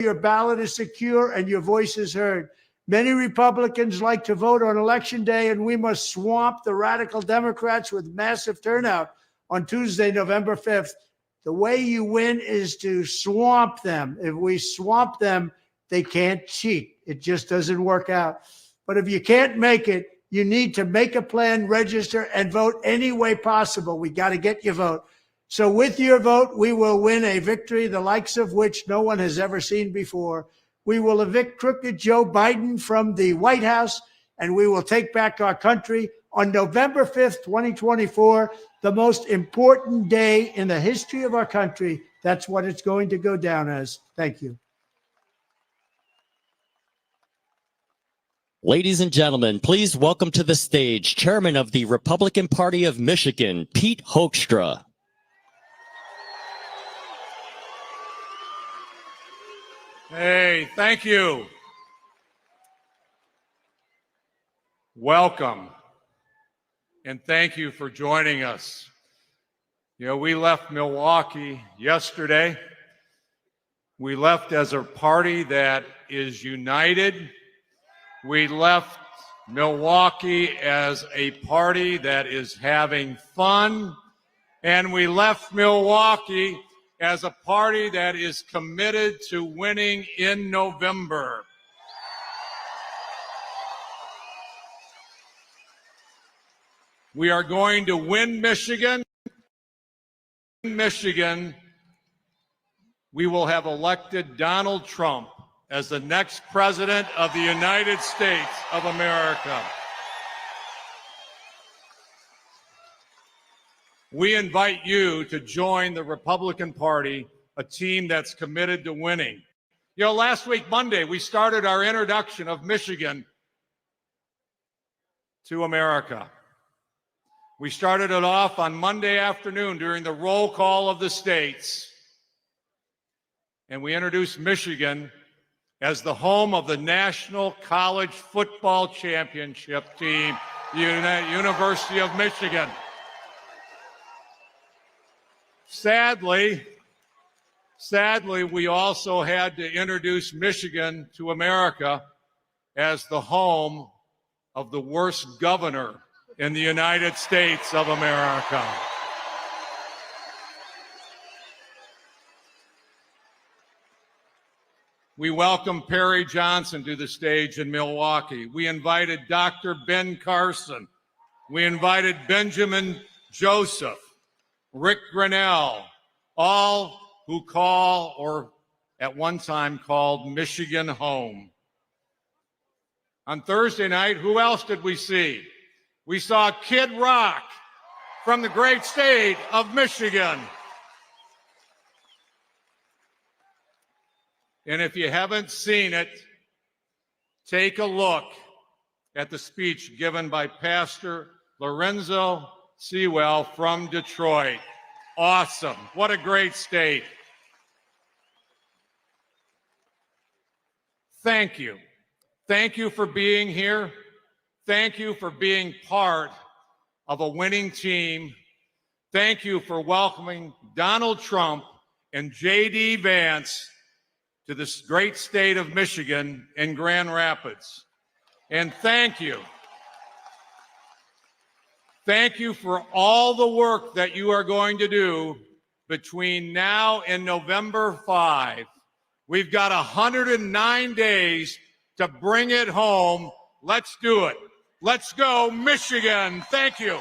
your ballot is secure and your voice is heard. Many Republicans like to vote on Election Day, and we must swamp the radical Democrats with massive turnout on Tuesday, November 5th. The way you win is to swamp them. If we swamp them, they can't cheat. It just doesn't work out. But if you can't make it, you need to make a plan, register, and vote any way possible. We got to get your vote. So with your vote, we will win a victory the likes of which no one has ever seen before. We will evict crooked Joe Biden from the White House, and we will take back our country on November 5th, 2024, the most important day in the history of our country. That's what it's going to go down as. Thank you. Ladies and gentlemen, please welcome to the stage Chairman of the Republican Party of Michigan, Pete Hoekstra. Hey, thank you. Welcome. And thank you for joining us. You know, we left Milwaukee yesterday. We left as a party that is united. We left Milwaukee as a party that is having fun. And we left Milwaukee as a party that is committed to winning in November. We are going to win Michigan. In Michigan, we will have elected Donald Trump as the next president of the United States of America. We invite you to join the Republican Party, a team that's committed to winning. You know, last week, Monday, we started our introduction of Michigan to America. We started it off on Monday afternoon during the roll call of the states. And we introduced Michigan as the home of the National College Football Championship team, the University of Michigan. Sadly, we also had to introduce Michigan to America as the home of the worst governor in the United States of America. We welcomed Perry Johnson to the stage in Milwaukee. We invited Dr. Ben Carson. We invited Benjamin Joseph, Rick Grinnell, all who call or at one time called Michigan home. On Thursday night, who else did we see? We saw Kid Rock from the great state of Michigan. And if you haven't seen it, take a look at the speech given by Pastor Lorenzo Sewell from Detroit. Awesome. What a great state. Thank you. Thank you for being here. Thank you for being part of a winning team. Thank you for welcoming Donald Trump and J.D. Vance to this great state of Michigan in Grand Rapids. And thank you. Thank you for all the work that you are going to do between now and November 5. We've got 109 days to bring it home. Let's do it. Let's go, Michigan. Thank you.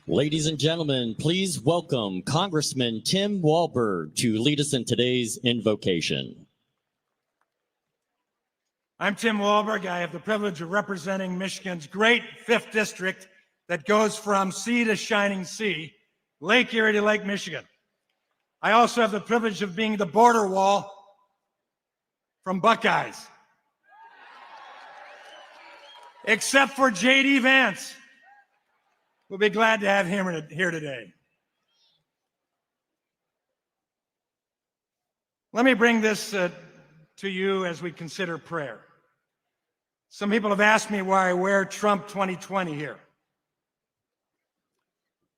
Ladies and gentlemen, please welcome Congressman Tim Walberg to lead us in today's invocation. I'm Tim Walberg. I have the privilege of representing Michigan's great 5th district that goes from sea to shining sea, Lake Erie to Lake Michigan. I also have the privilege of being the border wall from Buckeyes. Except for J.D. Vance. We'll be glad to have him here today. Let me bring this to you as we consider prayer. Some people have asked me why I wear Trump 2020 here.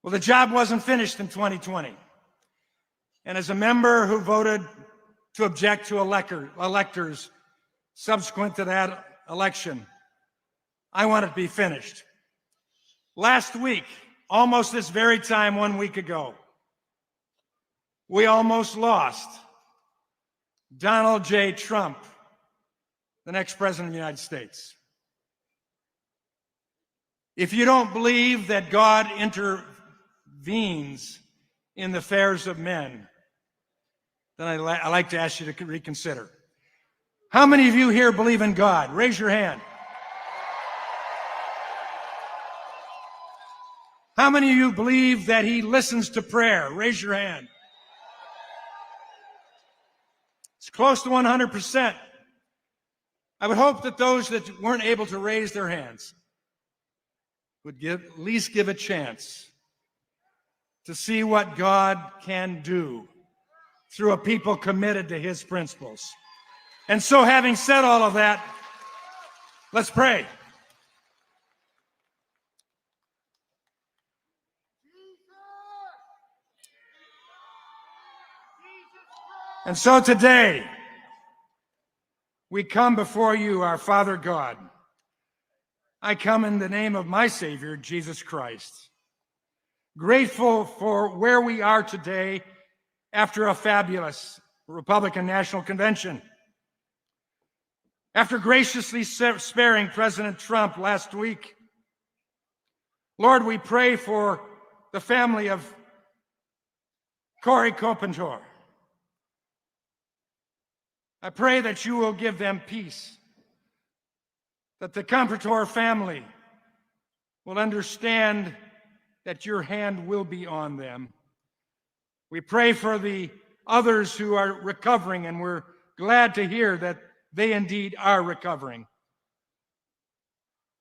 Well, the job wasn't finished in 2020. And as a member who voted to object to electors subsequent to that election, I want it to be finished. Last week, almost this very time 1 week ago, we almost lost Donald J. Trump, the next president of the United States. If you don't believe that God intervenes in the affairs of men, then I'd like to ask you to reconsider. How many of you here believe in God? Raise your hand. How many of you believe that he listens to prayer? Raise your hand. It's close to 100%. I would hope that those that weren't able to raise their hands would at least give a chance to see what God can do through a people committed to his principles. And so, having said all of that, let's pray. And so today, we come before you, our Father God. I come in the name of my Savior, Jesus Christ, grateful for where we are today after a fabulous Republican National Convention. After graciously sparing President Trump last week, Lord, we pray for the family of Corey Copentor. I pray that you will give them peace, that the Copentor family will understand that your hand will be on them. We pray for the others who are recovering, and we're glad to hear that they indeed are recovering.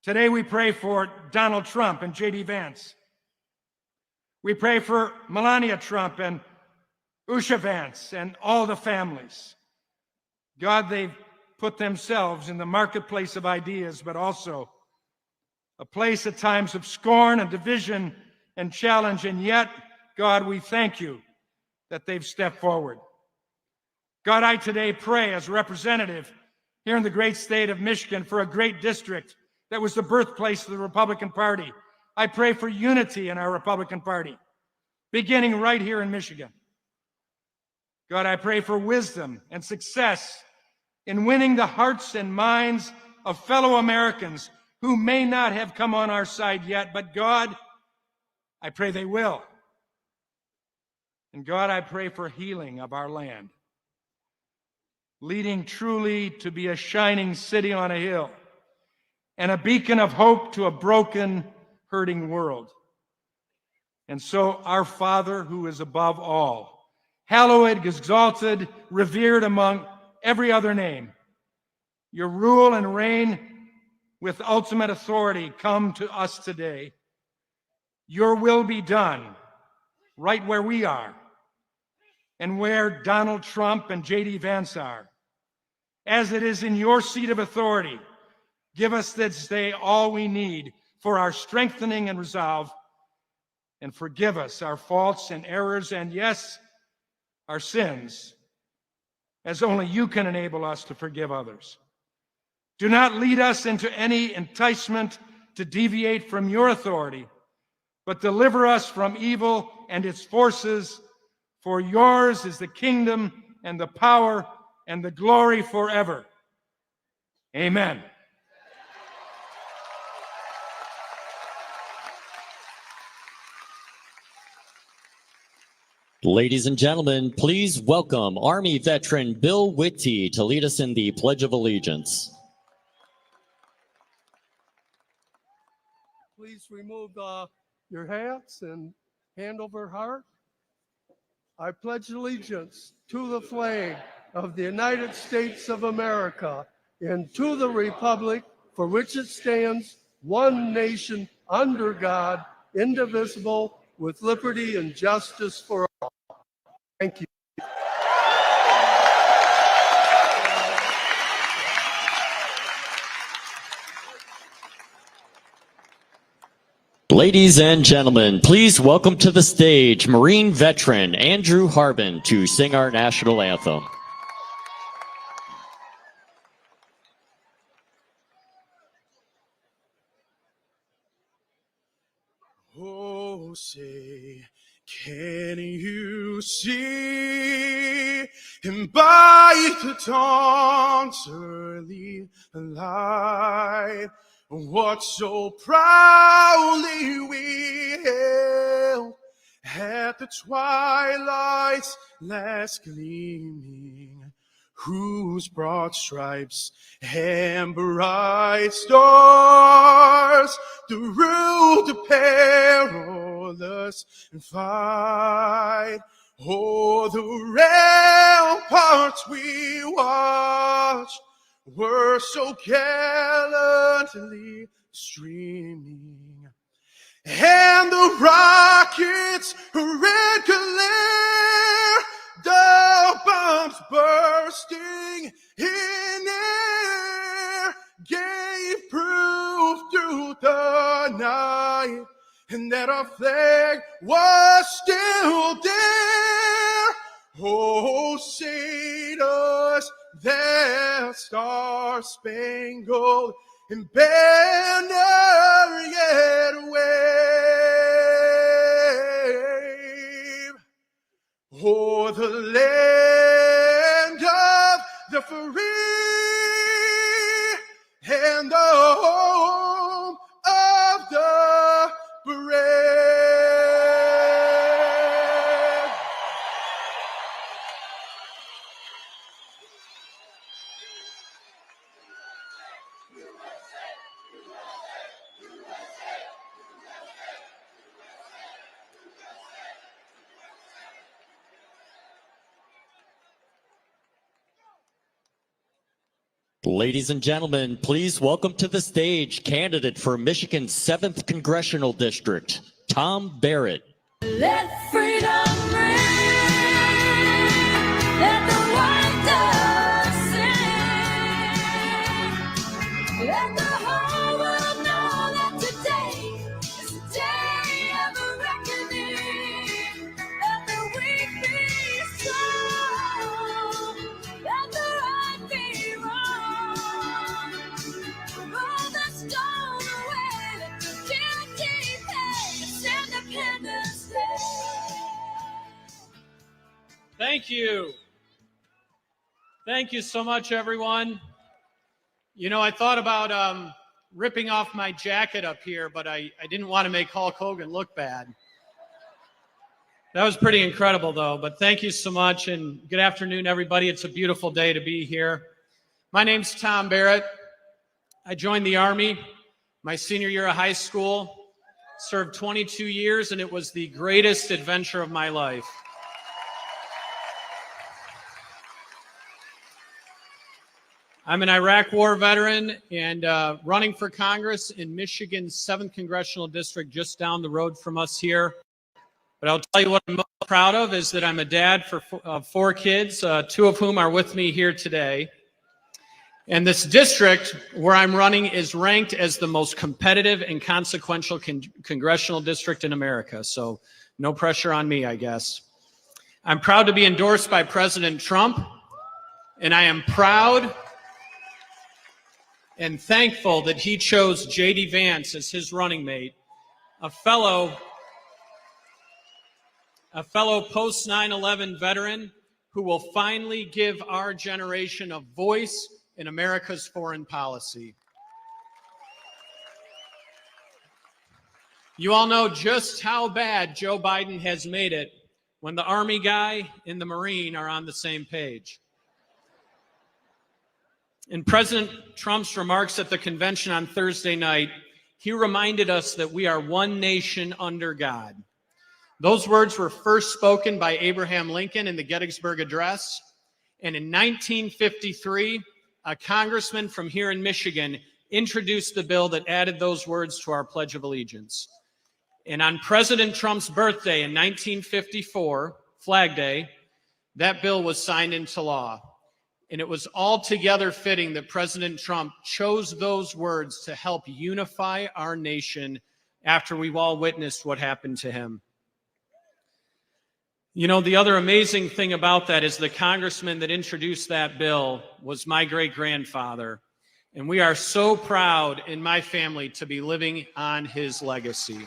Today we pray for Donald Trump and J.D. Vance. We pray for Melania Trump and Usha Vance and all the families. God, they've put themselves in the marketplace of ideas, but also a place at times of scorn and division and challenge. And yet, God, we thank you that they've stepped forward. God, I today pray as a representative here in the great state of Michigan for a great district that was the birthplace of the Republican Party. I pray for unity in our Republican Party, beginning right here in Michigan. God, I pray for wisdom and success in winning the hearts and minds of fellow Americans who may not have come on our side yet, but God, I pray they will. And God, I pray for healing of our land, leading truly to be a shining city on a hill and a beacon of hope to a broken, hurting world. And so, our Father who is above all, hallowed, exalted, revered among every other name, your rule and reign with ultimate authority come to us today. Your will be done right where we are and where Donald Trump and J.D. Vance are. As it is in your seat of authority, give us this day all we need for our strengthening and resolve, and forgive us our faults and errors, and yes, our sins, as only you can enable us to forgive others. Do not lead us into any enticement to deviate from your authority, but deliver us from evil and its forces, for yours is the kingdom and the power and the glory forever. Amen. Ladies and gentlemen, please welcome Army veteran Bill Whitty to lead us in the Pledge of Allegiance. Please remove your hats and hand over heart. I pledge allegiance to the flag of the United States of America and to the republic for which it stands, one nation, under God, indivisible, with liberty and justice for all. Thank you. Ladies and gentlemen, please welcome to the stage Marine veteran Andrew Harbin to sing our national anthem. Oh, say, can you see him by the dawn's early light? What so proudly we hailed at the twilight's last gleaming, whose broad stripes and bright stars through the perilous fight. Oh, the ramparts we watched were so gallantly streaming, and the rockets' red glare, the bombs bursting in air, gave proof through the night, and that our flag was still there. Oh, say does that star-spangled banner yet wave o'er the land of the free and the home of the brave. Ladies and gentlemen, please welcome to the stage candidate for Michigan's 7th Congressional District, Tom Barrett. Let freedom ring. Let the white dove sing. Let the whole world know that today is the day of reckoning. Let the weak be strong. Let the right be wrong. Roll the stone away. Let the guilty pay. It's Independence Day. Thank you. Thank you so much, everyone. You know, I thought about ripping off my jacket up here, but I didn't want to make Hulk Hogan look bad. That was pretty incredible, though. But thank you so much, and good afternoon, everybody. It's a beautiful day to be here. My name's Tom Barrett. I joined the Army my senior year of high school, served 22 years, and it was the greatest adventure of my life. I'm an Iraq War veteran and running for Congress in Michigan's 7th Congressional District, just down the road from us here. But I'll tell you what I'm most proud of is that I'm a dad for 4 kids, 2 of whom are with me here today. And this district where I'm running is ranked as the most competitive and consequential congressional district in America. So no pressure on me, I guess. I'm proud to be endorsed by President Trump, and I am proud and thankful that he chose J.D. Vance as his running mate, a fellow post 9/11 veteran who will finally give our generation a voice in America's foreign policy. You all know just how bad Joe Biden has made it when the Army guy and the Marine are on the same page. In President Trump's remarks at the convention on Thursday night, he reminded us that we are one nation under God. Those words were first spoken by Abraham Lincoln in the Gettysburg Address. And in 1953, a congressman from here in Michigan introduced the bill that added those words to our Pledge of Allegiance. And on President Trump's birthday in 1954, Flag Day, that bill was signed into law. And it was altogether fitting that President Trump chose those words to help unify our nation after we've all witnessed what happened to him. You know, the other amazing thing about that is the congressman that introduced that bill was my great-grandfather. And we are so proud in my family to be living on his legacy.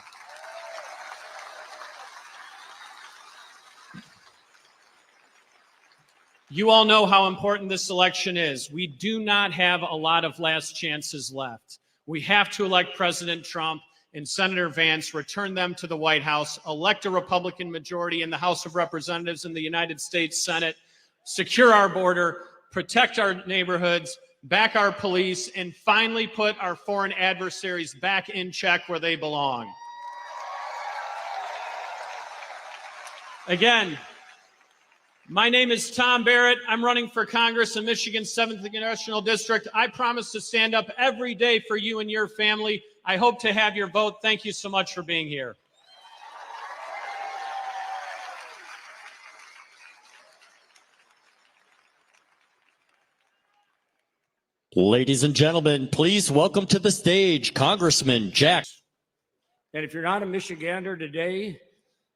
You all know how important this election is. We do not have a lot of last chances left. We have to elect President Trump and Senator Vance, return them to the White House, elect a Republican majority in the House of Representatives and the United States Senate, secure our border, protect our neighborhoods, back our police, and finally put our foreign adversaries back in check where they belong. Again, my name is Tom Barrett. I'm running for Congress in Michigan's 7th Congressional District. I promise to stand up every day for you and your family. I hope to have your vote. Thank you so much for being here. Ladies and gentlemen, please welcome to the stage Congressman Jack. And if you're not a Michigander today,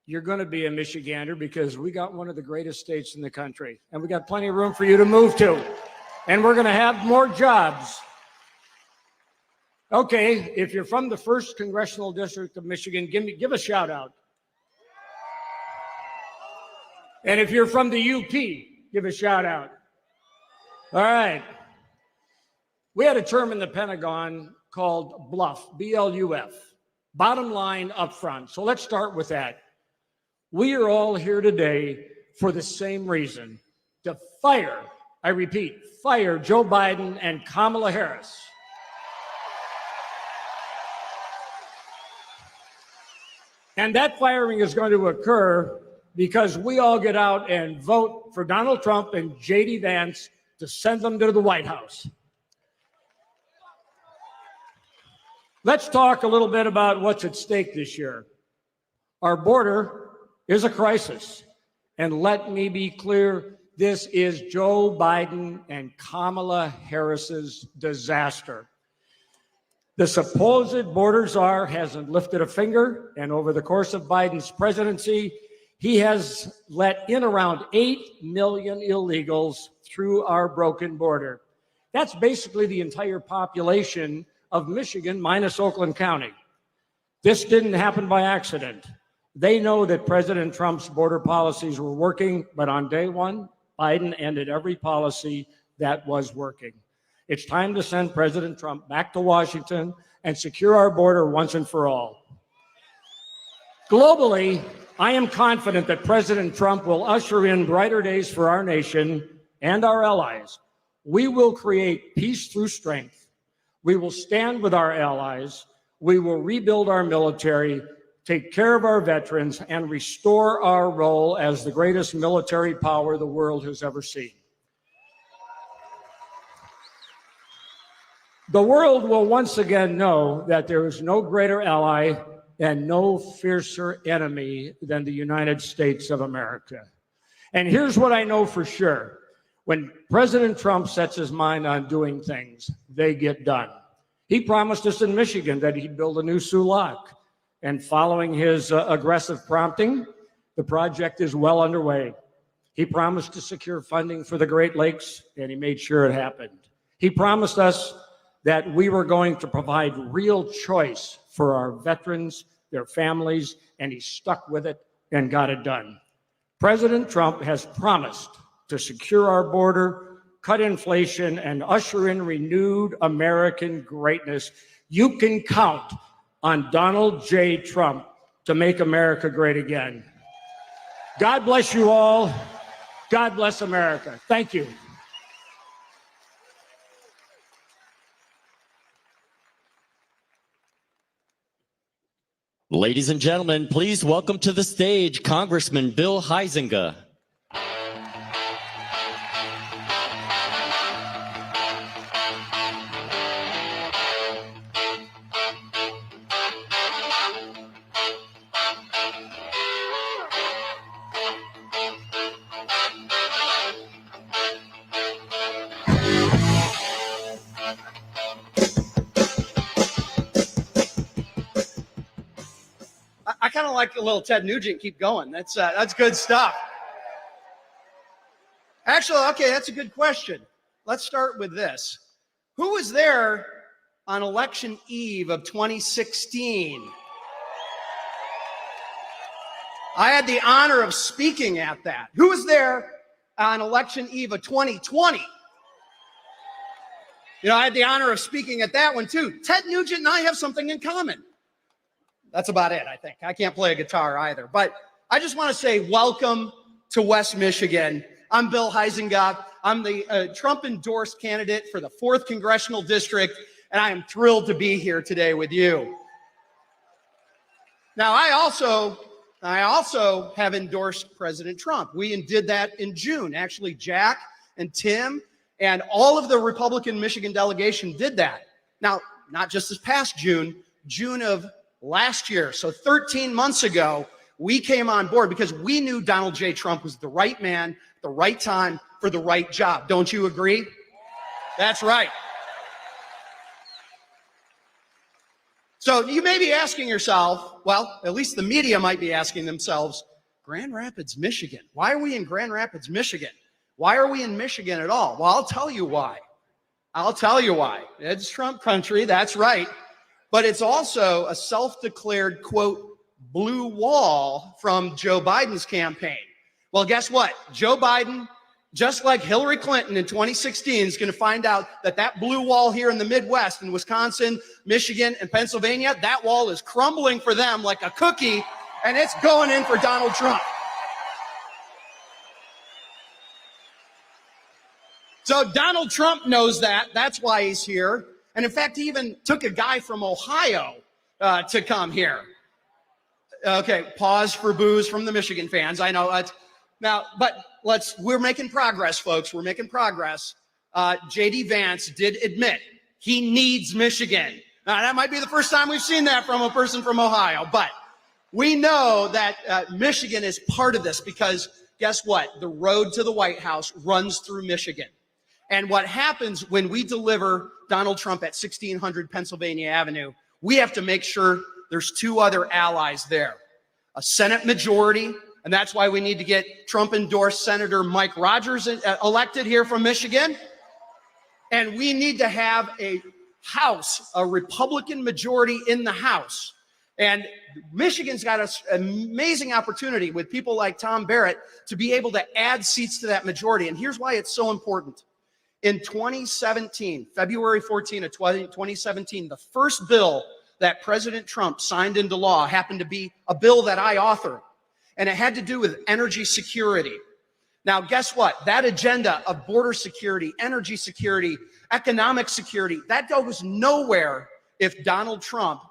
you're going to be a Michigander because we got one of the greatest states in the country. And we got plenty of room for you to move to. And we're going to have more jobs. Okay, if you're from the 1st Congressional District of Michigan, give a shout out. And if you're from the UP, give a shout out. All right. We had a term in the Pentagon called BLUF, B-L-U-F, bottom line up front. So let's start with that. We are all here today for the same reason, to fire, I repeat, fire Joe Biden and Kamala Harris. And that firing is going to occur because we all get out and vote for Donald Trump and J.D. Vance to send them to the White House. Let's talk a little bit about what's at stake this year. Our border is a crisis. And let me be clear, this is Joe Biden and Kamala Harris's disaster. The supposed border czar hasn't lifted a finger, and over the course of Biden's presidency, he has let in around 8 million illegals through our broken border. That's basically the entire population of Michigan minus Oakland County. This didn't happen by accident. They know that President Trump's border policies were working, but on day one, Biden ended every policy that was working. It's time to send President Trump back to Washington and secure our border once and for all. Globally, I am confident that President Trump will usher in brighter days for our nation and our allies. We will create peace through strength. We will stand with our allies. We will rebuild our military, take care of our veterans, and restore our role as the greatest military power the world has ever seen. The world will once again know that there is no greater ally and no fiercer enemy than the United States of America. And here's what I know for sure. When President Trump sets his mind on doing things, they get done. He promised us in Michigan that he'd build a new Sioux Lock. And following his aggressive prompting, the project is well underway. He promised to secure funding for the Great Lakes, and he made sure it happened. He promised us that we were going to provide real choice for our veterans, their families, and he stuck with it and got it done. President Trump has promised to secure our border, cut inflation, and usher in renewed American greatness. You can count on Donald J. Trump to make America great again. God bless you all. God bless America. Thank you. Ladies and gentlemen, please welcome to the stage Congressman Bill Huizenga. like a little Ted Nugent. Keep going. That's good stuff. Actually, okay, that's a good question. Let's start with this. Who was there on election eve of 2016? I had the honor of speaking at that. Who was there on election eve of 2020? You know, I had the honor of speaking at that one too. Ted Nugent and I have something in common. That's about it, I think. I can't play a guitar either. But I just want to say welcome to West Michigan. I'm Bill Huizenga. I'm the Trump-endorsed candidate for the 4th Congressional District, and I am thrilled to be here today with you. Now, I also have endorsed President Trump. We did that in June. Actually, Jack and Tim and all of the Republican Michigan delegation did that. Now, not just this past June, June of last year. So 13 months ago, we came on board because we knew Donald J. Trump was the right man, the right time for the right job. Don't you agree? That's right. So you may be asking yourself, well, at least the media might be asking themselves, Grand Rapids, Michigan. Why are we in Grand Rapids, Michigan? Why are we in Michigan at all? Well, I'll tell you why. I'll tell you why. It's Trump country, that's right. But it's also a self-declared, quote, blue wall from Joe Biden's campaign. Well, guess what? Joe Biden, just like Hillary Clinton in 2016, is going to find out that that blue wall here in the Midwest, in Wisconsin, Michigan, and Pennsylvania, that wall is crumbling for them like a cookie, and it's going in for Donald Trump. So Donald Trump knows that. That's why he's here. And in fact, he even took a guy from Ohio to come here. Okay, pause for boos from the Michigan fans. I know. Now, but we're making progress, folks. We're making progress. J.D. Vance did admit he needs Michigan. Now, that might be the first time we've seen that from a person from Ohio, but we know that Michigan is part of this because guess what? The road to the White House runs through Michigan. And what happens when we deliver Donald Trump at 1600 Pennsylvania Avenue, we have to make sure there's 2 other allies there. A Senate majority, and that's why we need to get Trump-endorsed Senator Mike Rogers elected here from Michigan. And we need to have a House, a Republican majority in the House. And Michigan's got an amazing opportunity with people like Tom Barrett to be able to add seats to that majority. And here's why it's so important. In 2017, February 14 of 2017, the first bill that President Trump signed into law happened to be a bill that I authored, and it had to do with energy security. Now, guess what? That agenda of border security, energy security, economic security, that goes nowhere if Donald Trump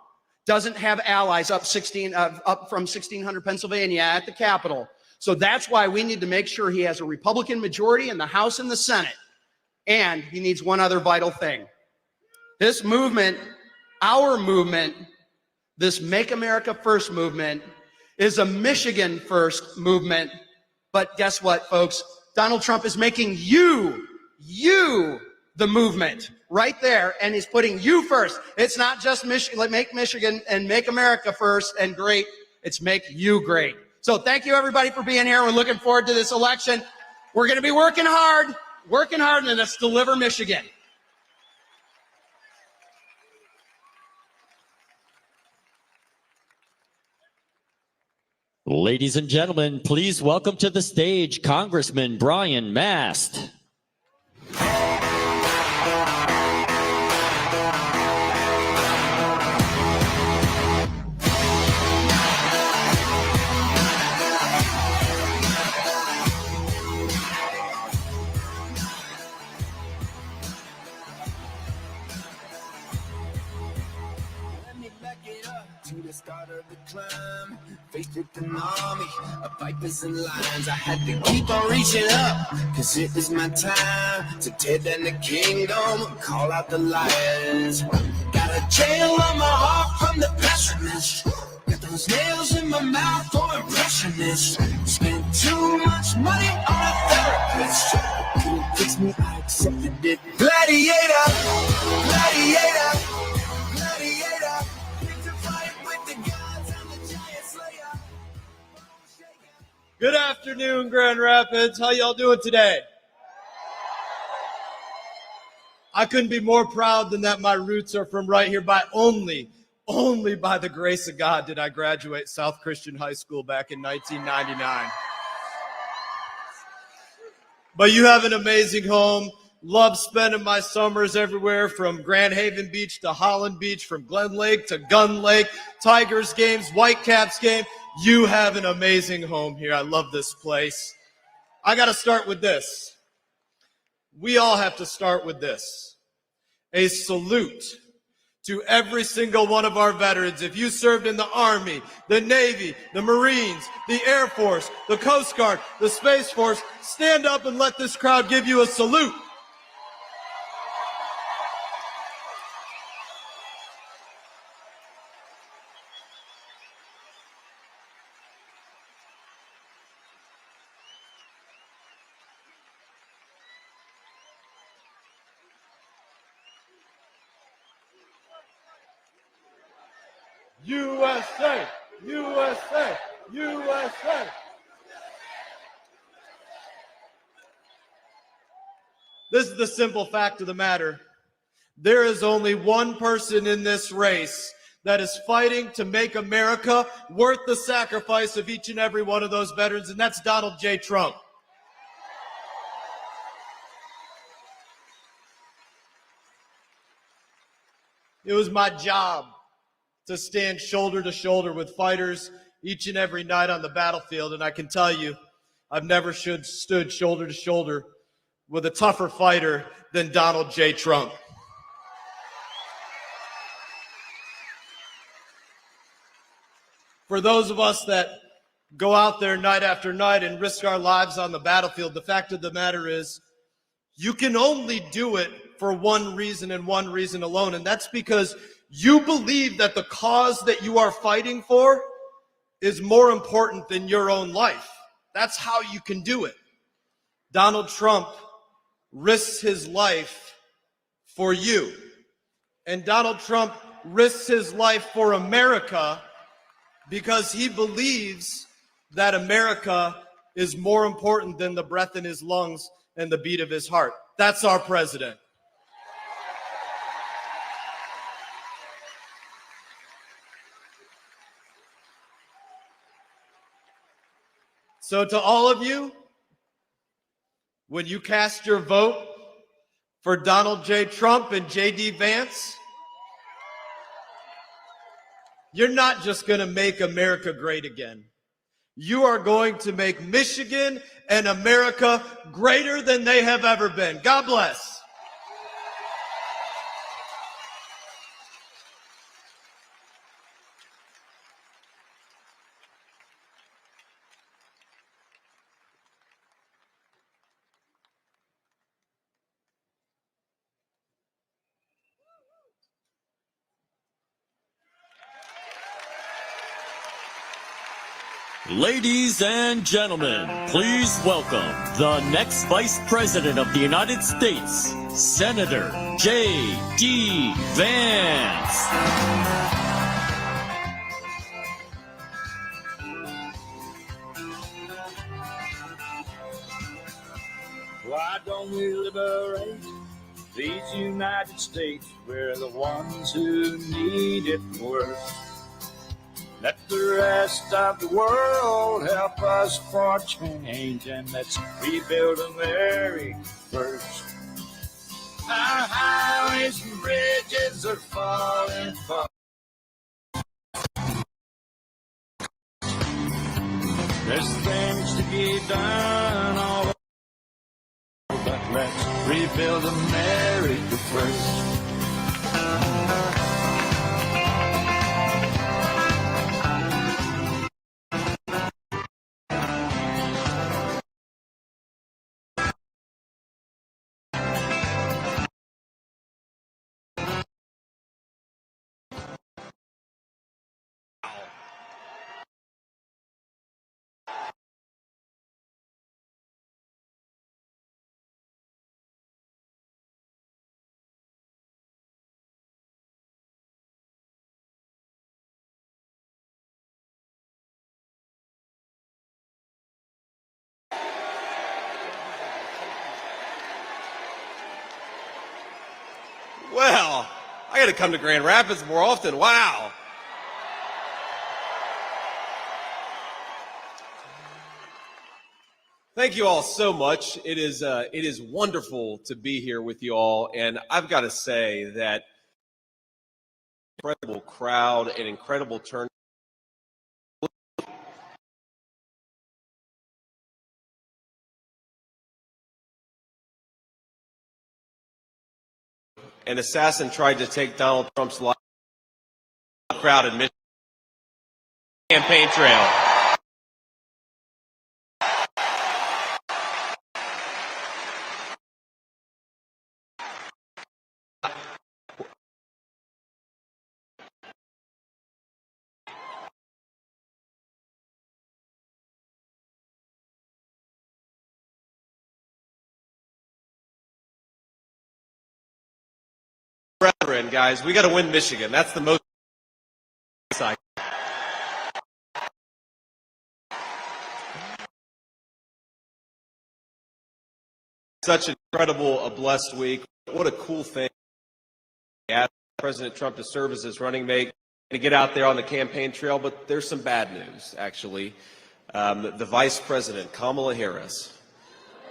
doesn't have allies up from 1600 Pennsylvania at the Capitol. So that's why we need to make sure he has a Republican majority in the House and the Senate. And he needs one other vital thing. This movement, our movement, this Make America First movement, is a Michigan first movement. But guess what, folks? Donald Trump is making you the movement right there, and he's putting you first. It's not just make Michigan and make America first and great. It's make you great. So thank you, everybody, for being here. We're looking forward to this election. We're going to be working hard, and let's deliver Michigan. Ladies and gentlemen, please welcome to the stage Congressman Brian Mast. To the start of the climb, faced with an army of vipers and lions. I had to keep on reaching up, cause it was my time to tear down the kingdom and call out the lions. Got a jail on my heart from the passionate. Got those nails in my mouth for impressionists. Spent too much money on a therapist. Couldn't fix me, I accepted it. Gladiator, gladiator, gladiator. Picked a fight with the gods, I'm the giant slayer. Good afternoon, Grand Rapids. How y'all doing today? I couldn't be more proud than that my roots are from right here. By only by the grace of God did I graduate South Christian High School back in 1999. But you have an amazing home. Love spending my summers everywhere from Grand Haven Beach to Holland Beach, from Glen Lake to Gun Lake, Tigers games, Whitecaps game. You have an amazing home here. I love this place. I got to start with this. We all have to start with this. A salute to every single one of our veterans. If you served in the Army, the Navy, the Marines, the Air Force, the Coast Guard, the Space Force, stand up and let this crowd give you a salute. USA, USA, USA. This is the simple fact of the matter. There is only one person in this race that is fighting to make America worth the sacrifice of each and every one of those veterans, and that's Donald J. Trump. It was my job to stand shoulder to shoulder with fighters each and every night on the battlefield. And I can tell you, I've never stood shoulder to shoulder with a tougher fighter than Donald J. Trump. For those of us that go out there night after night and risk our lives on the battlefield, the fact of the matter is, you can only do it for one reason and one reason alone, and that's because you believe that the cause that you are fighting for is more important than your own life. That's how you can do it. Donald Trump risks his life for you. And Donald Trump risks his life for America because he believes that America is more important than the breath in his lungs and the beat of his heart. That's our president. So to all of you, when you cast your vote for Donald J. Trump and J.D. Vance, you're not just going to make America great again. You are going to make Michigan and America greater than they have ever been. God bless. Ladies and gentlemen, please welcome the next Vice President of the United States, Senator J.D. Vance. Why don't we liberate these United States? We're the ones who need it worst. Let the rest of the world help us for change, and let's rebuild America first. Our highways and bridges are falling apart. There's things to get done all over, but let's rebuild America first. Well, I got to come to Grand Rapids more often. Wow. Thank you all so much. It is wonderful to be here with you all, and I've got to say that incredible crowd and incredible turnout. An assassin tried to take Donald Trump's life. Crowd in Michigan campaign trail. Brethren, guys, we got to win Michigan. That's the most exciting. Such an incredible, a blessed week. What a cool thing. Ask President Trump to serve as his running mate and to get out there on the campaign trail. But there's some bad news, actually. The Vice President, Kamala Harris,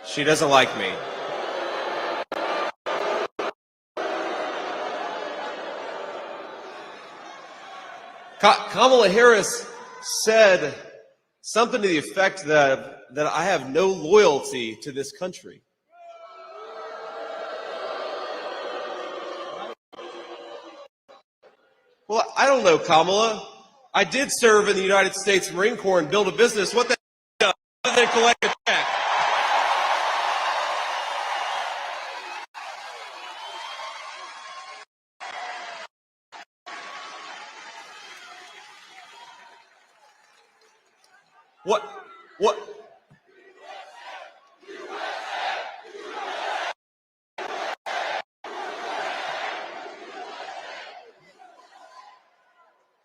she doesn't like me. Kamala Harris said something to the effect that I have no loyalty to this country. Well, I don't know, Kamala. I did serve in the United States Marine Corps and build a business. What the hell other than collect a check?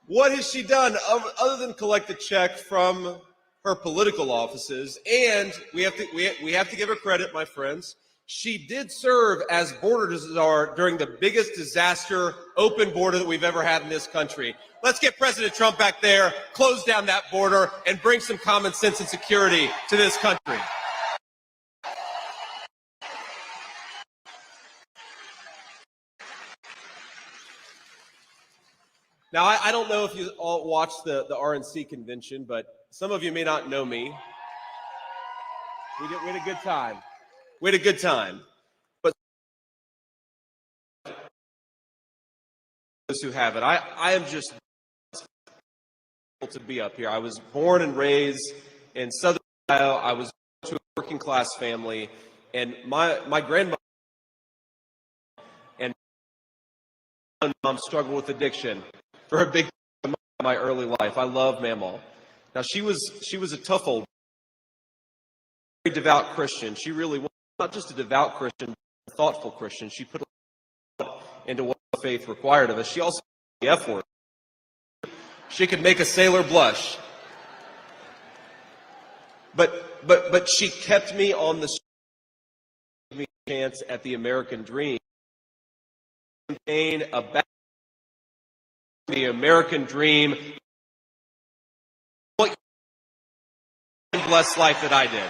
What has she done other than collect a check from her political offices? And we have to give her credit, my friends. She did serve as border czar during the biggest disaster open border that we've ever had in this country. Let's get President Trump back there, close down that border, and bring some common sense and security to this country. Now, I don't know if you all watched the RNC convention, but some of you may not know me. We had a good time. We had a good time. But those who haven't, I am just to be up here. I was born and raised in Southern Ohio. I was to a working class family, and my grandmother and mom struggled with addiction for a big part of my early life. I love Mamaw. Now she was a tough old, very devout Christian. She really was not just a devout Christian, but a thoughtful Christian. She put a lot into what faith required of us. She also used the F word. She could make a sailor blush. But she kept me on the street, gave me a chance at the American dream. Campaign about the American dream. What blessed life that I did.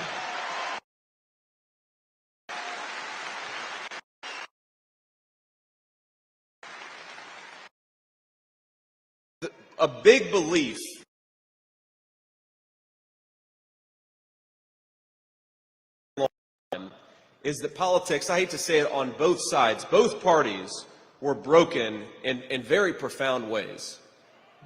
A big belief is that politics, I hate to say it, on both sides, both parties were broken in very profound ways.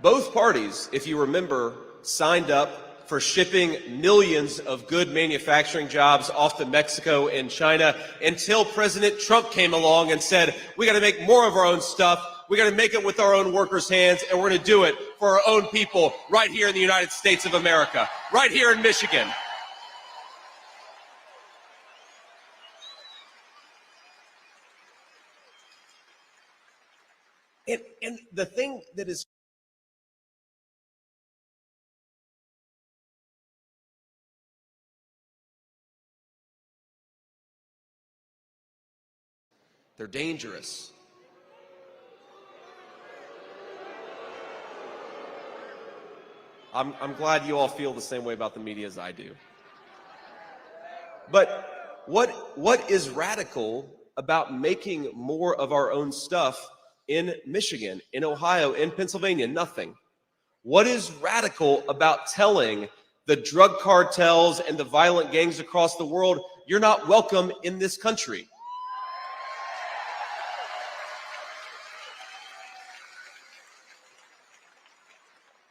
Both parties, if you remember, signed up for shipping millions of good manufacturing jobs off to Mexico and China until President Trump came along and said, we got to make more of our own stuff. We got to make it with our own workers' hands, and we're going to do it for our own people right here in the United States of America, right here in Michigan. And the thing that is they're dangerous. I'm glad you all feel the same way about the media as I do. But what is radical about making more of our own stuff in Michigan, in Ohio, in Pennsylvania? Nothing. What is radical about telling the drug cartels and the violent gangs across the world, you're not welcome in this country?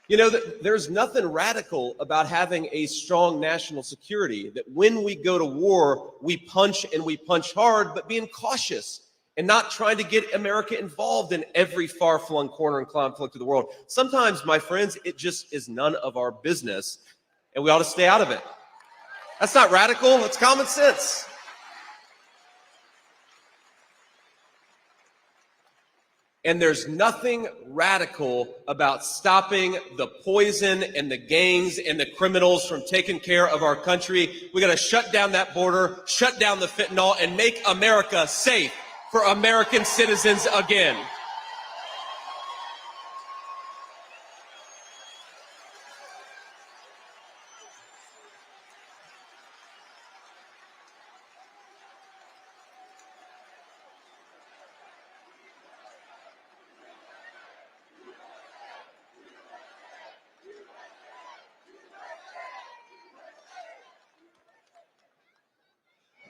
You know, there's nothing radical about having a strong national security, that when we go to war, we punch and we punch hard, but being cautious and not trying to get America involved in every far-flung corner and conflict of the world. Sometimes, my friends, it just is none of our business, and we ought to stay out of it. That's not radical, it's common sense. And there's nothing radical about stopping the poison and the gangs and the criminals from taking care of our country. We got to shut down that border, shut down the fentanyl, and make America safe for American citizens again.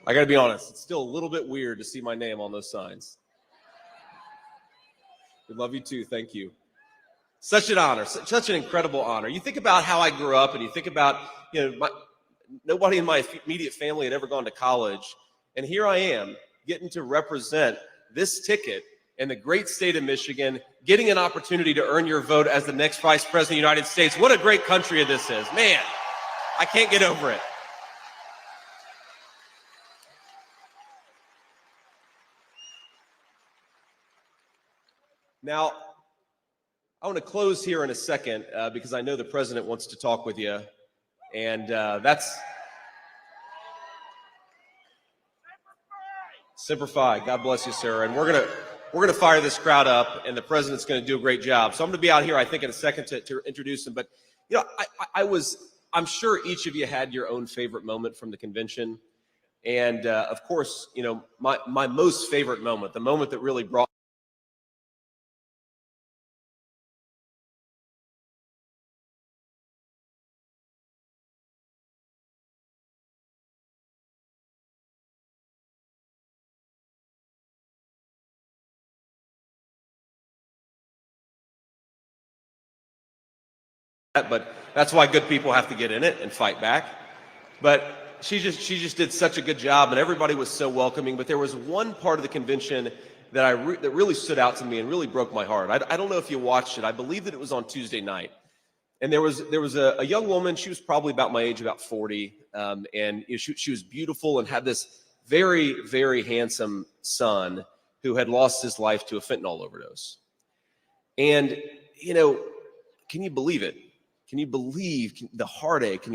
I got to be honest, it's still a little bit weird to see my name on those signs. We love you too. Thank you. Such an honor, such an incredible honor. You think about how I grew up, and you think about, nobody in my immediate family had ever gone to college. And here I am getting to represent this ticket in the great state of Michigan, getting an opportunity to earn your vote as the next Vice President of the United States. What a great country this is. Man, I can't get over it. Now, I want to close here in a second because I know the president wants to talk with you, and that's Semper Fi. God bless you, sir. And we're gonna fire this crowd up, and the president's going to do a great job. So I'm going to be out here, I think, in a second to introduce him. But I'm sure each of you had your own favorite moment from the convention, and of course, my most favorite moment, the moment that really brought but that's why good people have to get in it and fight back. But she just did such a good job, and everybody was so welcoming. But there was one part of the convention that that really stood out to me and really broke my heart. I don't know if you watched it. I believe that it was on Tuesday night, and there was a young woman. She was probably about my age, about 40, and she was beautiful and had this very, very handsome son who had lost his life to a fentanyl overdose. And can you believe it? Can you believe the heartache?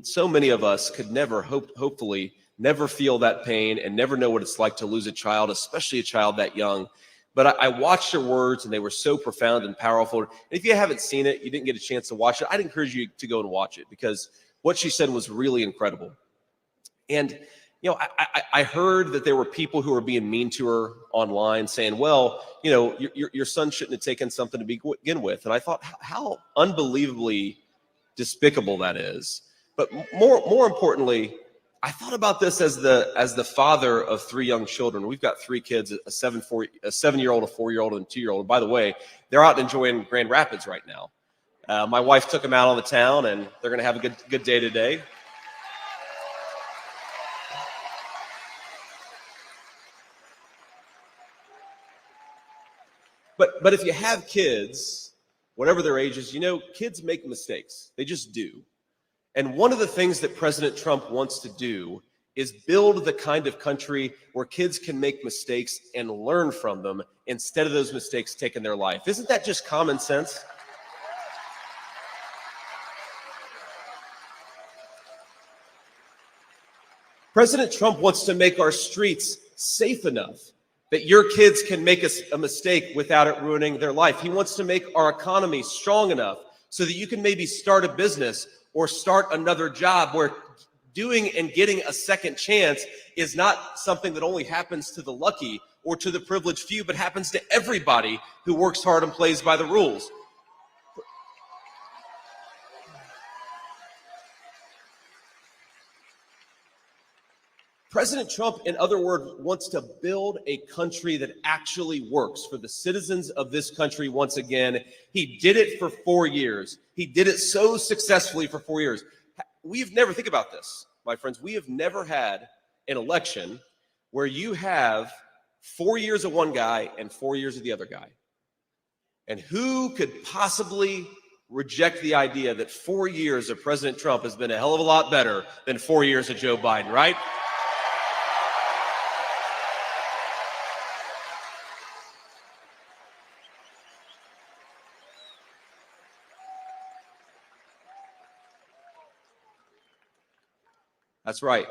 So many of us could never, hopefully, never feel that pain and never know what it's like to lose a child, especially a child that young. But I watched her words, and they were so profound and powerful. And if you haven't seen it, you didn't get a chance to watch it, I'd encourage you to go and watch it, because what she said was really incredible. And I heard that there were people who were being mean to her online, saying, well, your son shouldn't have taken something to begin with. And I thought, how unbelievably despicable that is. But more importantly, I thought about this as the father of 3 young children. We've got 3 kids, a 7-year-old, a 4-year-old, and a 2-year-old. And by the way, they're out enjoying Grand Rapids right now. My wife took them out on the town, and they're going to have a good day today. But if you have kids, whatever their ages, kids make mistakes. They just do. And one of the things that President Trump wants to do is build the kind of country where kids can make mistakes and learn from them instead of those mistakes taking their life. Isn't that just common sense? President Trump wants to make our streets safe enough that your kids can make a mistake without it ruining their life. He wants to make our economy strong enough so that you can maybe start a business or start another job, where doing and getting a second chance is not something that only happens to the lucky or to the privileged few, but happens to everybody who works hard and plays by the rules. President Trump, in other words, wants to build a country that actually works for the citizens of this country once again. He did it for 4 years. He did it so successfully for 4 years. We've never, think about this, my friends, we have never had an election where you have 4 years of one guy and 4 years of the other guy. And who could possibly reject the idea that 4 years of President Trump has been a hell of a lot better than 4 years of Joe Biden, right? That's right.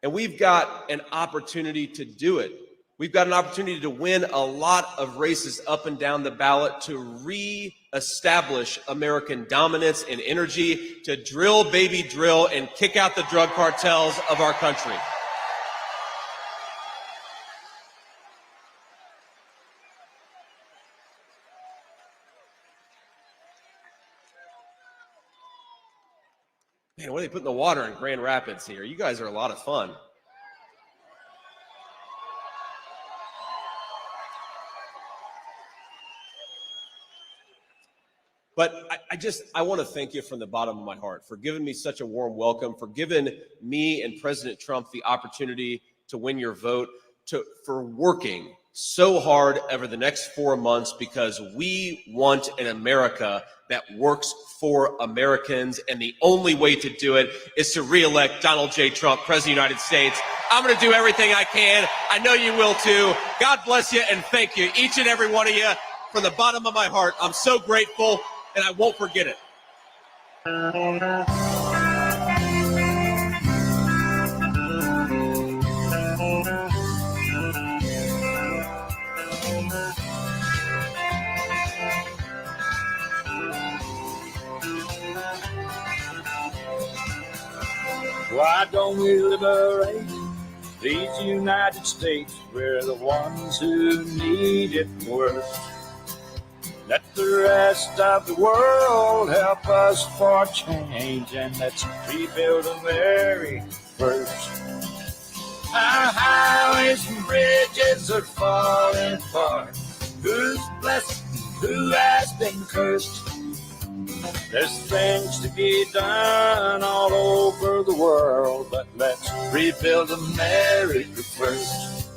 And we've got an opportunity to do it. We've got an opportunity to win a lot of races up and down the ballot, to re-establish American dominance in energy, to drill, baby, drill, and kick out the drug cartels of our country. Man, what are they putting the water in Grand Rapids here? You guys are a lot of fun. But I want to thank you from the bottom of my heart for giving me such a warm welcome, for giving me and President Trump the opportunity to win your vote, for working so hard over the next 4 months, because we want an America that works for Americans, and the only way to do it is to re-elect Donald J. Trump, President of the United States. I'm going to do everything I can. I know you will too. God bless you, and thank you, each and every one of you, from the bottom of my heart. I'm so grateful, and I won't forget it. Why don't we liberate these United States? We're the ones who need it worst. Let the rest of the world help us for change, and let's rebuild America first. Our highways and bridges are falling apart. Who's blessed? Who has been cursed? There's things to be done all over the world, but let's rebuild America first.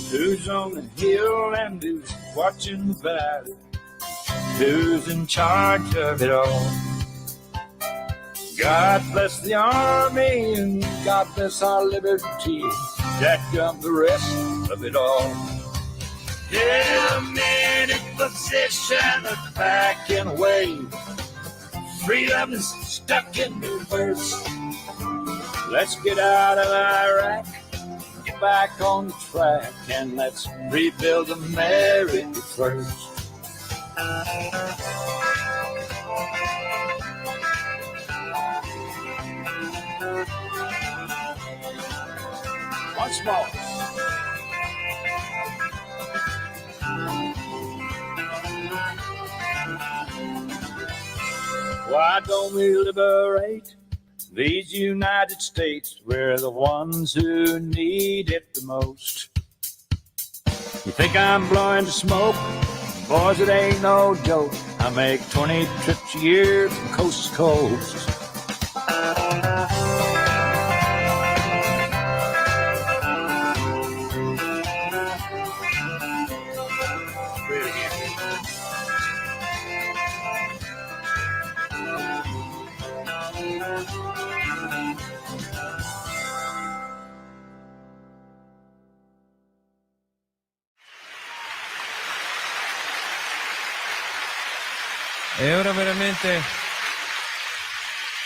Who's on the hill and who's watching the valley? Who's in charge of it all? God bless the army and God bless our liberty. That comes the rest of it all. Yeah, men in position are backing away. Freedom is stuck in reverse. Let's get out of Iraq, get back on the track, and let's rebuild America first. Once more. Why don't we liberate these United States? We're the ones who need it the most. You think I'm blowing the smoke? Boys, it ain't no joke. I make 20 trips a year from coast to coast. E ora veramente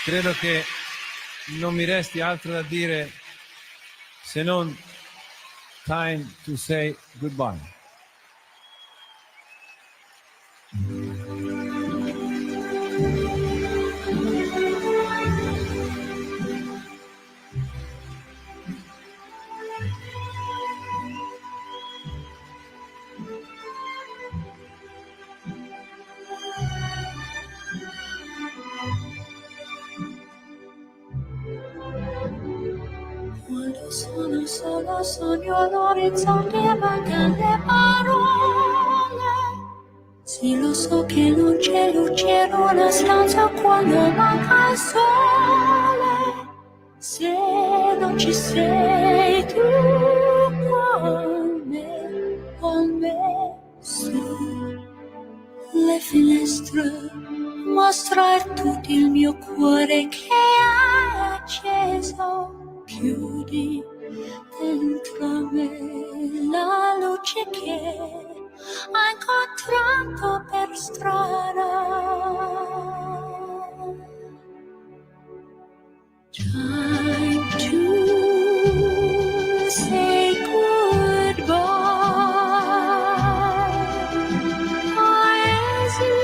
credo che non mi resti altro da dire se non time to say goodbye. Quando sono solo sogno l'orizzonte e mancano le parole. Sì, lo so che non c'è luce in una stanza quando manca il sole. Se non ci sei tu con me, su le finestre mostrar tutto il mio cuore che è acceso. Chiudi dentro me la luce che ho incontrato per strada. Time to say goodbye. Paesi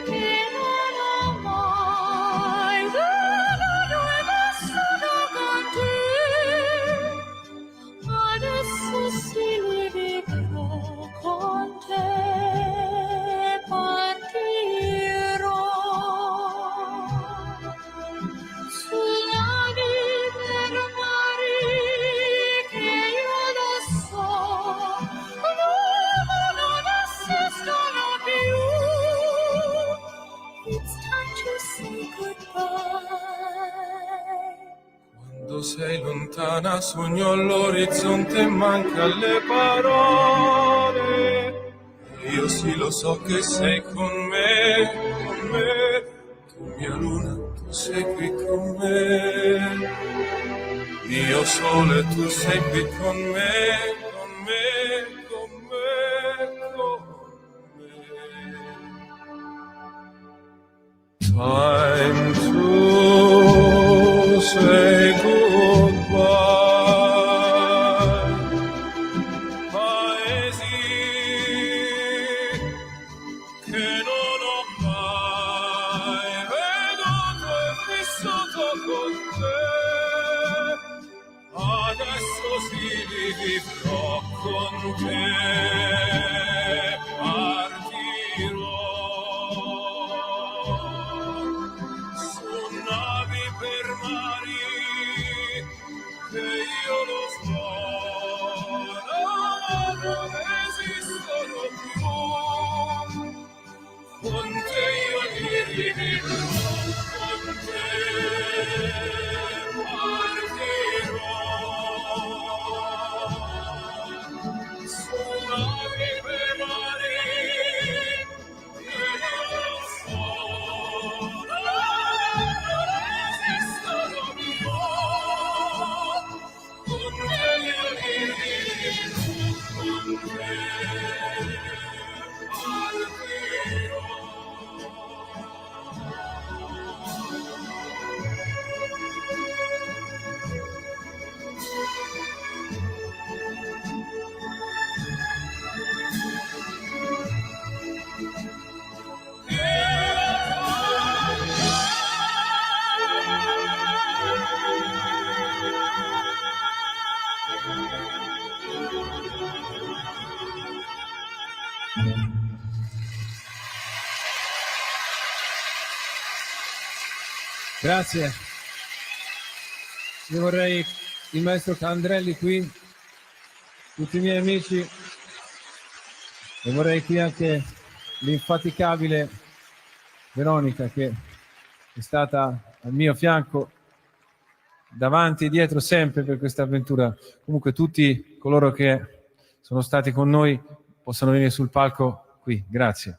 che non ho mai veduto e vissuto con te. Adesso sì li vivrò con te. Partirò sulla per mari che io lo so non esistono più. It's time to say goodbye. Quando sei lontana sogno all'orizzonte e manca le parole. Io sì lo so che sei con me, tu mia luna, tu sei qui con me. Io sole, tu sei qui con me, con me, con me, con me. Time to say goodbye. Paesi che non ho mai veduto e vissuto con te. Adesso sì li vivrò con te. Partirò su navi per mari che io lo so non esistono più. Con te io li vivrò, con te partirò su navi per mari che io lo so non esistono più. Con te io li vivrò, con te partirò. Grazie. Io vorrei il maestro Candrelli qui, tutti i miei amici, e vorrei qui anche l'infaticabile Veronica che è stata al mio fianco davanti e dietro sempre per questa avventura. Comunque tutti coloro che sono stati con noi possono venire sul palco qui. Grazie.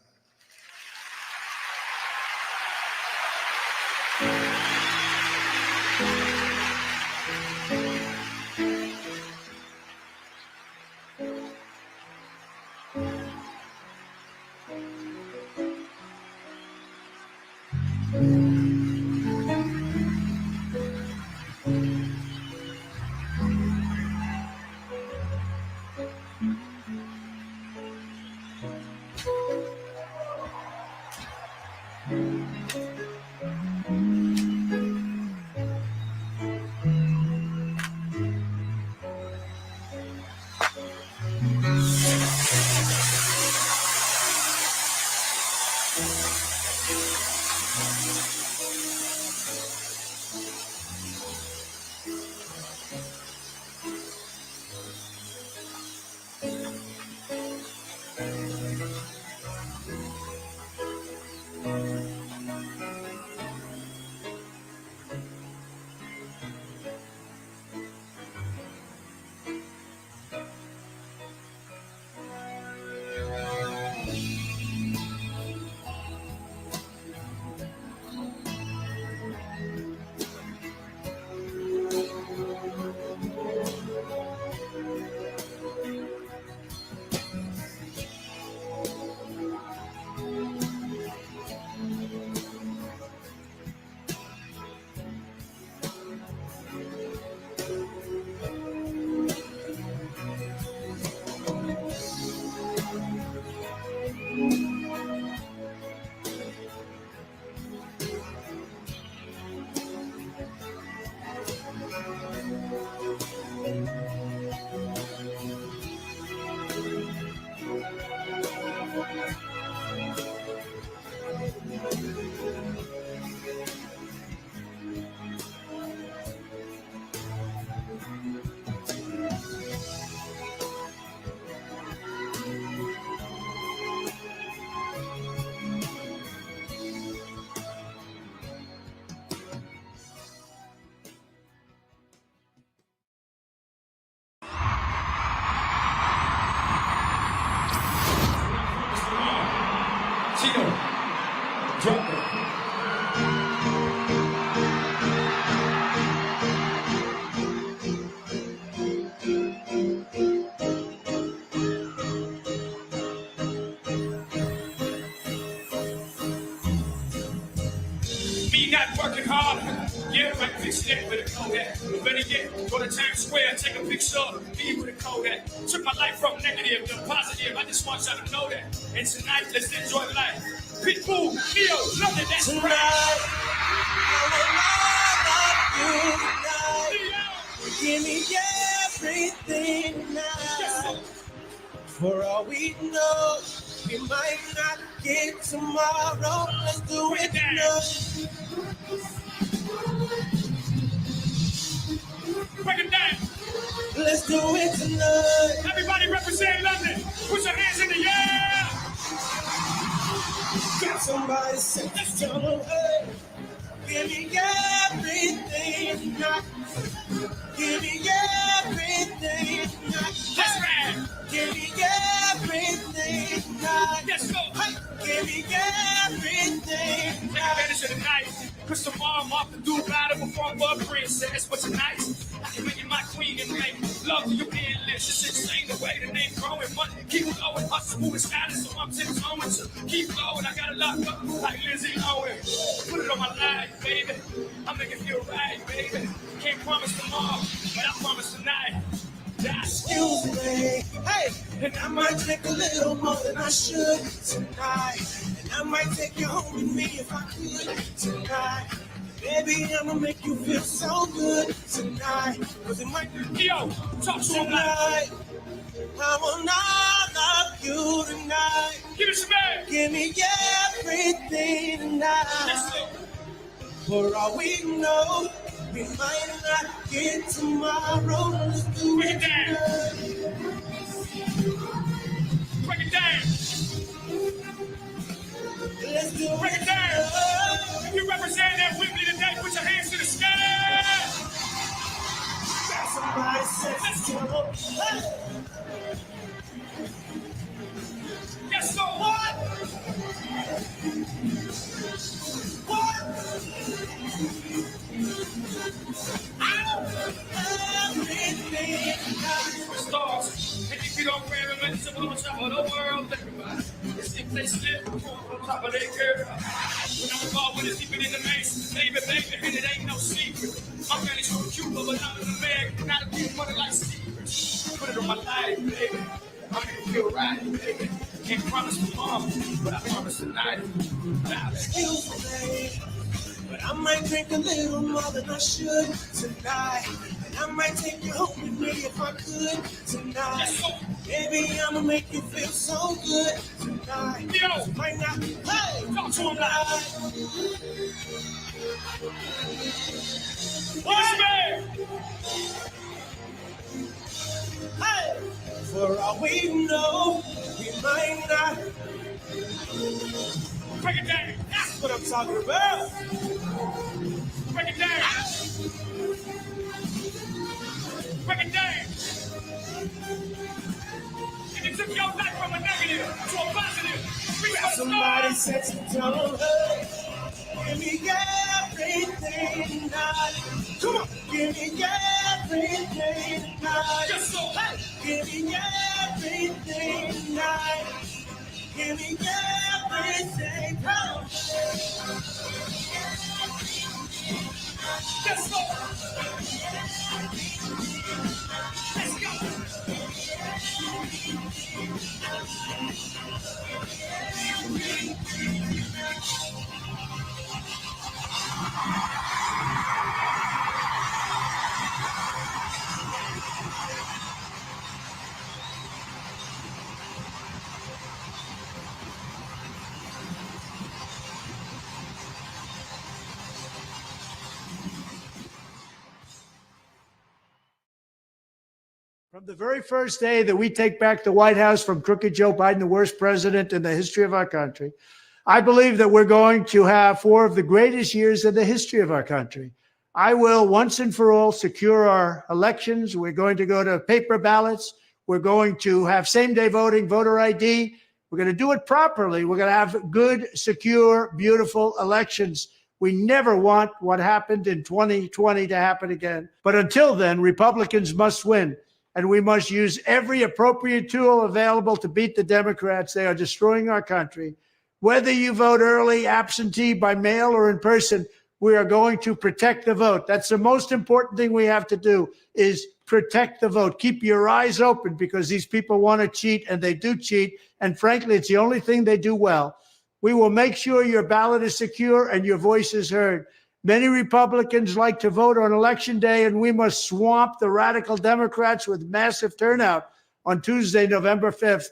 Me not working hard, yeah, right, fix it with a Kodak. Better yet, go to Times Square, take a picture of me with a Kodak. Took my life from negative to positive, I just want y'all to know that. And tonight, let's enjoy life. Pitbull, Neo, London, that's right. Give me everything now. For all we know, we might not get tomorrow. Let's do it now. Break it down. Let's do it tonight. Everybody represent London. Put your hands in the air. Got somebody say, let's tell them, hey. Give me everything tonight. Give me everything tonight. That's right. Give me everything tonight. Let's go. Hey. Give me everything Take advantage of the night. Cause tomorrow I'm off to do battle before I'm a princess. But tonight, I can make you my queen and make love to your endless. It's insane the way the name growing. Money keep going, hustle, moving status. So I'm tiptoeing to keep going. I got a lot up like Lizzie Owen. Put it on my life, baby. I'm making feel right, baby. Can't promise tomorrow, but I promise tonight. Excuse me, hey, and I might drink a little more than I should tonight. And I might take you home with me if I could tonight. Baby, I'ma make you feel so good tonight. Cause it might be Yo, talk to him tonight. I will not love you tonight. Give it to me. Give me everything tonight. For all we know, we might not get tomorrow. Let's do Break it down. Break it down. Let's do Break it down. If you represent that with me today, put your hands to the sky. Somebody says, let's go. Yes, sir. What? Stars. And if you don't grab them, it's on top of the world. Think about it. It's if they slip on top of their girl. When I'm ball when it's deeper than the mace. Baby, and it ain't no secret. My family's from Cuba, but I'm in America. Not a few money like secrets. Put it on my life, baby. I make it feel right, baby. Can't promise tomorrow, but I promise tonight. Excuse me, but I might drink a little more than I should tonight. And I might take you home with me if I could tonight. Baby, I'ma make you feel so good tonight. Yo, might not, hey, talk to him like. What's man? Hey, for all we know, we might not. Break it down. That's what I'm talking about. Break it down. Break it down. And you took your life from a negative to a positive. Somebody said to tell her, give me everything tonight. Come on, give me everything tonight. Just so. Hey, give me everything tonight. Give me everything. Come on. Just so. Let's go. From the very first day that we take back the White House from crooked Joe Biden, the worst president in the history of our country, I believe that we're going to have 4 of the greatest years in the history of our country. I will once and for all secure our elections. We're going to go to paper ballots. We're going to have same-day voting, voter ID. We're going to do it properly. We're going to have good, secure, beautiful elections. We never want what happened in 2020 to happen again. But until then, Republicans must win. And we must use every appropriate tool available to beat the Democrats. They are destroying our country. Whether you vote early, absentee, by mail, or in person, we are going to protect the vote. That's the most important thing we have to do, is protect the vote. Keep your eyes open, because these people want to cheat, and they do cheat. And frankly, it's the only thing they do well. We will make sure your ballot is secure and your voice is heard. Many Republicans like to vote on Election Day, and we must swamp the radical Democrats with massive turnout on Tuesday, November 5th.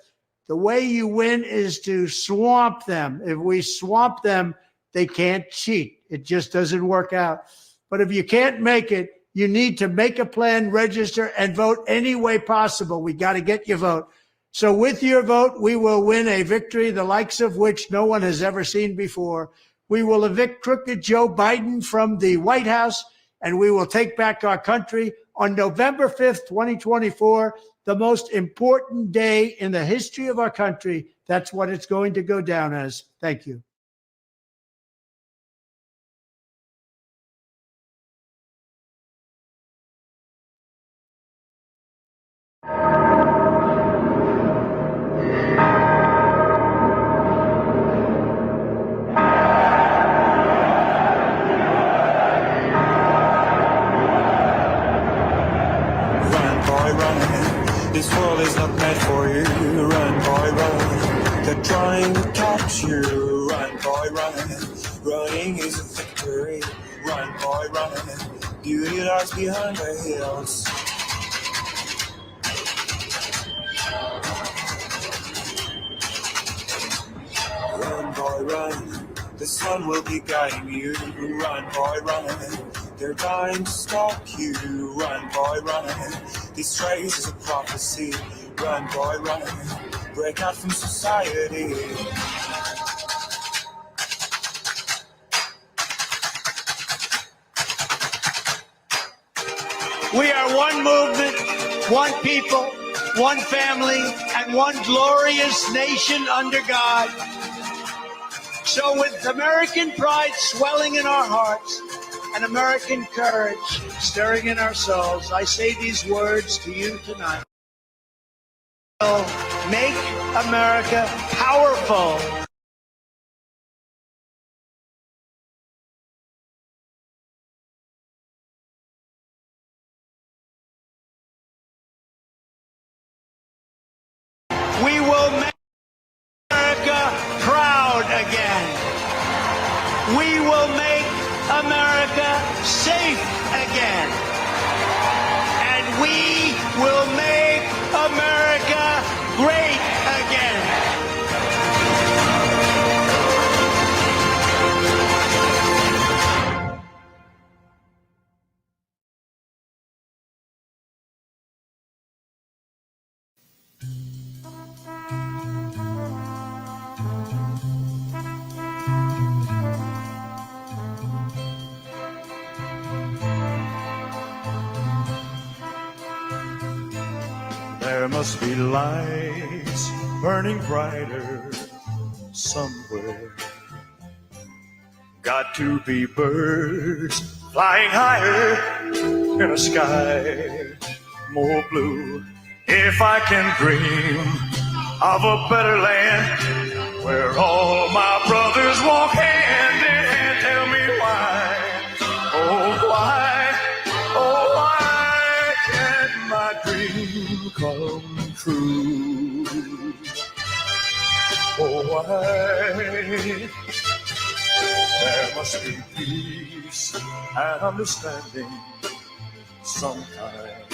The way you win is to swamp them. If we swamp them, they can't cheat. It just doesn't work out. But if you can't make it, you need to make a plan, register, and vote any way possible. We got to get your vote. So with your vote, we will win a victory the likes of which no one has ever seen before. We will evict crooked Joe Biden from the White House, and we will take back our country on November 5th, 2024, the most important day in the history of our country. That's what it's going to go down as. Thank you. This world is not meant for you. Run, boy, run. They're trying to catch you. Run, boy, run. Running is a victory. Run, boy, run. Beauty lies behind the hills. Run, boy, run. The sun will be guiding you. Run, boy, run. They're dying to stop you. Run, boy, run. This race is a prophecy. Run, boy, run. Break out from society. We are one movement, one people, one family, and one glorious nation under God. So with American pride swelling in our hearts and American courage stirring in our souls, I say these words to you tonight. Make America powerful. We will make America proud again. We will make America safe again. And we will make America great again. There must be lights burning brighter somewhere. Got to be birds flying higher in a sky more blue. If I can dream of a better land where all my brothers walk hand in hand, tell me why, oh why, oh why can't my dream come true? Oh why? There must be peace and understanding sometime.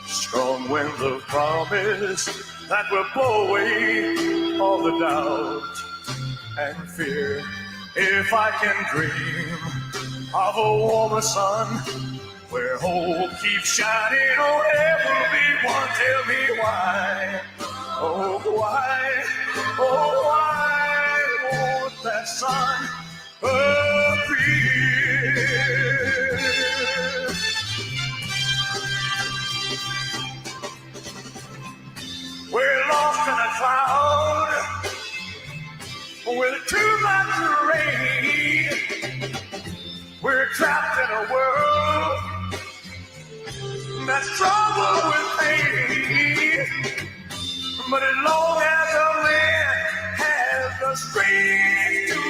Strong winds of promise that will blow away all the doubt and fear. If I can dream of a warmer sun where hope keeps shining, oh everyone, tell me why, oh why, oh why won't that sun appear? We're lost in a cloud with too much rain. We're trapped in a world that's troubled with pain. But as long as a man has the strength to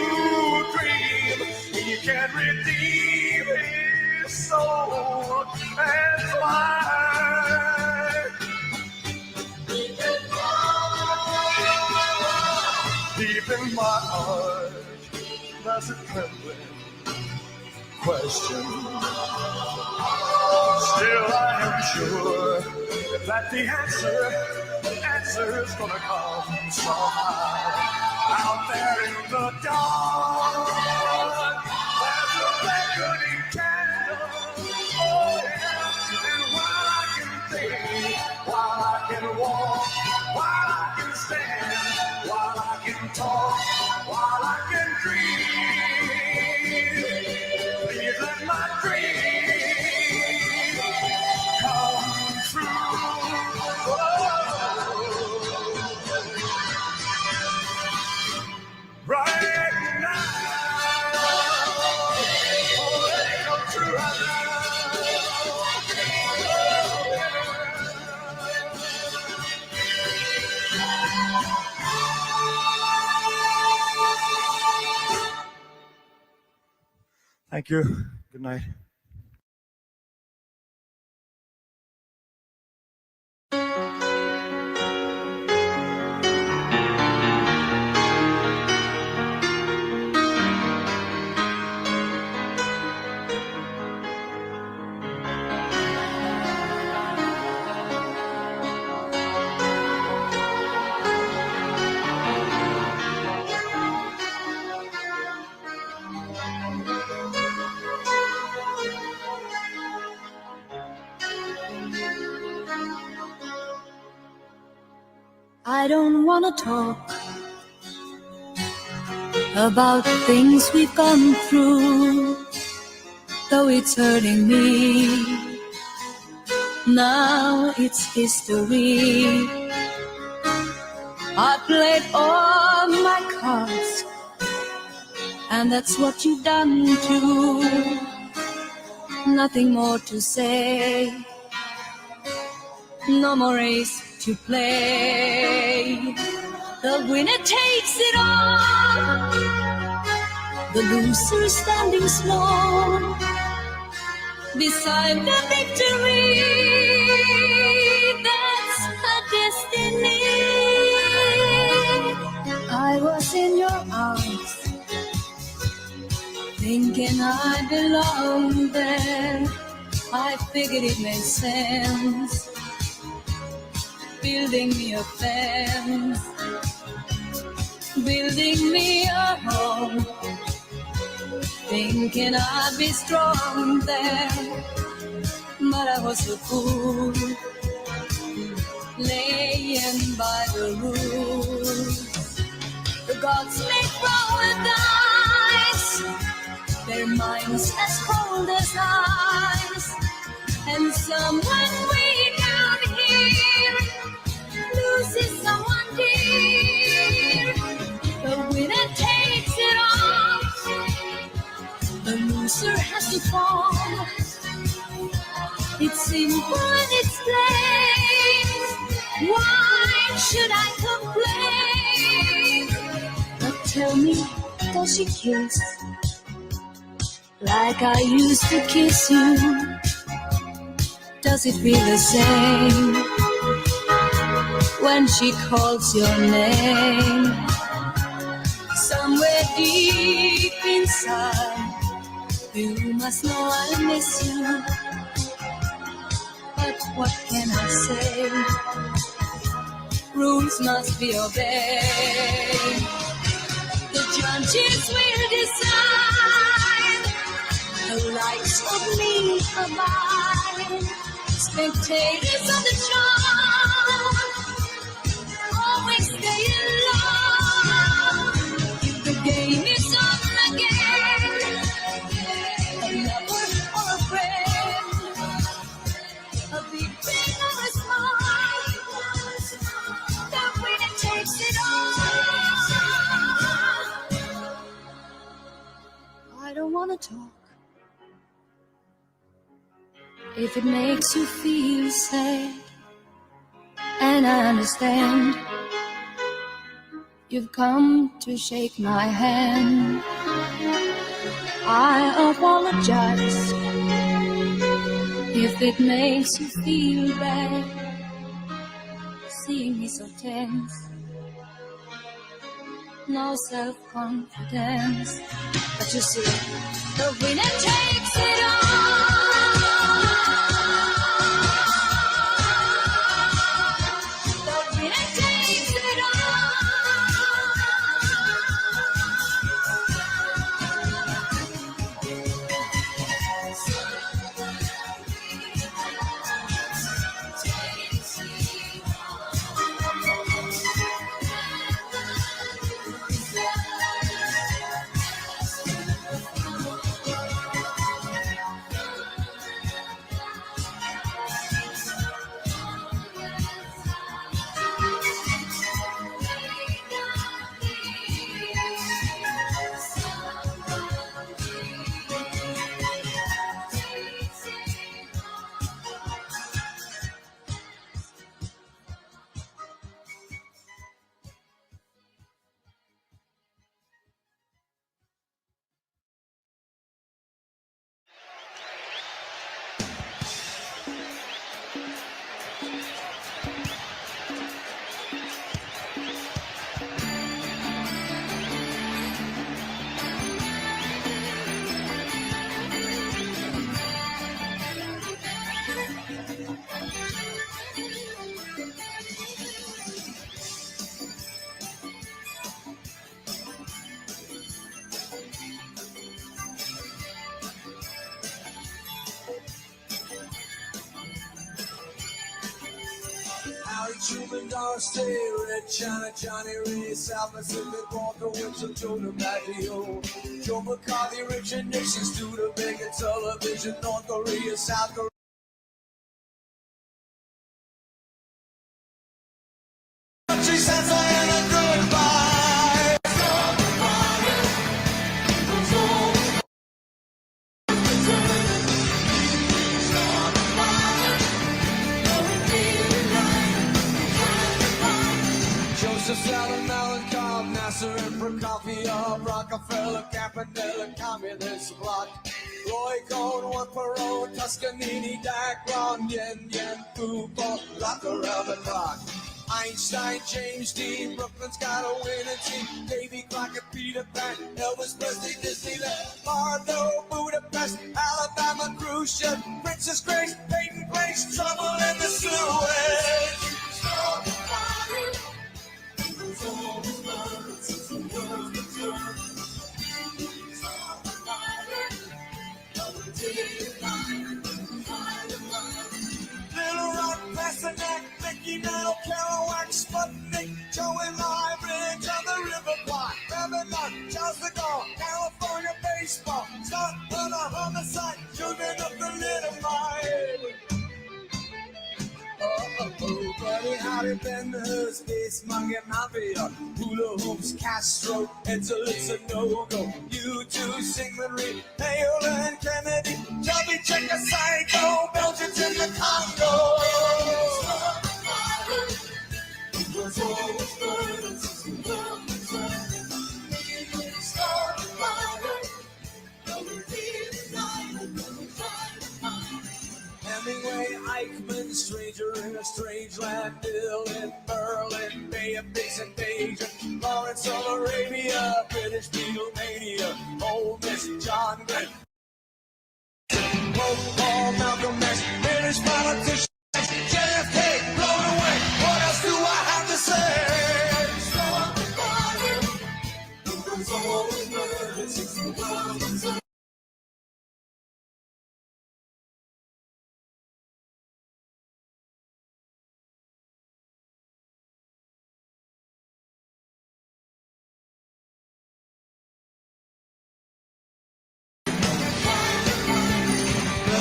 dream, he can redeem his soul and fly. Deep in my heart, there's a trembling question. Still, I am sure that the answer is gonna come somehow. Out there in the dark, there's a beckoning candle. Oh yeah, and while I can think, while I can walk, while I can stand, while I can talk, while I can dream, please let my dream come true. Right now, oh, let it come true right now. Thank you. Good night. I don't wanna talk about things we've gone through, though it's hurting me. Now it's history. I played all my cards, and that's what you've done too. Nothing more to say, no more race to play. The winner takes it all, the loser standing small beside the victory. That's her destiny. near. I was in your arms, thinking I belonged there. I figured it made sense, building me a fence, building me a home, thinking I'd be strong there. But I was a fool, laying by the rules. The gods may throw a dice, their minds as cold as ice, and someone way down here loses someone dear. The winner takes it all, the loser has to fall. It's simple and it's plain. Why should I complain? But tell me, does she kiss like I used to kiss you? Does it feel the same when she calls your name? Somewhere deep inside, you must know I miss you. But what can I say? Rules must be obeyed. The judges will decide, the likes of me abide. Spectators of the show always stay alone. The game is on again, a lover or a friend, a big thing or a small, the winner takes it all. I don't want to talk if it makes you feel sad, and I understand you've come to shake my hand. I apologize if it makes you feel bad, seeing me so tense, no self-confidence. But you see, the winner takes it all. The winner takes it Truman, Doris Day, Red China, Johnny Ray, South Pacific, Walker, Windsor, Joe DiMaggio, Joe McCarthy, Richard Nixon, Studebaker, Television, North Korea, South Korea. She says I am a goodbye. Joseph Stalin, Alan Cobb, Nasser and Prokofiev, Rockefeller, Campanella, Communist Bloc, Roy Cohn, Juan Perot, Toscanini, Dak, Ron, Yen, Yen, Fubo, Lock around the clock. Einstein, James Dean, Brooklyn's got a winning team. Davy Crockett, Peter Pan, Elvis Presley, Disneyland, Marlowe, Budapest, Alabama cruise ship, Princess Grace, Peyton Place, trouble in the sewage. Little Rock, Pasternak, Mickey Mantle, Kerouac, Sputnik, Joe and my bridge on the river Kwai, Lebanon, Charles de Gaulle, California baseball, start on a homicide, shooting up the little mile. Oh, buddy, howdy, Ben Hur, Space Monkey Mafia, Hula Hoops, Castro, it's a no-go. U2, Sigmund Reed, Payola and Kennedy, Chubby Checker, Psycho, Belgians in the Congo. Hemingway, Eichmann, stranger in a strange land, Bill in Berlin, Bay of Pigs invasion, Lawrence of Arabia, British Beatlemania, Ole Miss, John Glenn, Paul, Malcolm X, British politicians, JFK, blown away. What else do I have to say?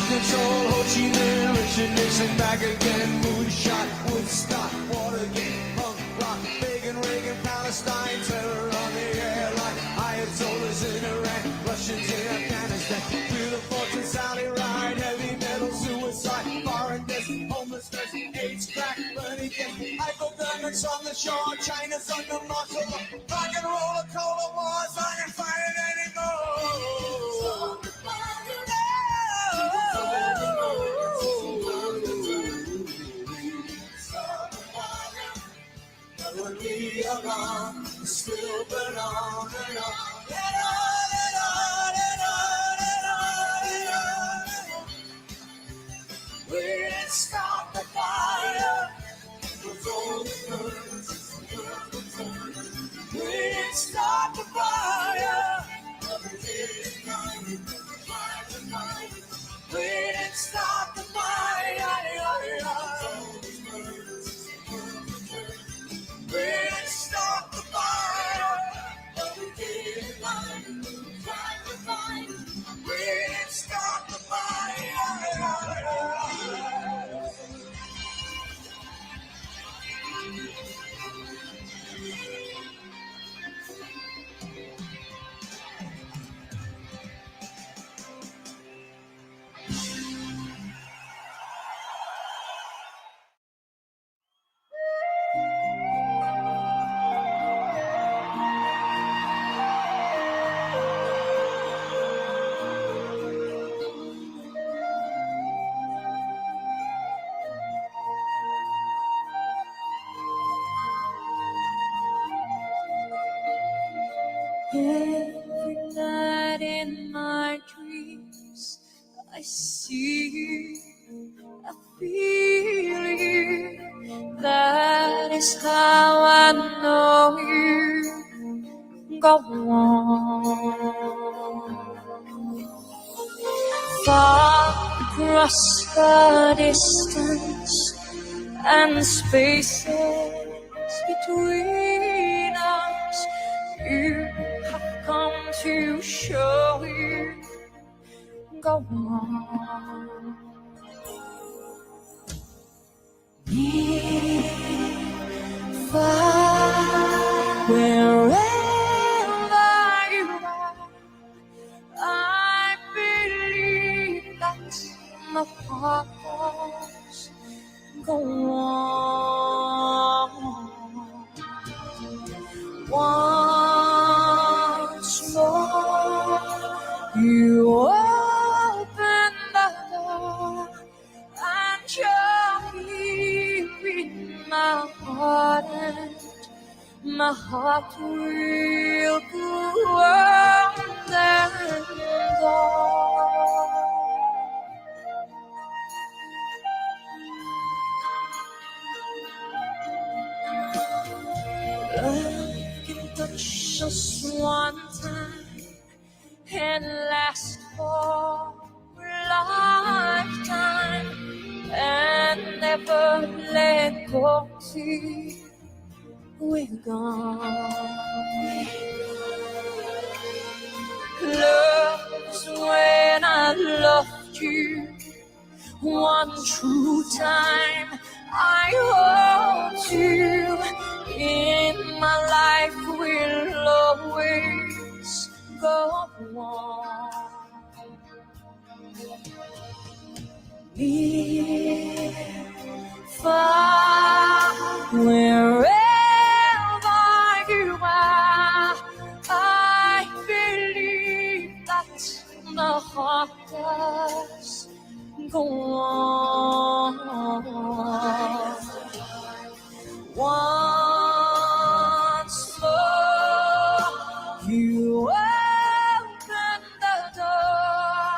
Control, Ho Chi Minh, Richard Nixon back again, Moonshot, Woodstock, Watergate, punk rock, Reagan, Palestine, terror on the airline, Ayatollahs in Iran, Russians in Afghanistan, through the fortune, Sally Ride, heavy metal, suicide, foreign deaths, homelessness, AIDS, crack, burning gas, hypodermics on the shore, China's under martial law, rock and roll, cola wars, I ain't fighting anymore. When we are gone, still burn on and on. And on and on and on and on and on. We didn't stop the fire. We didn't stop the fire. We didn't stop the fire. We didn't stop the fire. We didn't stop the fire. Every night in my dreams, I see you, I feel you. That is how I know you. Go on. Far across the distance and spaces between us, you have come to show you. Go on. Near, far, wherever you are, I believe that's my purpose. Go on. Once more, you open the door and show me in my heart. my heart will go on and on. Love can touch us one time and last for a lifetime and never let go till we're gone. Love's when I loved you one true time. I hold you in my life will always go on. Near, far, wherever you are, I believe that the heart does go on. Once more, you open the door,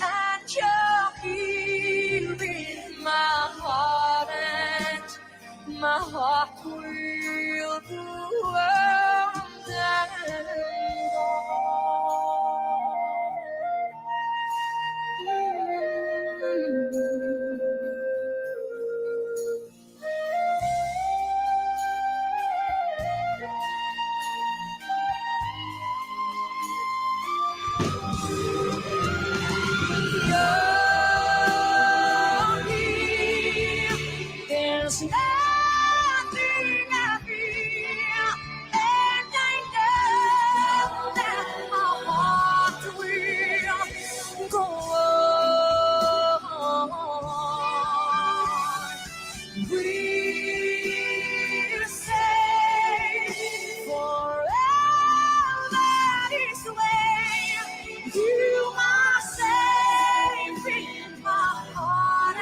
and you're here in my heart, and my heart will go on and there's nothing I fear, and I know that my heart will go on. We'll say forever this way. You are safe in my heart,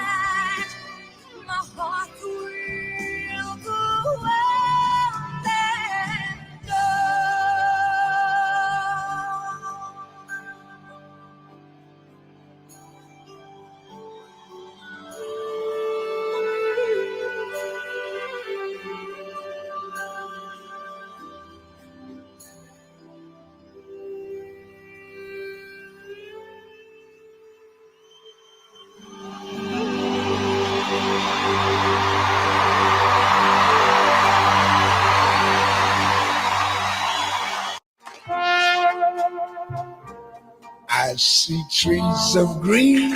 and my heart will go on and on. I see trees of green.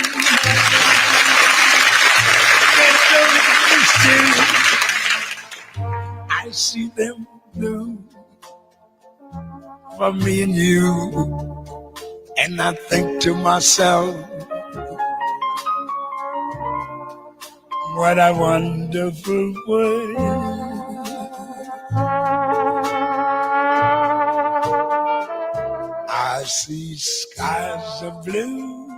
I see them blue for me and you. And I think to myself, what a wonderful world. I see skies of blue,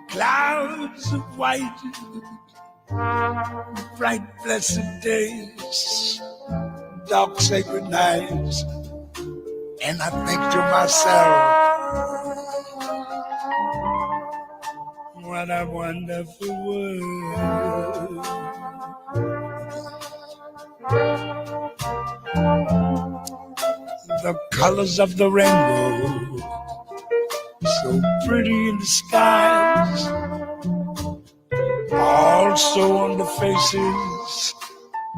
clouds of white, bright blessed days, dark sacred nights, and I think to myself, what a wonderful world. The colors of the rainbow, so pretty in the skies, also on the faces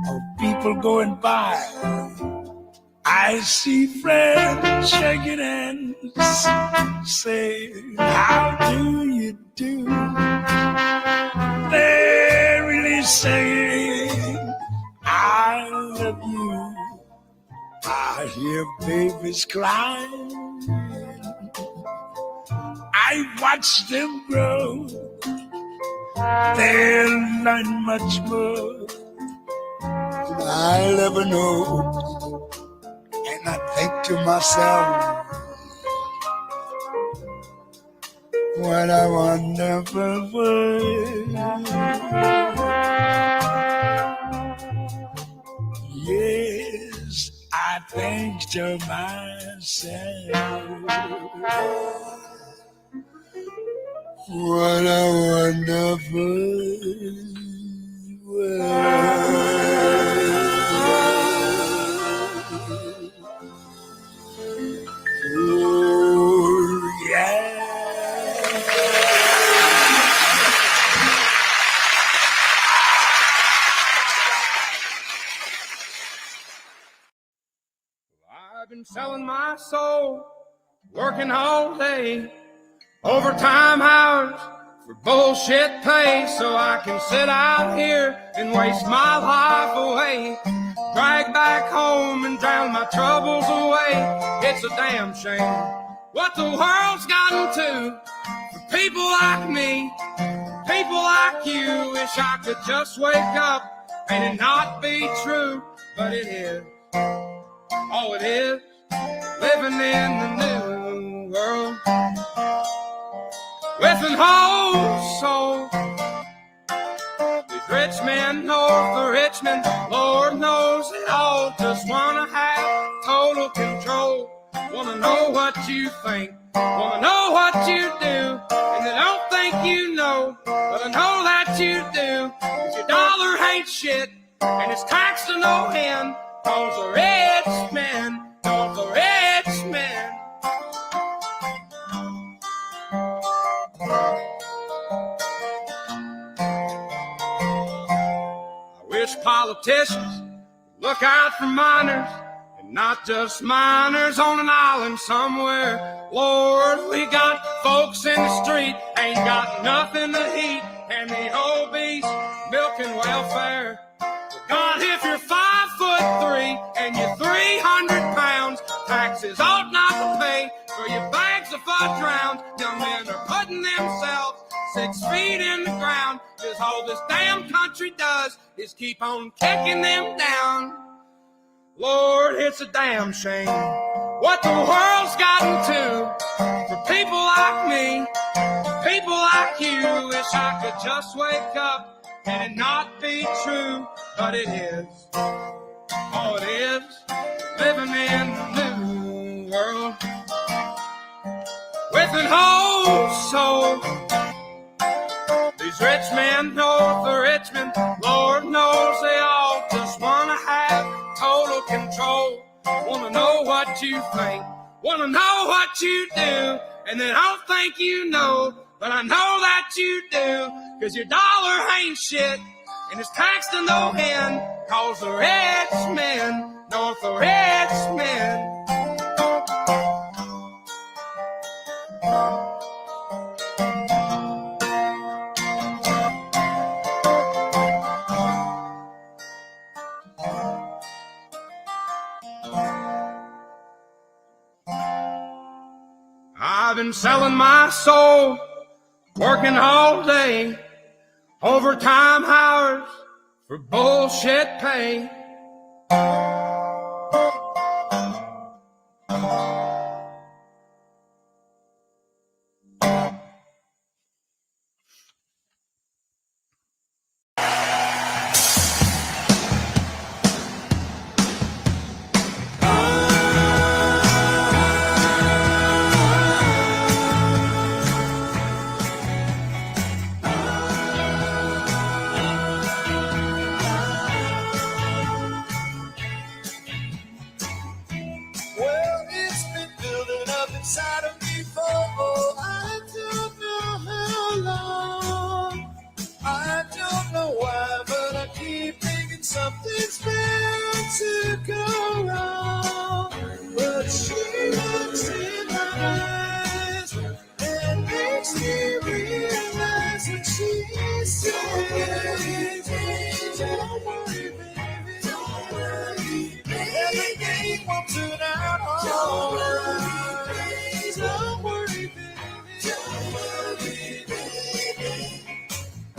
of people going by. I see friends shaking hands, saying, how do you do? They're really saying, I love you. I hear babies crying. I watch them grow. They'll learn much more than I'll ever know. And I think to myself, what a wonderful world. think to myself, what a wonderful world. Yeah. I've been selling my soul, working all day, overtime hours for bullshit pay, so I can sit out here and waste my life away, drag back home and drown my troubles away. It's a damn shame what the world's gotten to for people like me, people like you. Wish I could just wake up and it not be true, but it is. Oh, it is living in the new world with an whole soul. These rich men north of Richmond, Lord knows they all just wanna have total control. Wanna know what you think, wanna know what you do, and they don't think you know, but I know that you do. 'Cause your dollar ain't shit, and it's taxed to no end. 'Cause the rich men, 'cause the rich men. I wish politicians would look out for minors, and not just minors on an island somewhere. Lord, we got folks in the street, ain't got nothing to eat, and the obese milking welfare. God, if you're 5'3" and you're 300 pounds, taxes ought not to pay for your bags of fudge rounds. Young men are putting themselves 6 feet in the ground, 'cause all this damn country does is keep on kicking them down. Lord, it's a damn shame what the world's gotten to for people like me, people like you. Wish I could just wake up and it not be true, but it is. Oh, it is living in the new world with an whole soul. These rich men north of Richmond, Lord knows they all just wanna have total control. Wanna know what you think, wanna know what you do, and they don't think you know, but I know that you do. 'Cause your dollar ain't shit, and it's taxed to no end. 'Cause the rich men, north of rich men. I've been selling my soul, working all day, overtime hours for bullshit pay. Well, it's been building up inside of me for I don't know how long. I don't know why, but I keep thinking something's bound to go wrong. But she looks in my eyes and makes me realize what she says. Don't worry, baby, don't worry, baby. Everything will turn out all right. Don't worry, baby, don't worry, baby.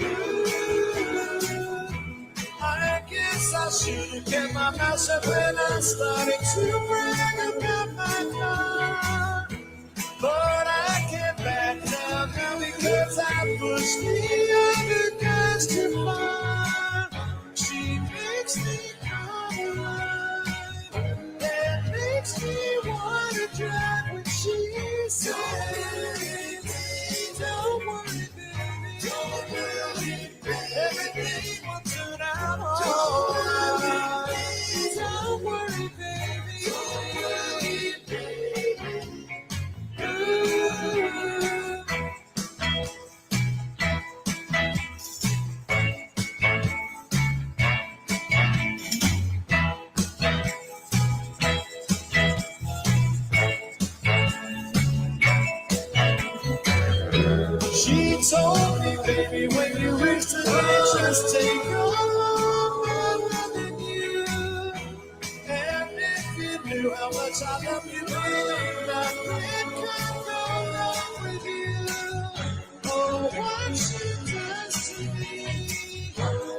Ooh, I guess I should have kept my mouth shut when I started to brag about my car. But I can't back down now because I pushed the other guys too far. She makes me come alive and told me, baby, when you reach the edge, just take all I'm loving you. And if you knew how much I love you, baby, nothing could go wrong with you. Oh, what she does to me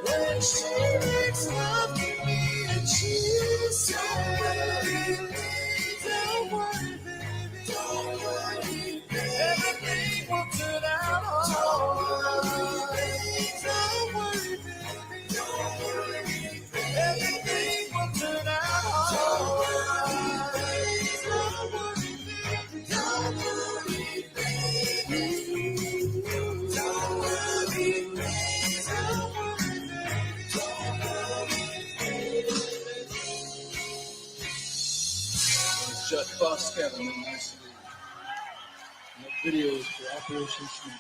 when she makes love to me and she says, don't worry, baby, don't worry, everything will turn out alright. Don't worry, baby, don't worry, everything will turn out alright. Don't worry, baby, don't worry, baby, don't worry, baby, don't worry, baby, don't worry. Shut boss Kevin in my city. That video is for Operation Smooth.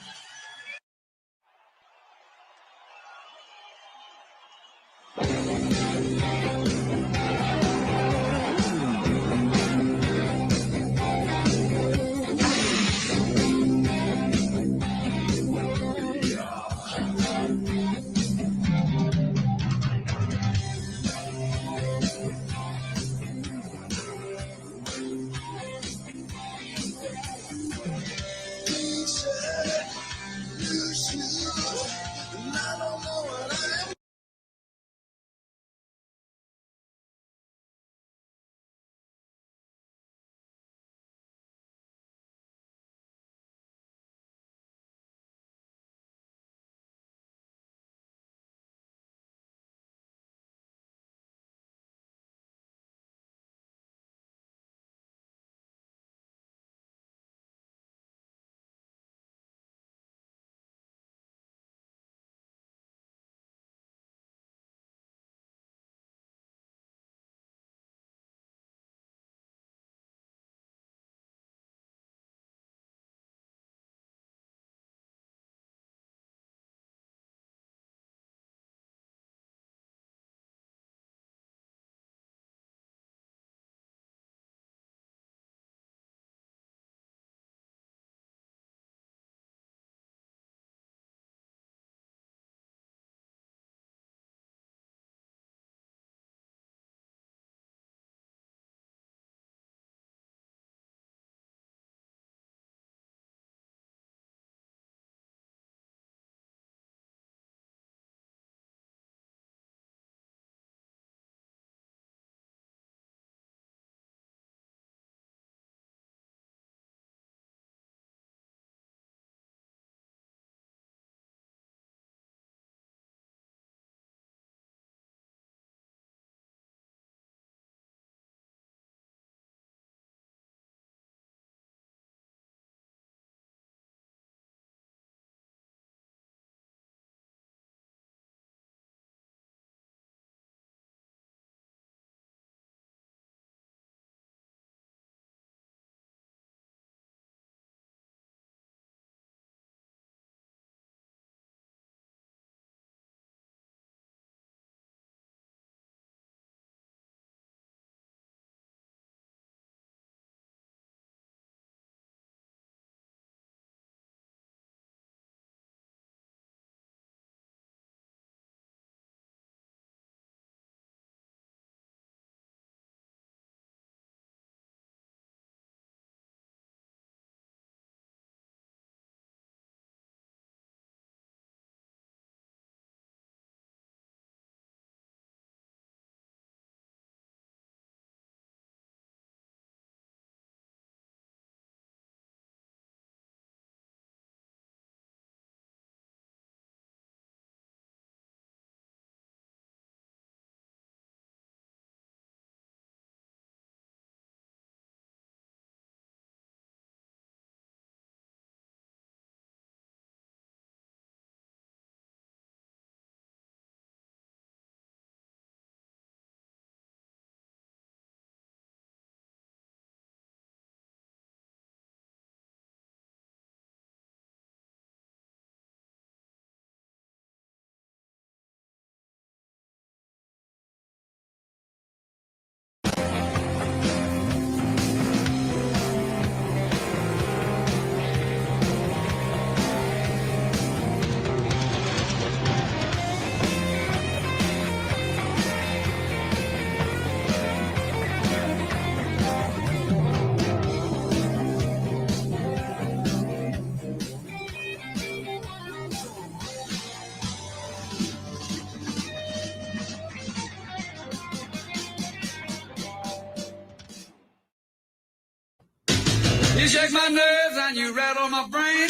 You shake my nerves and you rattle my brain.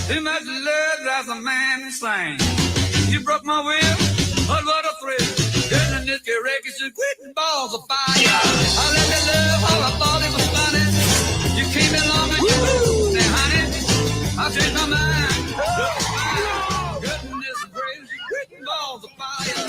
Too much love drives a man insane. You broke my will, but what a thrill. Getting this wreckage and quitting balls of fire. I let you love how I thought it was funny. You came along and you moved, and honey, I changed my mind. Goodness gracious, you quitting balls of fire.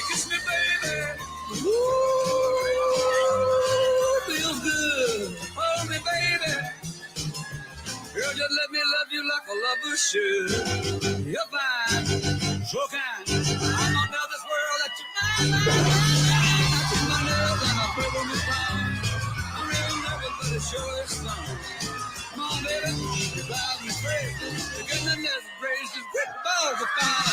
Kiss me, baby. Ooh, feels good. Hold me, baby. Girl, just let me love you like a lover should. You're fine, so kind. I'm under this world that you're mine. I took my nails and I put on this phone. I'm real nervous, but it sure is fun. Come on, baby, you drive me crazy. The goodness gracious, quit balls of fire.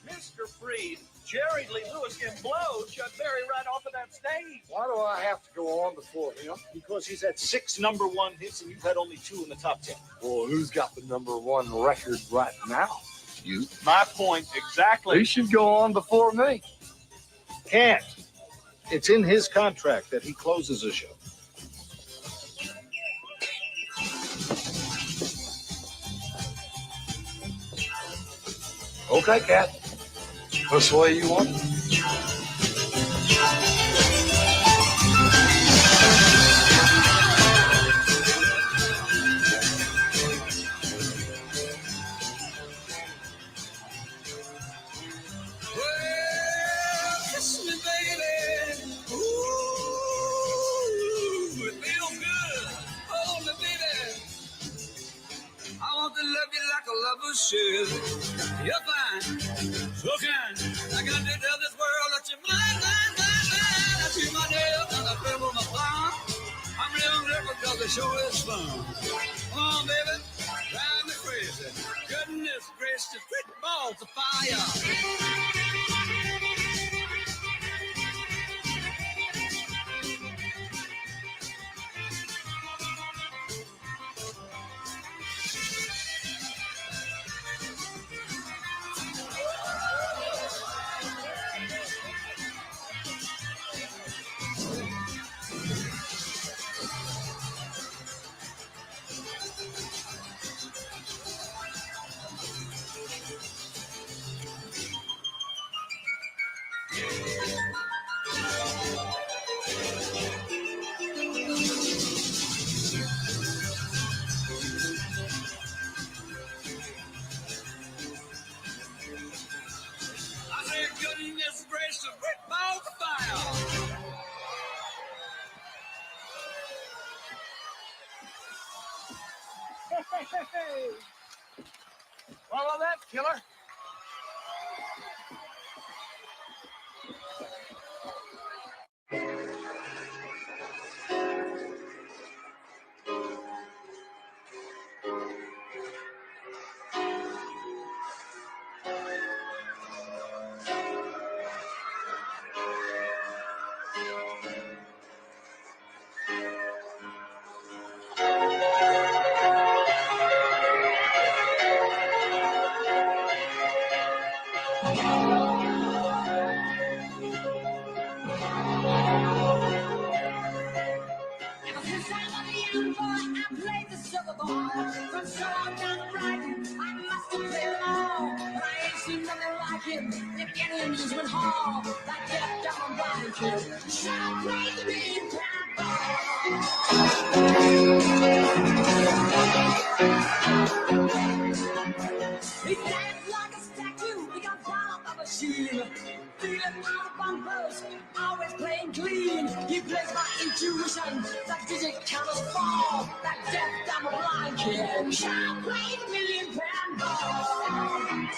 Mr. Freed, Jerry Lee Lewis can blow Chuck Berry right off of that stage. Why do I have to go on before him? Because he's had 6 #1 hits and you've had only 2 in the top 10. Well, who's got the #1 record right now? You. My point exactly. He should go on before me. Can't. It's in his contract that he closes a show. Okay, Cat. That's the way you want it. Kiss me, baby. Ooh, it feels good. Hold me, baby. I want to love you like a lover should. You're fine, so kind. I got to tell this world that you're mine, mine, mine, mine. I see my nails and I feel on my palm. I'm real nervous because the show is fun. Come on, baby, drive me crazy. Goodness gracious, quit balls of fire. I say goodness gracious, quit balls of fire. Hey. Follow that, killer. Ever since I was a young boy, I played the silver ball. From short down to Brighton, I must have played along. But I ain't seen nothing like him in any amusement hall. Like that down on Brighton Kid. Shout praise to me in town He stands like a statue. He got ballot of machine. Feeling out of bumpers, always playing clean. He plays my intuition, that digit counters fall. That deaf, dumb, blind kid. Shall play the million-pound ball.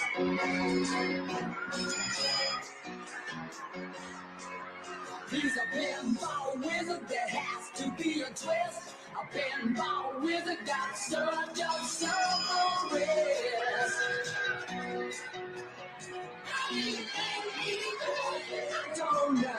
He's a pinball wizard, there has to be a twist. A pinball wizard got served up so wrist. I don't know.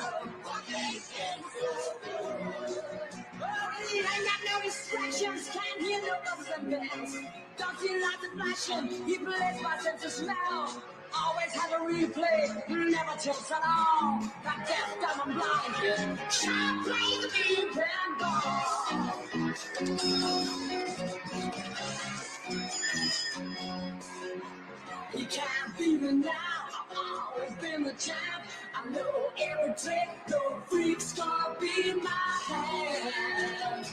He ain't got no distractions, can't hear no buzzes and bells. Don't see lights and flashing, he plays by sense of smell. Always have a replay, never tilts at all. That deaf, dumb, and blind kid can't play the deep and ball. He can't beat me now, I've always been the champ. I know every trick, no freak's gonna be my hand.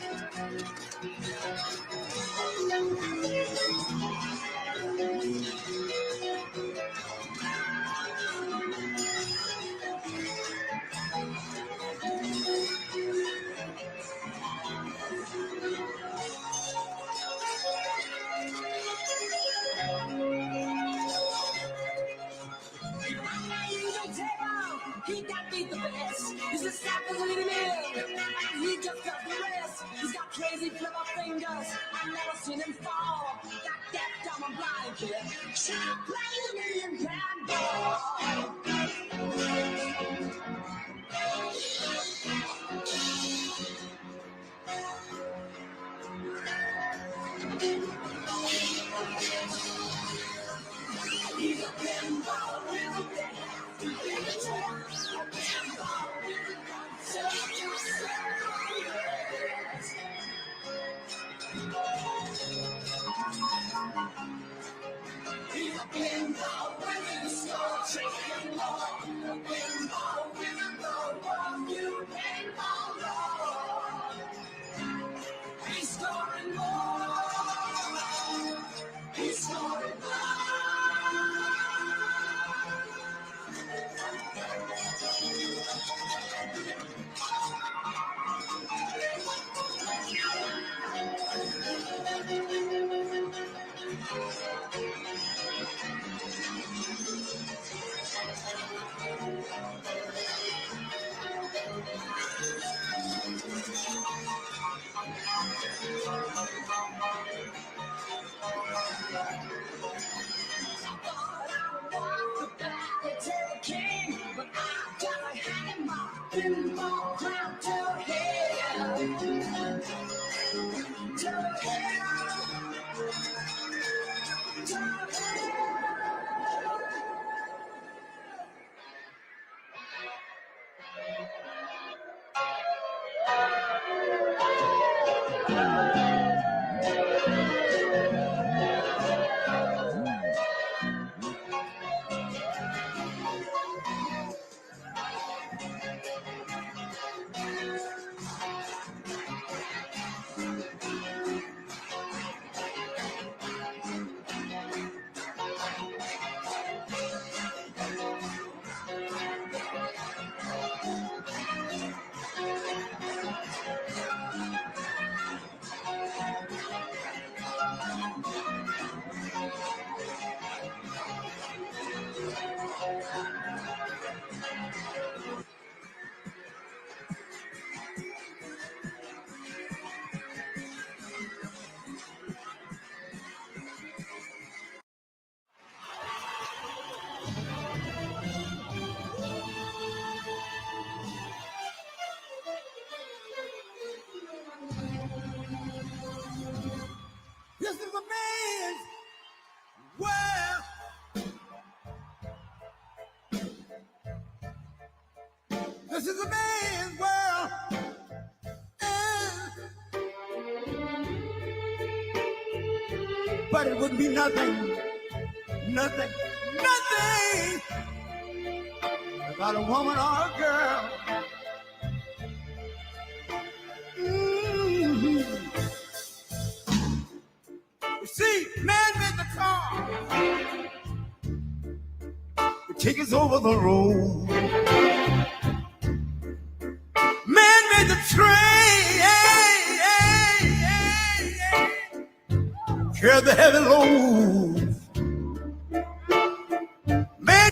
He got beat the best. He's a staff leading in, and he just does the rest. He's got crazy clever fingers. I've never seen him fall. That deaf, dumb, and blind kid shall play the million-pound ball. He's a pinball wizard that has to be a champ. A pinball wizard that serves you serious. He's a pinball wizard, so chicken long. A pinball wizard, the one you pinball Lord. He's scoring more. He's scoring more. Pinball crown to hell. To hell. To This is a man's world. This is a man's world. But it would be nothing, nothing, nothing about a woman or a girl. You see, man made the car. take us over the road. Man made the train, carry the heavy load. Man.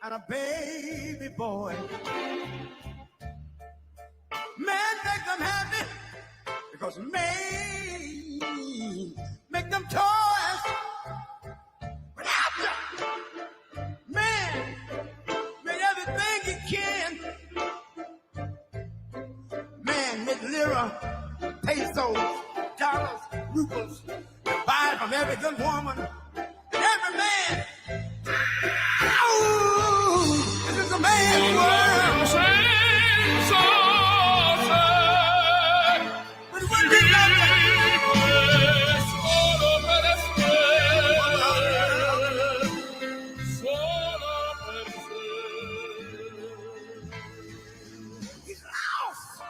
And a baby boy. Man, make them happy because man, make them toys. Without you, man, make everything he can. Man, make lira, pesos, dollars, rubles, buy from every good woman and every man. This is a man's world. But when we got he's lost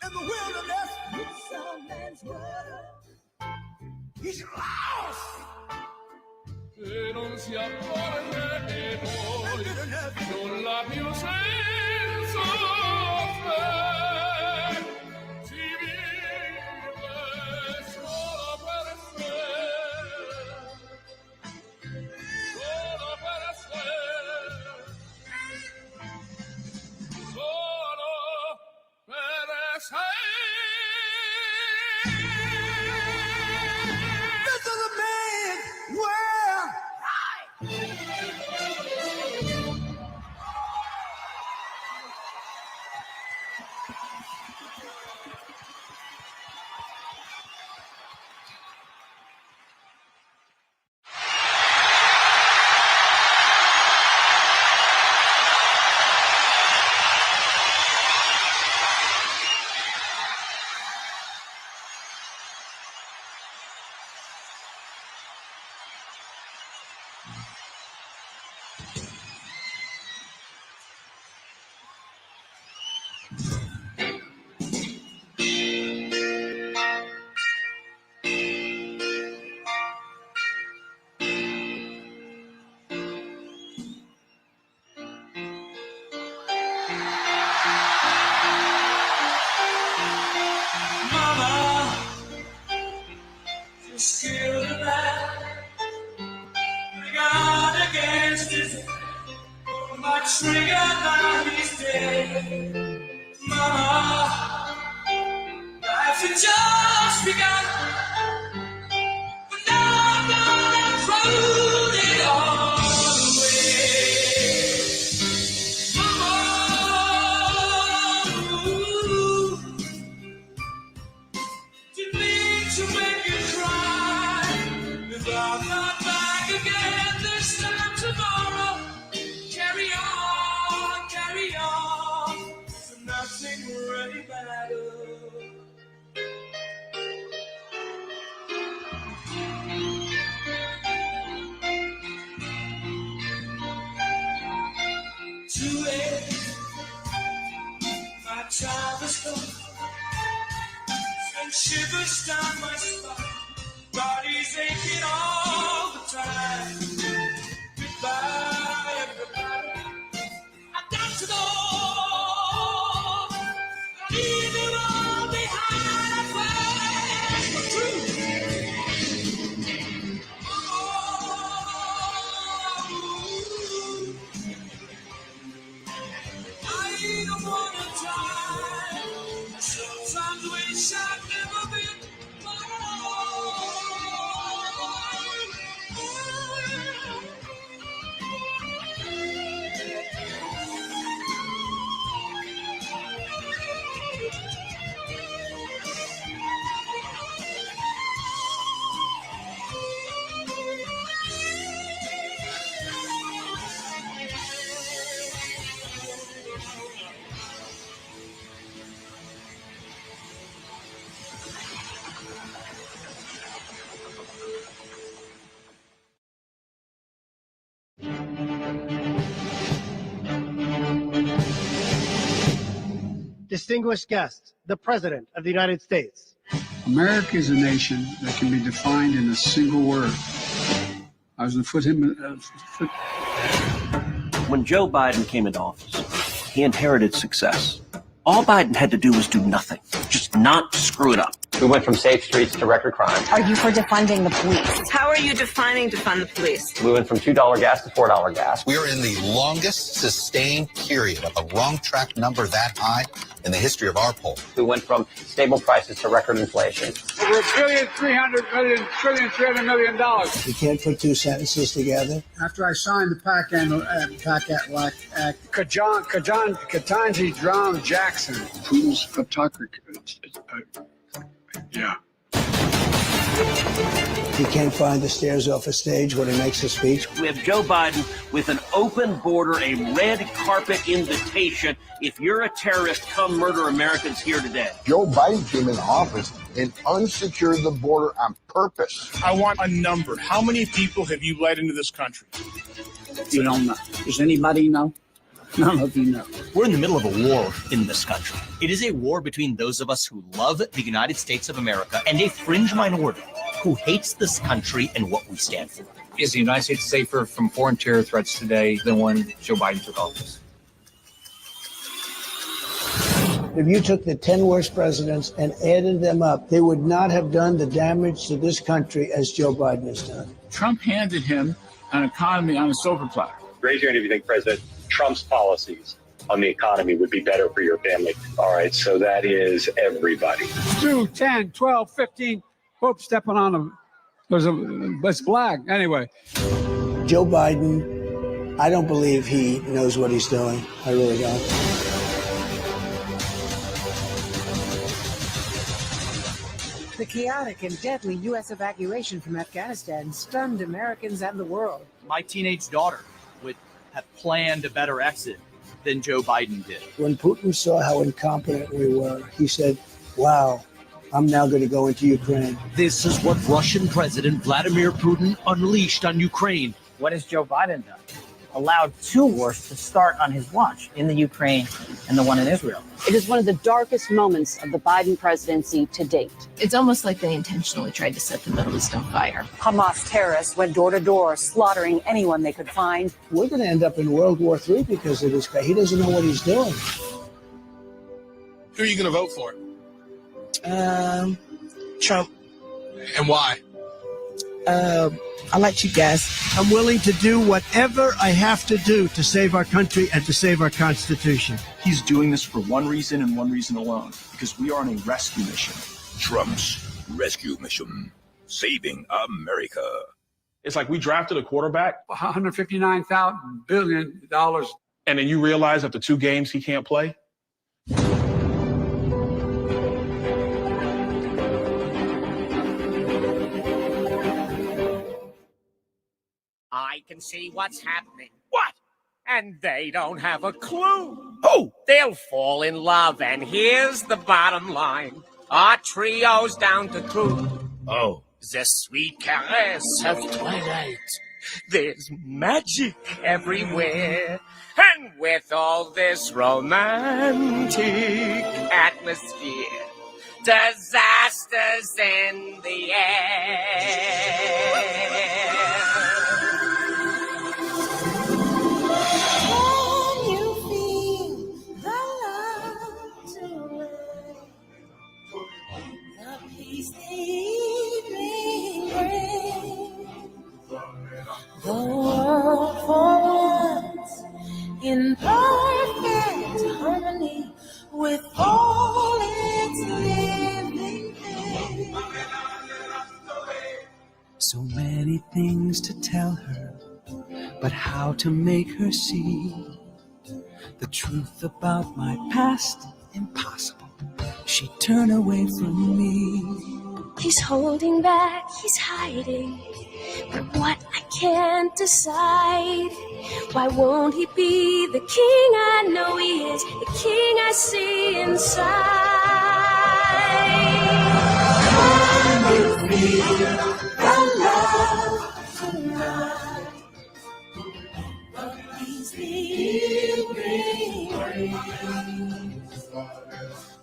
in the wilderness. It's a man's world. He's lost. E non si accorge che noi non l'abbiamo senso per si vive solo per sé, solo per sé, solo per sé. This is a man's world. Skill to that, God against his my trigger, now he's dead. Mama, life had just begun, but now I'm gonna throw it all away. Mama, didn't mean to make you cry. If I'm not back again this time tomorrow, carry on, so nothing really matters. Shivers down my spine. Body's aching all the time. Goodbye, everybody. I've got to go. Leave it all behind. I fight for truth. I don't wanna die. Sometimes wish I'd never been my Distinguished guests, the President of the United States. America is a nation that can be defined in a single word. I was When Joe Biden came into office, he inherited success. All Biden had to do was do nothing, just not screw it up. We went from safe streets to record crime. Are you for defunding the police? How are you defining defund the police? We went from $2 gas to $4 gas. We are in the longest sustained period of a wrong track number that high in the history of our poll. We went from stable prices to record inflation. Over $1.3 billion. You can't put two sentences together. After I signed the PAC Act, Ketanji Brown Jackson. Putin's photography. Yeah. He can't find the stairs off a stage when he makes a speech. We have Joe Biden with an open border, a red carpet invitation. If you're a terrorist, come murder Americans here today. Joe Biden came in office and unsecured the border on purpose. I want a number. How many people have you let into this country? You don't know. Does anybody know? None of you know. We're in the middle of a war in this country. It is a war between those of us who love the United States of America and a fringe minority who hates this country and what we stand for. Is the United States safer from foreign terror threats today than when Joe Biden took office? If you took the 10 worst presidents and added them up, they would not have done the damage to this country as Joe Biden has done. Trump handed him an economy on a silver platter. Raise your hand if you think President Trump's policies on the economy would be better for your family. All right, so that is everybody. 2, 10, 12, 15. Whoop, stepping on them. It's black. Anyway. Joe Biden, I don't believe he knows what he's doing. I really don't. The chaotic and deadly U.S. evacuation from Afghanistan stunned Americans and the world. My teenage daughter would have planned a better exit than Joe Biden did. When Putin saw how incompetent we were, he said, wow, I'm now going to go into Ukraine. This is what Russian President Vladimir Putin unleashed on Ukraine. What has Joe Biden done? Allowed two wars to start on his watch in the Ukraine and the one in Israel. It is one of the darkest moments of the Biden presidency to date. It's almost like they intentionally tried to set the Middle East on fire. Hamas terrorists went door to door, slaughtering anyone they could find. We're going to end up in World War III because of this guy. He doesn't know what he's doing. Who are you going to vote for? Trump. And why? I like you guys. I'm willing to do whatever I have to do to save our country and to save our Constitution. He's doing this for one reason and one reason alone, because we are on a rescue mission. Trump's rescue mission, saving America. It's like we drafted a quarterback, $159 billion. and then you realize after 2 games he can't play. I can see what's happening. What? And they don't have a clue. Oh! They'll fall in love, and here's the bottom line. Our trio's down to 2. Oh. The sweet caress of twilight. There's magic everywhere. And with all this romantic atmosphere, disasters in the air. Can you feel the love tonight? The peace the evening brings. The world for once in perfect harmony with all its living things. So many things to tell her, but how to make her see the truth about my past? Impossible. She'd turn away from me. He's holding back, he's hiding, but what I can't decide. Why won't he be the king I know he is, the king I see inside? Can you feel the love tonight? The peace the evening brings.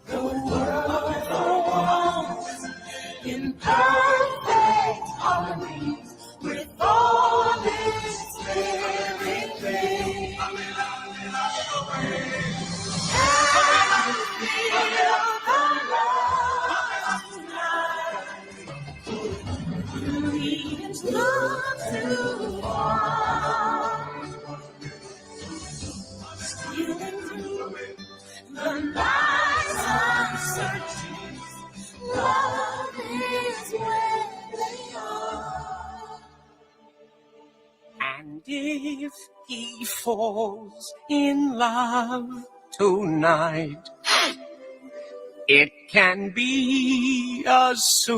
The world for once in perfect harmony with all its living things. And feel the love tonight. Dreams not too far. Stealing through the night's uncertainties. Love is where they are. And if he falls in love tonight, it can be assumed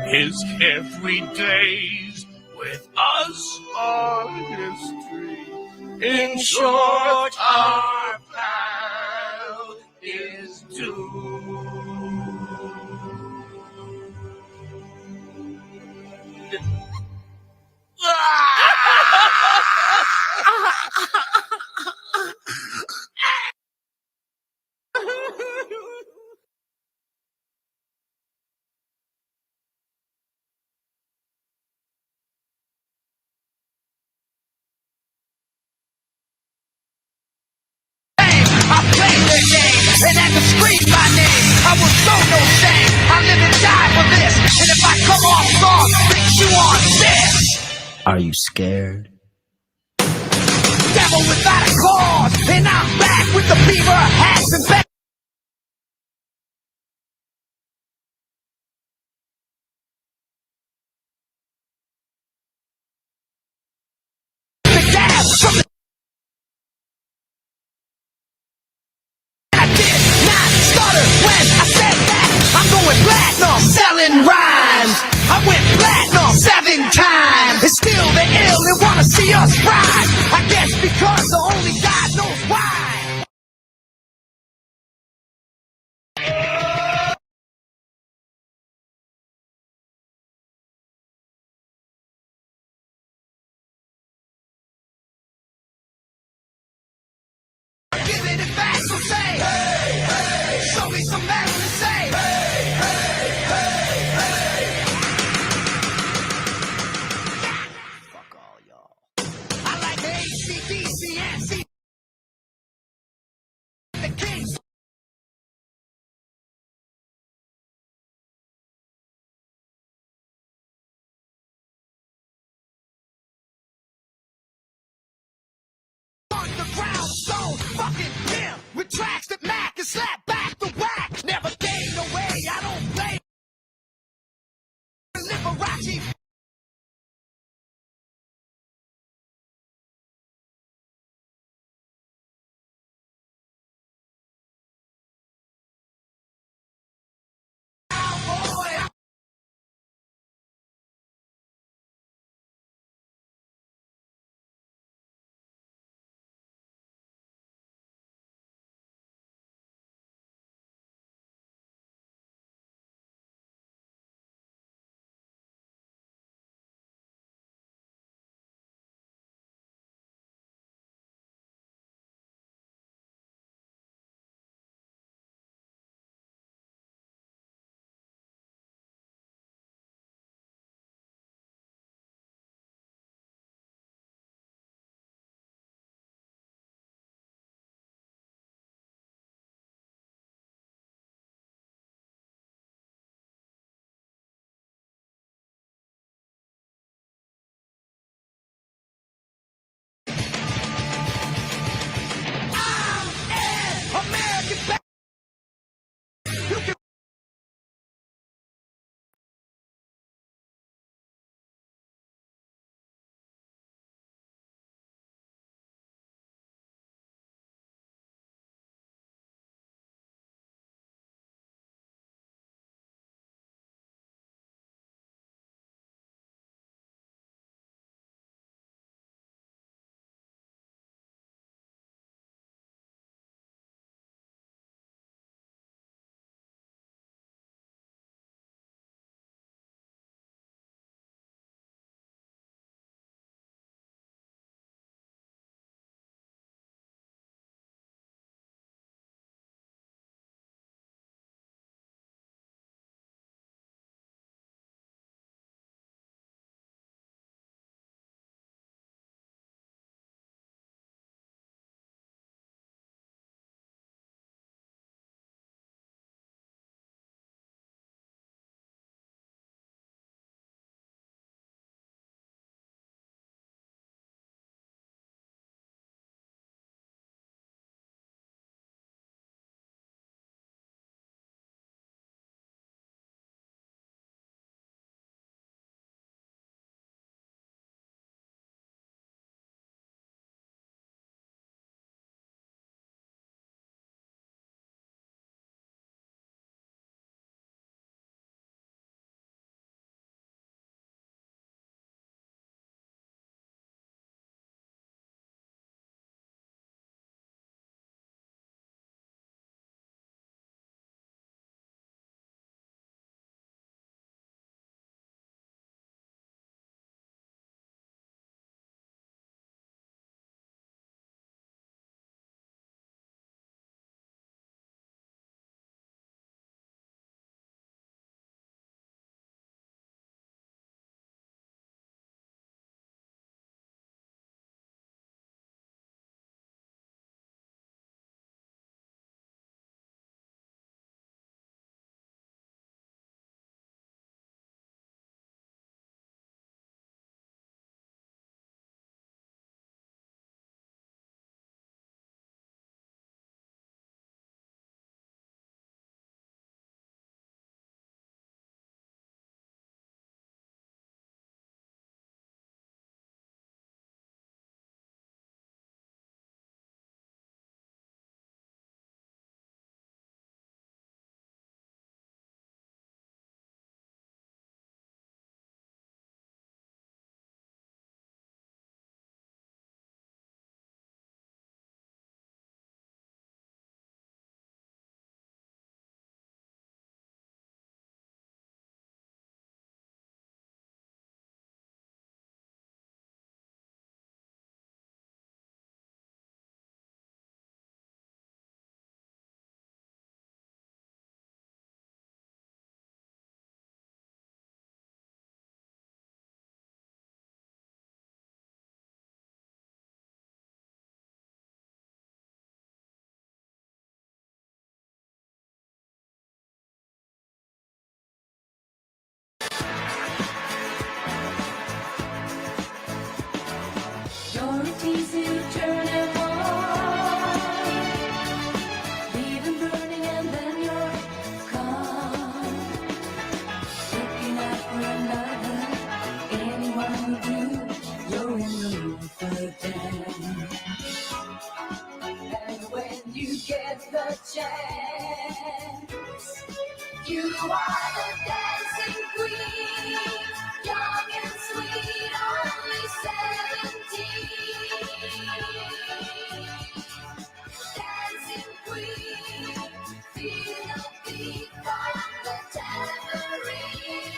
his everydays with us are history. In short, our pal is doomed. I play the game, and at the scream my name, I will show no shame. I live and die for this, and if I come off wrong, fix you on this. Are you scared? Devil without a cause, and I'm back with the beaver hats and back. The dab from the I did not stutter when I said that. I'm going platinum, selling rhymes. I went platinum 7 times. It's still the ill, they wanna see us rise. I guess because the only God knows why. Giving it back, so say, hey, hey, show me some metal to say, hey, hey, hey, hey. Fuck all y'all. I like ACDC and C. The Kings. On the ground, so fucking chance. You are the dancing queen, young and sweet, only 17. Dancing queen, feel the beat from the tambourine.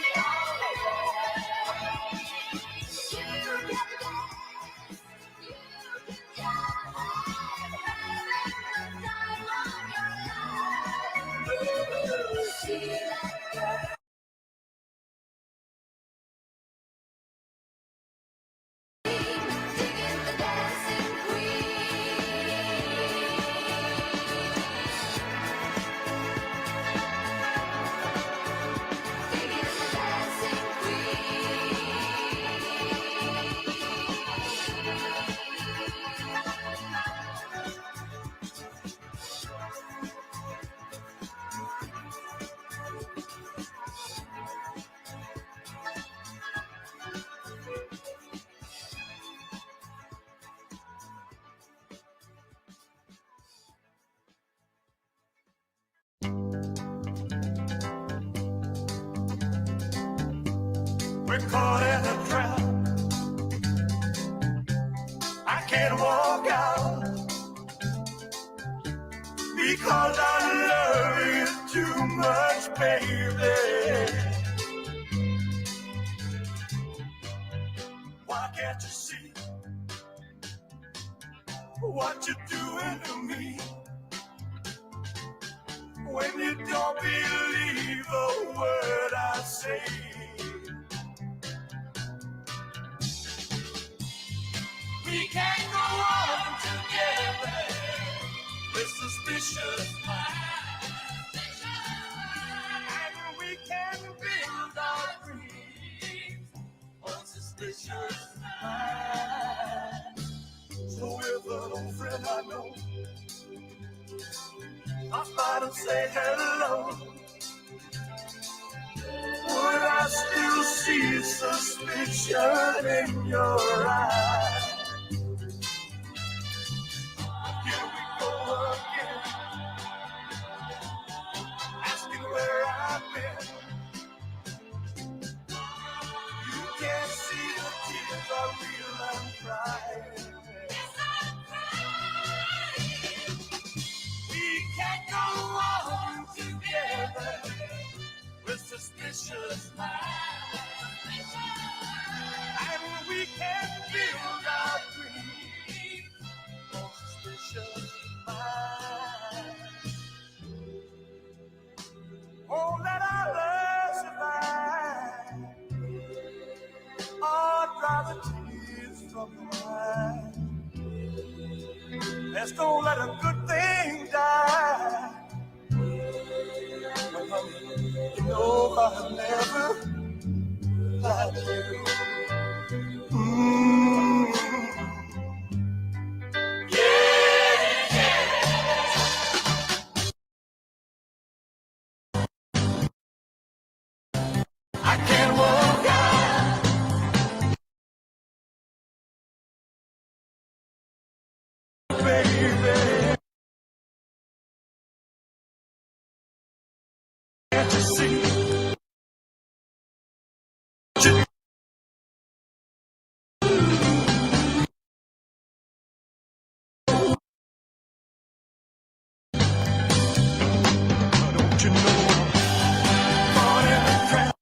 You can dance, you can jive, having the time of your life. Ooh, see that girl. Digging the dancing We're caught in a trap. I can't walk out because I love you too much, baby. Why can't you see what you're doing to me? When you don't believe a word I say. We can't go on together with suspicious minds. And we can build our dreams on suspicious minds. So if an old friend I know I might have said hello, would I still see suspicion in your eyes? Here we go again, asking where I've been. You can't see the tears are real and crying. Yes, I'm crying. We can't go on together with suspicious minds. And we can build our dreams on suspicious minds. Oh, let our love survive. Oh, dry the tears from your eyes. Let's don't let a good thing die. You know I've never lied to you. I can't walk out. Baby, can't you see? Don't you know I'm caught in a trap?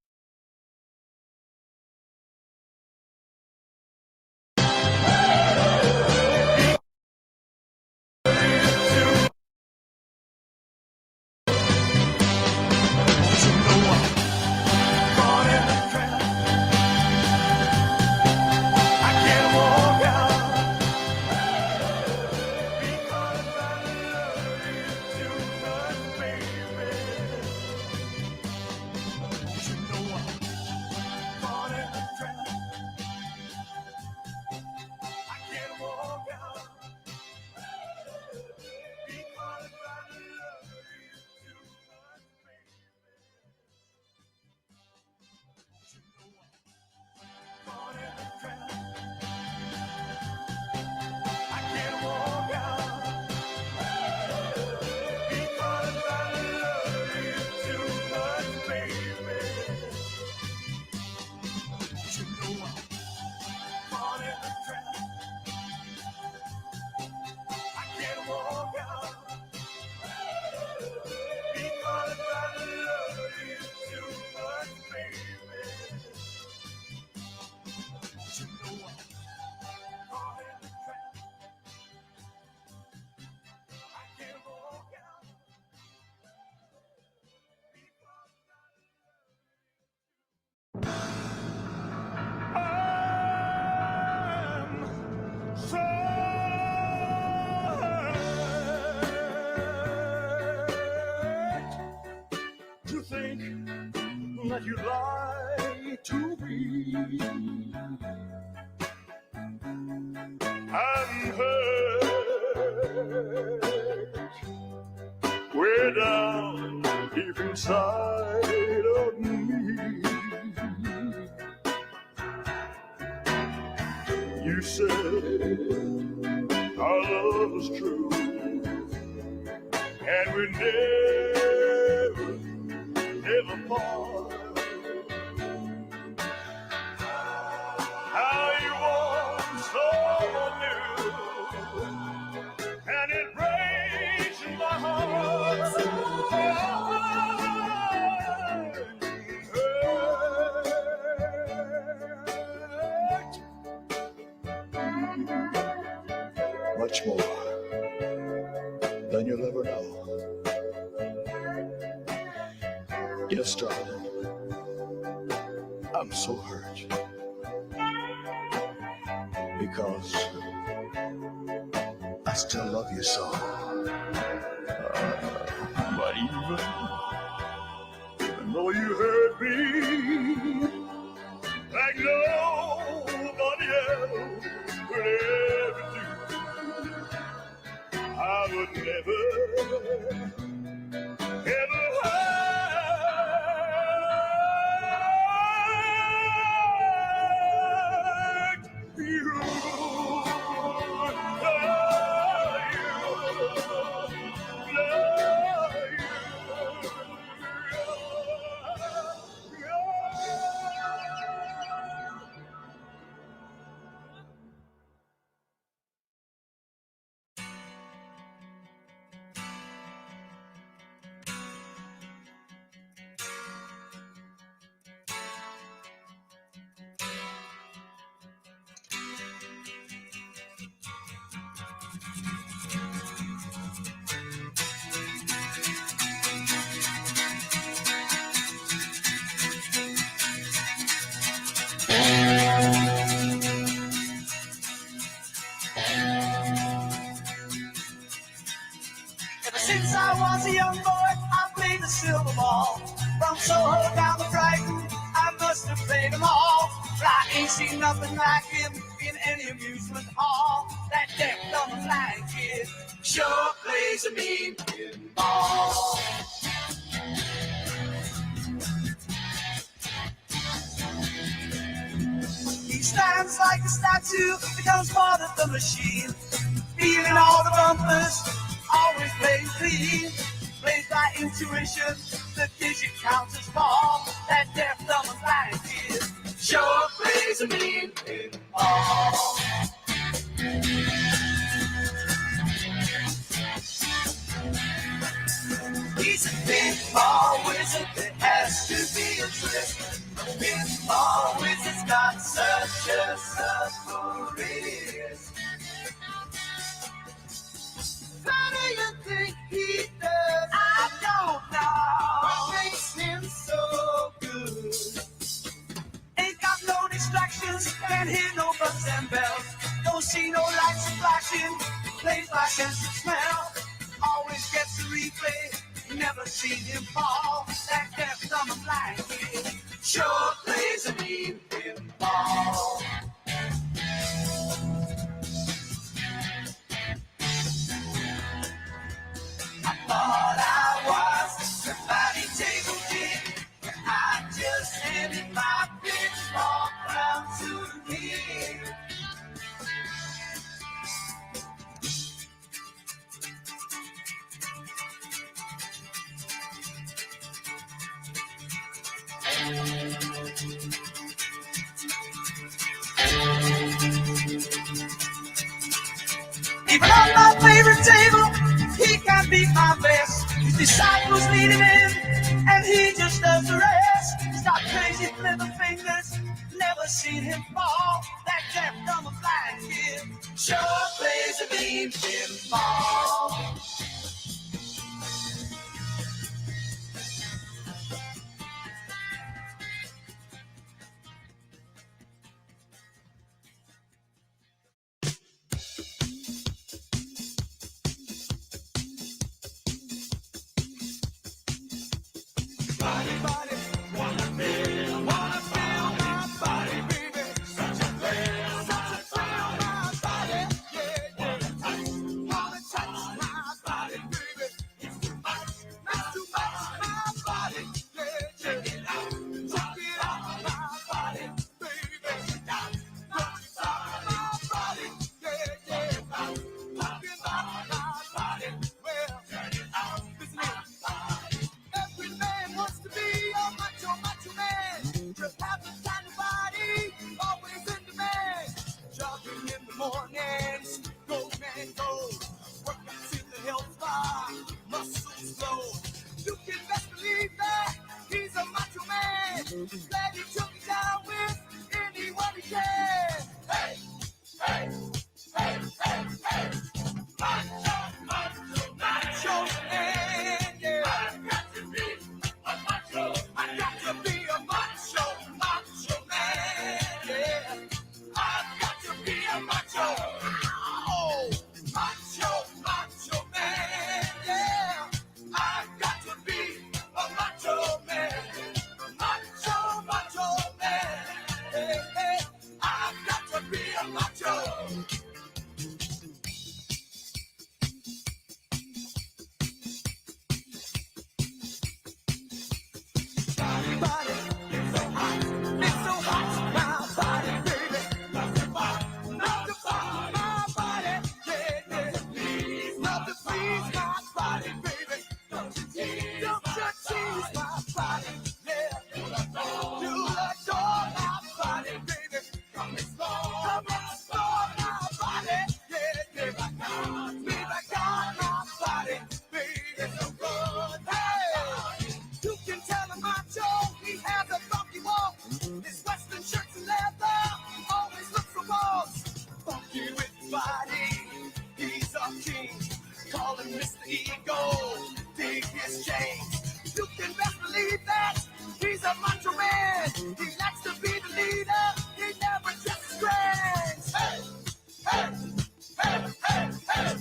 Don't you know I'm caught in a trap? that you like to be. I'm hurt way down deep inside of me. You said our love was true, and we never part. How you want someone new, and it breaks my heart. Much more than you'll ever know. Yes, darling, I'm so hurt because I still love you so. But even though you hurt me like nobody else could ever do, I would never, ever hurt you. Ever since I was a young boy, I played the silver ball. From Soho down to Brighton, I must have played them all. But I ain't seen nothing like him in any amusement hall. That deaf, dumb, and blind kid sure plays a mean pinball. He stands like a statue, becomes part of the machine. Feeling all the bumpers, always playing clean. Plays by intuition, the digit counts as ball. That deaf, dumb, and blind kid sure plays a mean pinball. He's a pinball wizard, there has to be a trick. A pinball wizard's got such a career. How do you think he does? I don't know. What makes him so good? Ain't got no distractions, can't hear no buzzes and bells. Don't see no lights flashing, plays by sense of smell. Always gets a replay, never seen him fall. That deaf, dumb, and blind kid sure plays a mean pinball. I thought I was the body table king. I just handed my pitchfork down to him. Even on my favorite table, he can beat my best. His disciples lead him in, and he just does the rest. He's got crazy little fingers, never seen him fall. That deaf, dumb, and blind kid sure plays a mean pinball. Body, wanna be Mr. Ego, dig his chains. You can best believe that he's a macho man. He likes to be the leader. He never just strands. Hey, hey, hey, hey, hey.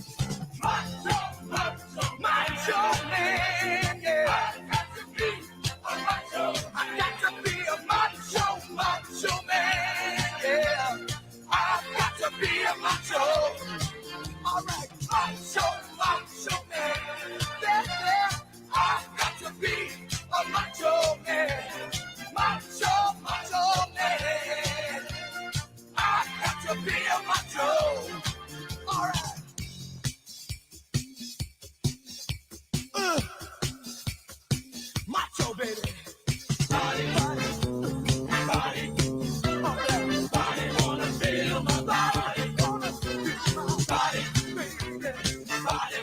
Macho, macho, macho man. Yeah. I got to be a macho. I got to be a macho, macho man. Yeah. I've got to be a macho. All right, macho, macho man. Yeah, yeah. I've got to be a macho man. Macho, macho man. I've got to be a macho. All right. Macho, baby. Body, body, body. All right. Body wanna feel my body. Wanna feel my body, baby. Body.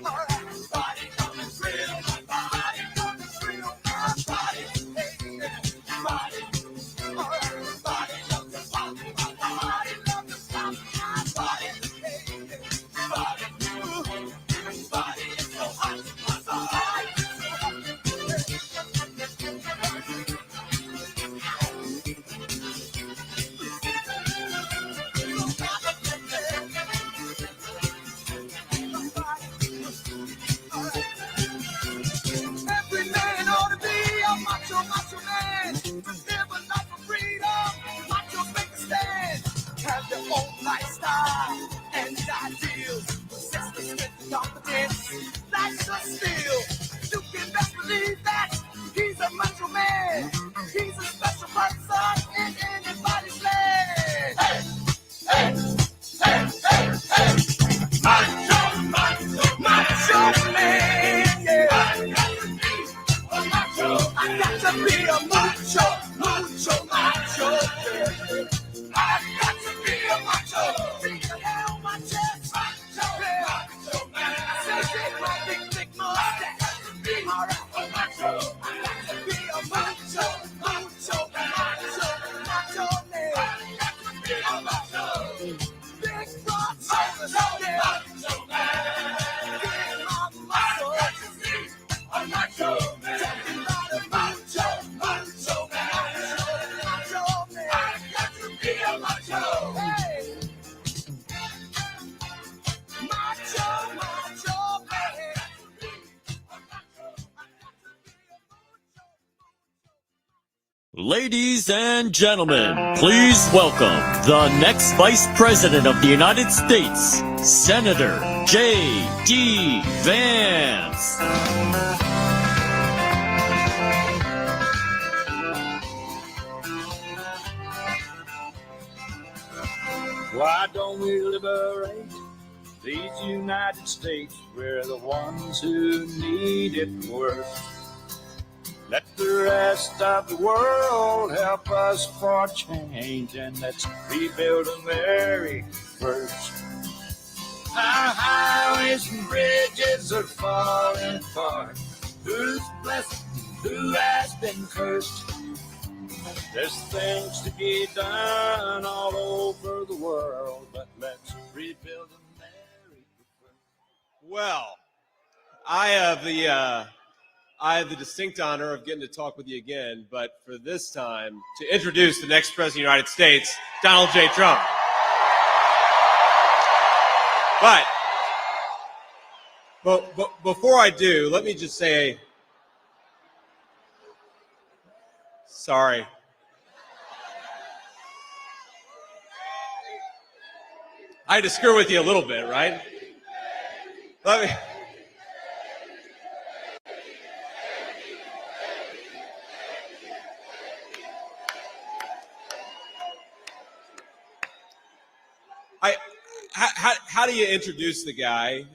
All right. Body come and feel my body. Come and feel my body. Hey, yeah. Body. All right. Body love to pop my body. Love to pop my body. Hey, yeah. Body. Ooh. Body is so hot. My body. Every man ought to be a macho, macho man. To live a life of freedom, machos make a stand. Have their own lifestyle and ideals. Possess the strength and confidence, life's a steal. You can best believe that he's a macho man. He's a special person in anybody's land. Hey, hey, hey, hey, hey. Macho, macho, macho man. Yeah. I got to be a macho, macho, macho. Yeah. I got to be a macho. Take the hair on my chest, macho, yeah. Macho man. I say shake my big, big mustache. All right, macho. I got to be a macho, macho, macho, macho man. I got to be a macho. Big broad shoulders, yeah. Macho man. Get my muscle. I got to be a macho man. Talking about a macho, macho man. Macho man. I got to be a macho. Hey. Macho, macho man. Ladies and gentlemen, please welcome the next Vice President of the United States, Senator J.D. Vance. Why don't we liberate these United States? We're the ones who need it worst. Let the rest of the world help us for change, and let's rebuild America first. Our highways and bridges are falling apart. Who's blessed? Who has been cursed? There's things to be done all over the world, but let's rebuild America first. Well, I have the distinct honor of getting to talk with you again, but for this time, to introduce the next President of the United States, Donald J. Trump. But before I do, let me just say, sorry. I had to screw with you a little bit, right? Let me... How do you introduce the guy?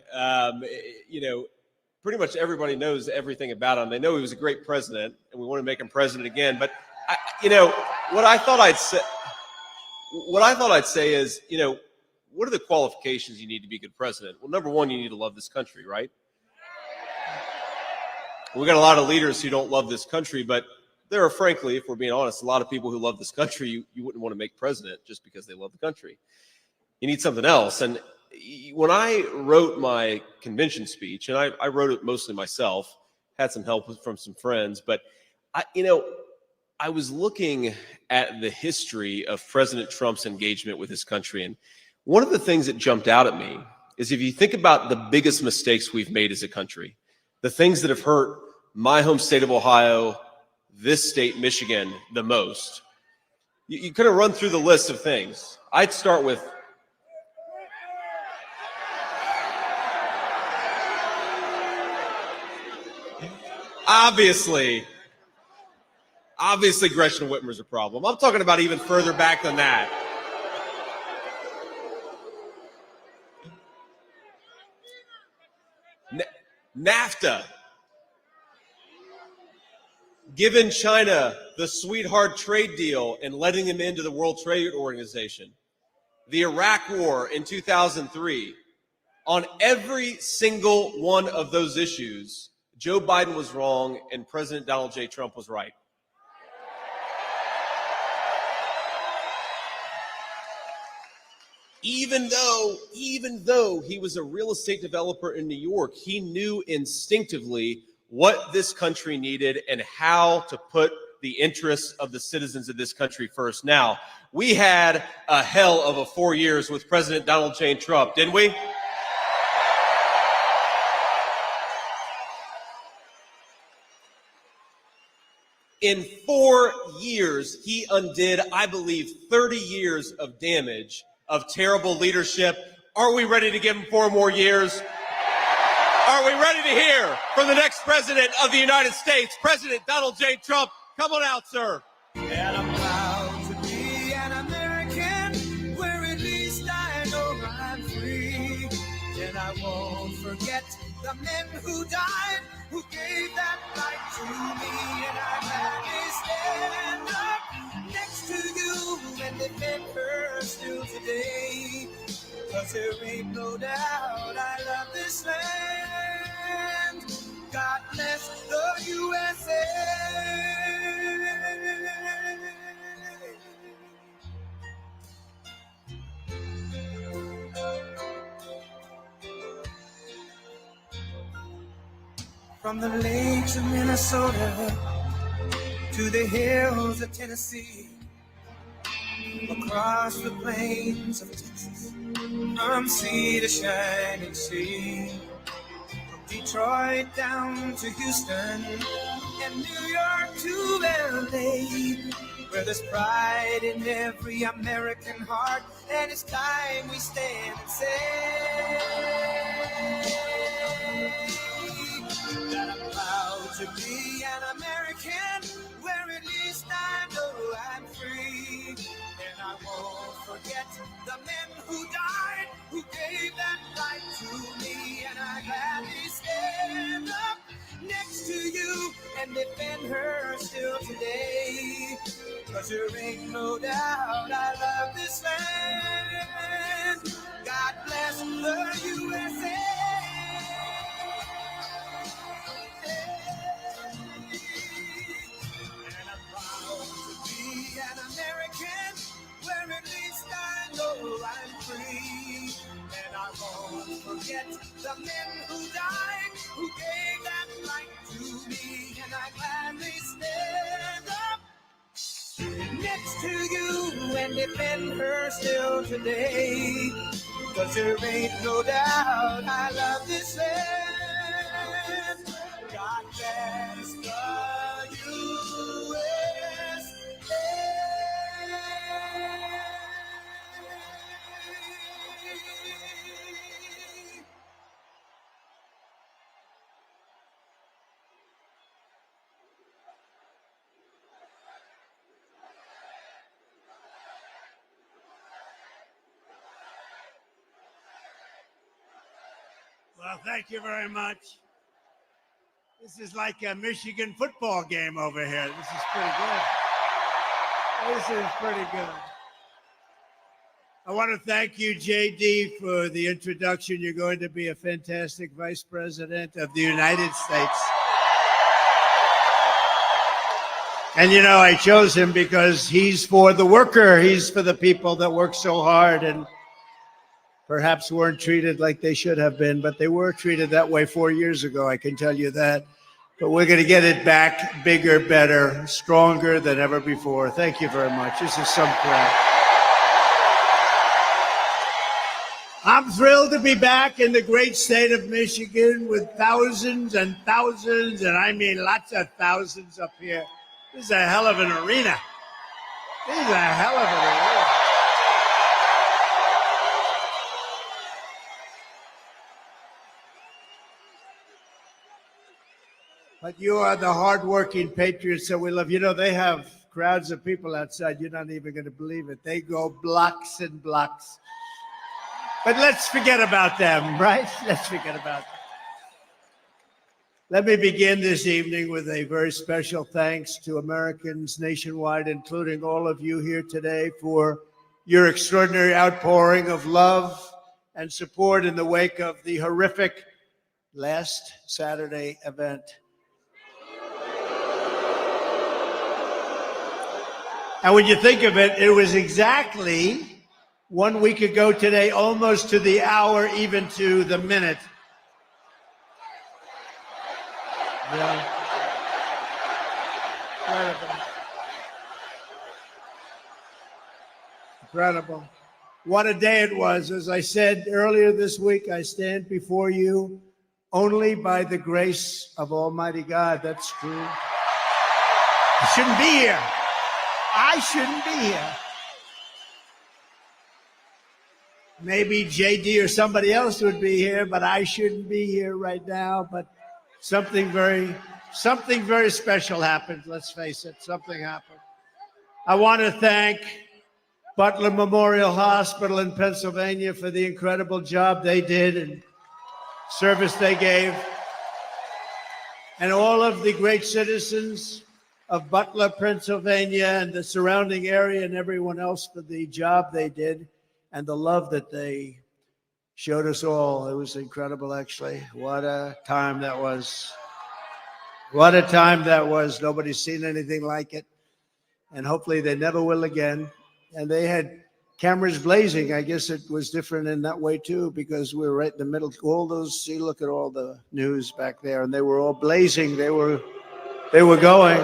Pretty much everybody knows everything about him. They know he was a great president, and we want to make him president again. But what I thought I'd say is, what are the qualifications you need to be a good president? Well, number one, you need to love this country, right? We got a lot of leaders who don't love this country, but there are, frankly, if we're being honest, a lot of people who love this country you wouldn't want to make president just because they love the country. You need something else. And when I wrote my convention speech, and I wrote it mostly myself, had some help from some friends, but I was looking at the history of President Trump's engagement with his country, and one of the things that jumped out at me is if you think about the biggest mistakes we've made as a country, the things that have hurt my home state of Ohio, this state, Michigan, the most, you kind of run through the list of things. I'd start with obviously Gretchen Whitmer's a problem. I'm talking about even further back than that. NAFTA. Giving China the sweetheart trade deal and letting them into the World Trade Organization. The Iraq War in 2003. On every single one of those issues, Joe Biden was wrong and President Donald J. Trump was right. Even though he was a real estate developer in New York, he knew instinctively what this country needed and how to put the interests of the citizens of this country first. Now, we had a hell of a 4 years with President Donald J. Trump, didn't we? In 4 years, he undid, I believe, 30 years of damage, of terrible leadership. Are we ready to give him 4 more years? Are we ready to hear from the next president of the United States, President Donald J. Trump? Come on out, sir. And I'm proud to be an American, where at least I know I'm free. And I won't forget the men who died, who gave that right to me. And I gladly stand up next to you and defend her still today. 'Cause there ain't no doubt I love this land. God bless the USA. From the lakes of Minnesota to the hills of Tennessee, across the plains of Texas, from sea to shining sea, from Detroit down to Houston and New York to LA, where there's pride in every American heart, and it's time we stand and say that I'm proud to be an American, where at least I know I'm free. And I won't forget the men who died, who gave that right to me. And I gladly stand up next to you and defend her still today. 'Cause there ain't no doubt I love this land. God bless the USA. An American, where at least I know I'm free. And I won't forget the men who died, who gave that right to me. And I gladly stand up next to you and defend her still today. 'Cause there ain't no doubt I love this land. God bless the USA. Well, thank you very much. This is like a Michigan football game over here. This is pretty good. This is pretty good. I want to thank you, JD, for the introduction. You're going to be a fantastic vice president of the United States. And, you know, I chose him because he's for the worker. He's for the people that work so hard. And perhaps weren't treated like they should have been, but they were treated that way 4 years ago, I can tell you that. But we're going to get it back bigger, better, stronger than ever before. Thank you very much. This is some pride. I'm thrilled to be back in the great state of Michigan with thousands and thousands, and I mean lots of thousands up here. This is a hell of an arena. This is a hell of an arena. But you are the hardworking patriots that we love. You know, they have crowds of people outside. You're not even going to believe it. They go blocks and blocks. But let's forget about them, right? Let's forget about them. Let me begin this evening with a very special thanks to Americans nationwide, including all of you here today, for your extraordinary outpouring of love and support in the wake of the horrific last Saturday event. And when you think of it, it was exactly 1 week ago today, almost to the hour, even to the minute. Yeah. Incredible. Incredible. What a day it was. As I said earlier this week, I stand before you only by the grace of Almighty God. That's true. I shouldn't be here. I shouldn't be here. Maybe JD or somebody else would be here, but I shouldn't be here right now. But something very special happened. Let's face it, something happened. I want to thank Butler Memorial Hospital in Pennsylvania for the incredible job they did and service they gave, and all of the great citizens of Butler, Pennsylvania, and the surrounding area, and everyone else for the job they did and the love that they showed us all. It was incredible, actually. What a time that was. What a time that was. Nobody's seen anything like it, and hopefully they never will again. And they had cameras blazing. I guess it was different in that way, too, because we were right in the middle. All those, see, look at all the news back there, and they were all blazing. They were going.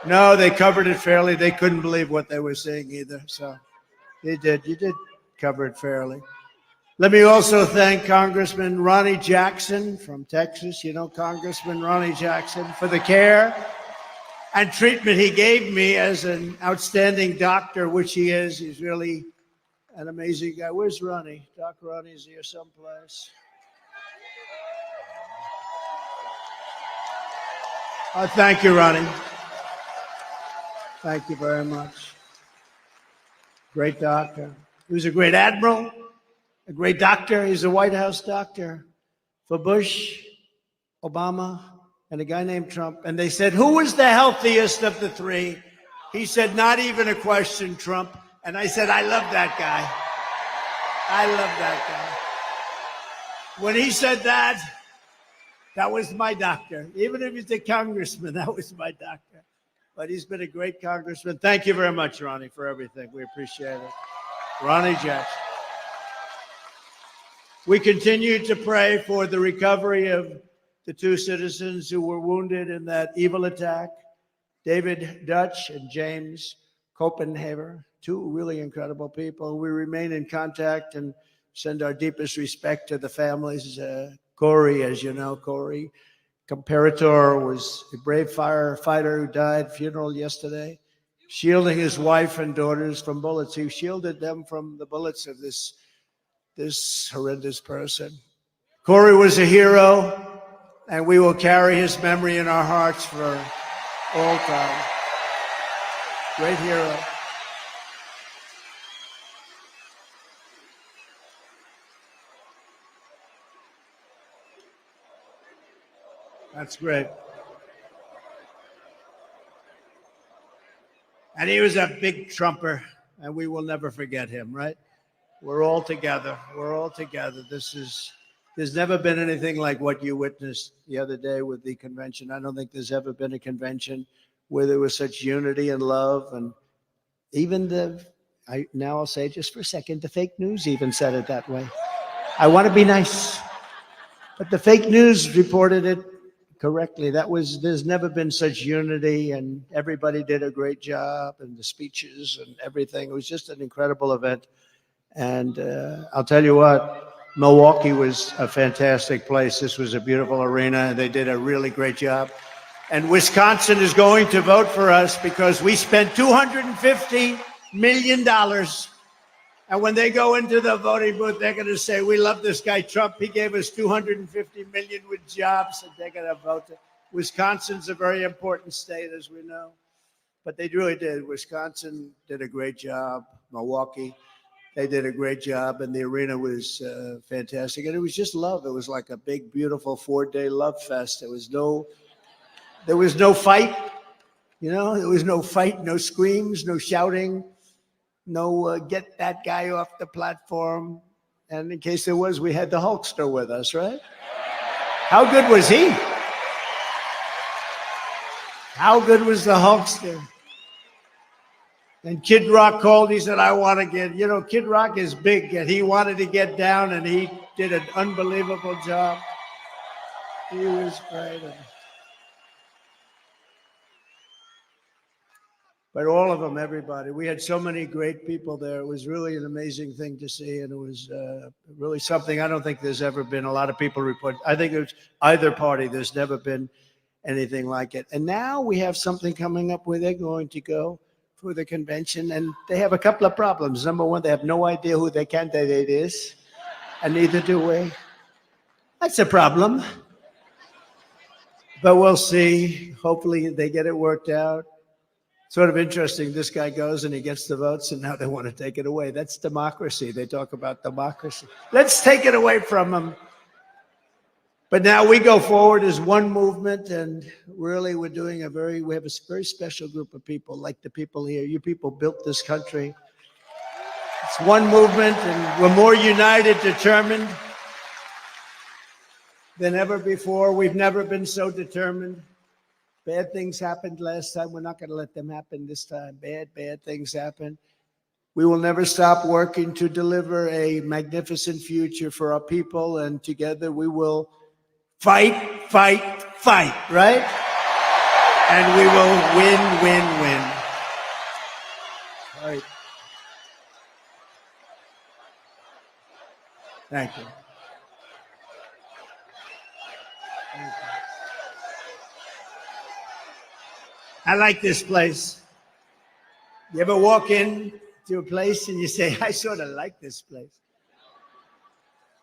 No, they covered it fairly. They couldn't believe what they were seeing either. So you did cover it fairly. Let me also thank Congressman Ronnie Jackson from Texas. You know, Congressman Ronnie Jackson, for the care and treatment he gave me as an outstanding doctor, which he is. He's really an amazing guy. Where's Ronnie? Doc Ronnie's here someplace. Thank you, Ronnie. Thank you very much. Great doctor. He was a great admiral, a great doctor. He's a White House doctor for Bush, Obama, and a guy named Trump. And they said, who was the healthiest of the three? He said, not even a question, Trump. And I said, I love that guy. I love that guy. When he said that, that was my doctor. Even if he's a congressman, that was my doctor. But he's been a great congressman. Thank you very much, Ronnie, for everything. We appreciate it. Ronnie Jackson. We continue to pray for the recovery of the two citizens who were wounded in that evil attack, David Dutch and James Copenhaver, two really incredible people. We remain in contact and send our deepest respect to the families. Corey, as you know, Corey Comparator was a brave firefighter who died, funeral yesterday, shielding his wife and daughters from bullets. He shielded them from the bullets of this horrendous person. Corey was a hero, and we will carry his memory in our hearts for all time. Great hero. That's great. And he was a big trumper, and we will never forget him, right? We're all together. We're all together. There's never been anything like what you witnessed the other day with the convention. I don't think there's ever been a convention where there was such unity and love. And even Now I'll say just for a second, the fake news even said it that way. I want to be nice, but the fake news reported it correctly. There's never been such unity, and everybody did a great job, and the speeches and everything. It was just an incredible event. And I'll tell you what, Milwaukee was a fantastic place. This was a beautiful arena, and they did a really great job. And Wisconsin is going to vote for us because we spent $250 million. And when they go into the voting booth, they're going to say, we love this guy, Trump. He gave us $250 million with jobs, and they're going to vote. Wisconsin's a very important state, as we know. But they really did. Wisconsin did a great job. Milwaukee, they did a great job. And the arena was fantastic. And it was just love. It was like a big, beautiful 4-day love fest. There was no fight. You know, there was no fight, no screams, no shouting. No, get that guy off the platform. And in case there was, we had the Hulkster with us, right? How good was he? How good was the Hulkster? And Kid Rock called, he said, I want to get, you know, Kid Rock is big, and he wanted to get down, and he did an unbelievable job. He was great. But all of them, everybody. We had so many great people there. It was really an amazing thing to see, and it was really something I don't think there's ever been. A lot of people report. I think it was either party. There's never been anything like it. And now we have something coming up where they're going to go for the convention, and they have a couple of problems. Number one, they have no idea who their candidate is, and neither do we. That's a problem. But we'll see. Hopefully they get it worked out. Sort of interesting. This guy goes and he gets the votes, and now they want to take it away. That's democracy. They talk about democracy. Let's take it away from them. But now we go forward as one movement, and really we have a very special group of people, like the people here. You people built this country. It's one movement, and we're more united, determined than ever before. We've never been so determined. Bad things happened last time. We're not going to let them happen this time. Bad things happen. We will never stop working to deliver a magnificent future for our people, and together we will fight, right? And we will win. All right. Thank you. Thank you. I like this place. You ever walk in to a place and you say, I sort of like this place?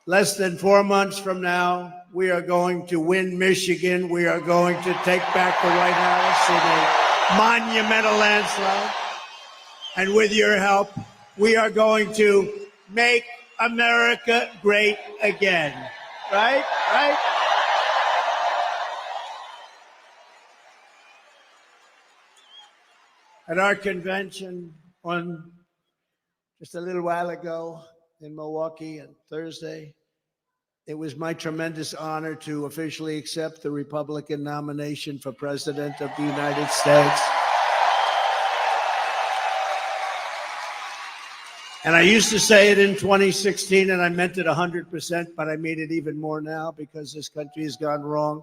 Less than 4 months from now, we are going to win Michigan. We are going to take back the White House in a monumental landslide. And with your help, we are going to make America great again. Right? At our convention on just a little while ago in Milwaukee on Thursday, it was my tremendous honor to officially accept the Republican nomination for President of the United States. And I used to say it in 2016, and I meant it 100%, but I mean it even more now because this country has gone wrong.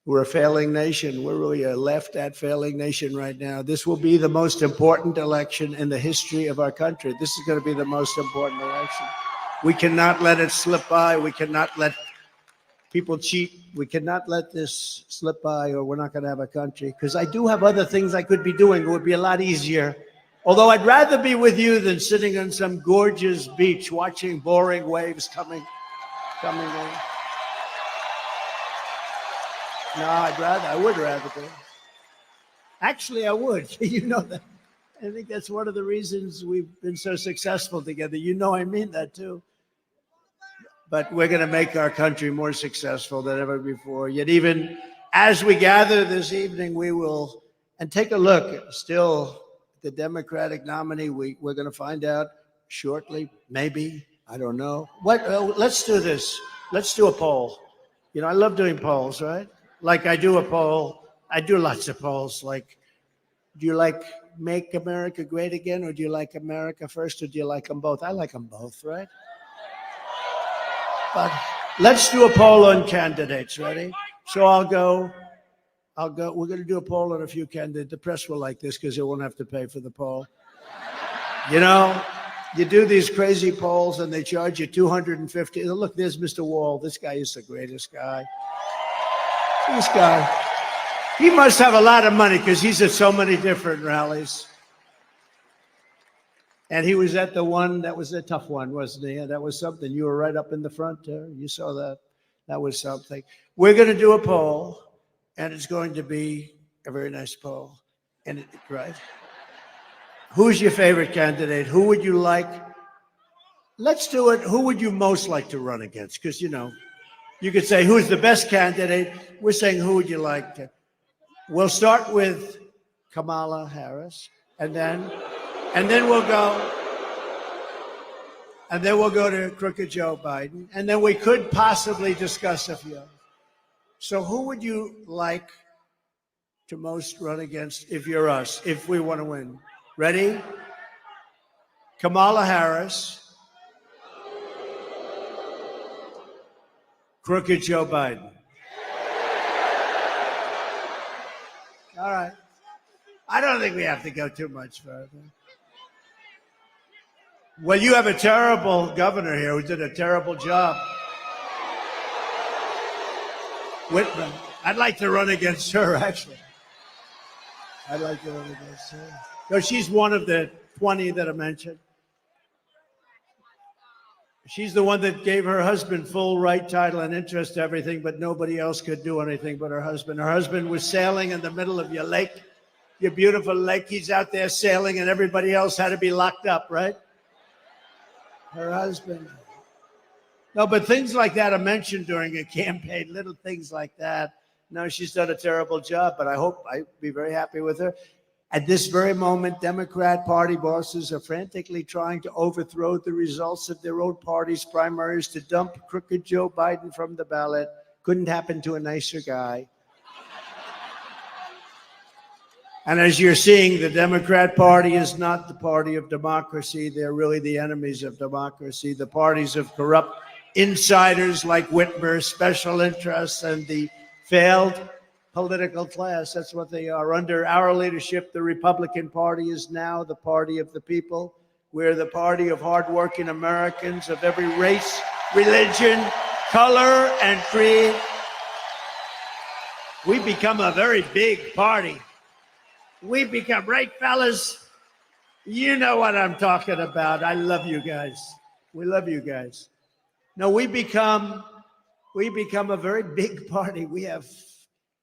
We're a failing nation. We're really a left-at failing nation right now. This will be the most important election in the history of our country. This is going to be the most important election. We cannot let it slip by. We cannot let people cheat. We cannot let this slip by, or we're not going to have a country. Because I do have other things I could be doing. It would be a lot easier. Although I'd rather be with you than sitting on some gorgeous beach watching boring waves coming in. No, I would rather be. Actually, I would. You know that. I think that's one of the reasons we've been so successful together. You know I mean that too. But we're going to make our country more successful than ever before. Yet even as we gather this evening, we will, and take a look, still the Democratic nominee, we're going to find out shortly, maybe, I don't know. Let's do this. Let's do a poll. You know, I love doing polls, right? Like I do a poll. I do lots of polls. Like, do you like Make America Great Again, or do you like America First, or do you like them both? I like them both, right? But let's do a poll on candidates. Ready? So I'll go. We're going to do a poll on a few candidates. The press will like this because they won't have to pay for the poll. You know, you do these crazy polls and they charge you $250. Look, there's Mr. Wall. This guy is the greatest guy. This guy. He must have a lot of money because he's at so many different rallies. And he was at the one that was a tough one, wasn't he? That was something. You were right up in the front there. You saw that. That was something. We're going to do a poll, and it's going to be a very nice poll. And right? Who's your favorite candidate? Who would you like? Let's do it. Who would you most like to run against? Because, you know, you could say, who's the best candidate? We're saying, who would you like to? We'll start with Kamala Harris, and then we'll go, to crooked Joe Biden, and then we could possibly discuss a few. So who would you like to most run against if you're us, if we want to win? Ready? Kamala Harris, crooked Joe Biden. All right. I don't think we have to go too much further. Well, you have a terrible governor here who did a terrible job. Whitman. I'd like to run against her, actually. I'd like to run against her. No, she's one of the 20 that I mentioned. She's the one that gave her husband full right, title, and interest to everything, but nobody else could do anything but her husband. Her husband was sailing in the middle of your lake, your beautiful lake. He's out there sailing, and everybody else had to be locked up, right? Her husband. No, but things like that are mentioned during a campaign, little things like that. No, she's done a terrible job, but I hope I'd be very happy with her. At this very moment, Democrat Party bosses are frantically trying to overthrow the results of their own party's primaries to dump crooked Joe Biden from the ballot. Couldn't happen to a nicer guy. And as you're seeing, the Democrat Party is not the party of democracy. They're really the enemies of democracy. The parties of corrupt insiders like Whitmer, special interests, and the failed political class. That's what they are. Under our leadership, the Republican Party is now the party of the people. We're the party of hardworking Americans of every race, religion, color, and creed. We become a very big party. We become, right, fellas? You know what I'm talking about. I love you guys. We love you guys. No, we become a very big party. We have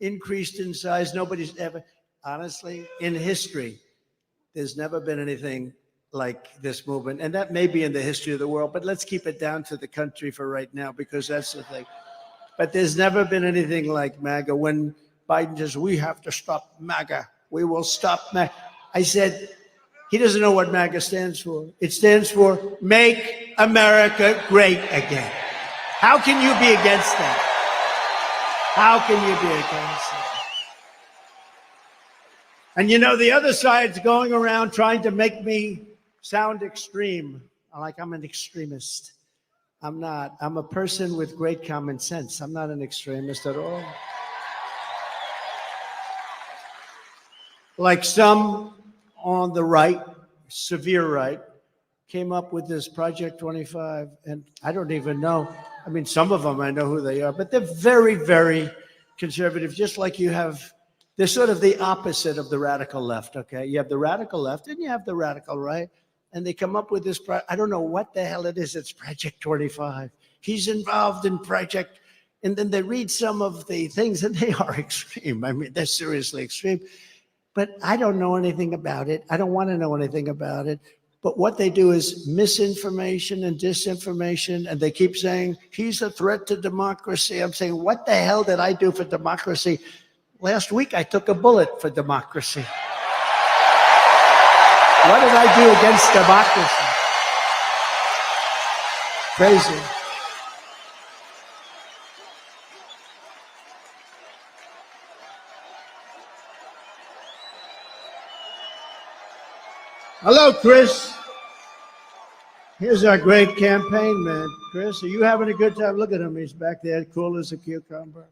increased in size. Nobody's ever, honestly, in history, there's never been anything like this movement. And that may be in the history of the world, but let's keep it down to the country for right now, because that's the thing. But there's never been anything like MAGA. When Biden says, we have to stop MAGA, we will stop MAGA. I said, he doesn't know what MAGA stands for. It stands for Make America Great Again. How can you be against that? How can you be against that? And you know, the other side's going around trying to make me sound extreme, like I'm an extremist. I'm not. I'm a person with great common sense. I'm not an extremist at all. Like some on the right, severe right, came up with this Project 25, and I don't even know. I mean, some of them I know who they are, but they're very, very conservative, just like you have. They're sort of the opposite of the radical left, okay? You have the radical left and you have the radical right, and they come up with this, I don't know what the hell it is, it's Project 25. He's involved in Project, and then they read some of the things, and they are extreme. I mean, they're seriously extreme. But I don't know anything about it. I don't want to know anything about it. But what they do is misinformation and disinformation, and they keep saying, he's a threat to democracy. I'm saying, what the hell did I do for democracy? Last week, I took a bullet for democracy. What did I do against democracy? Crazy. Hello, Chris. Here's our great campaign man. Chris, are you having a good time? Look at him. He's back there, cool as a cucumber.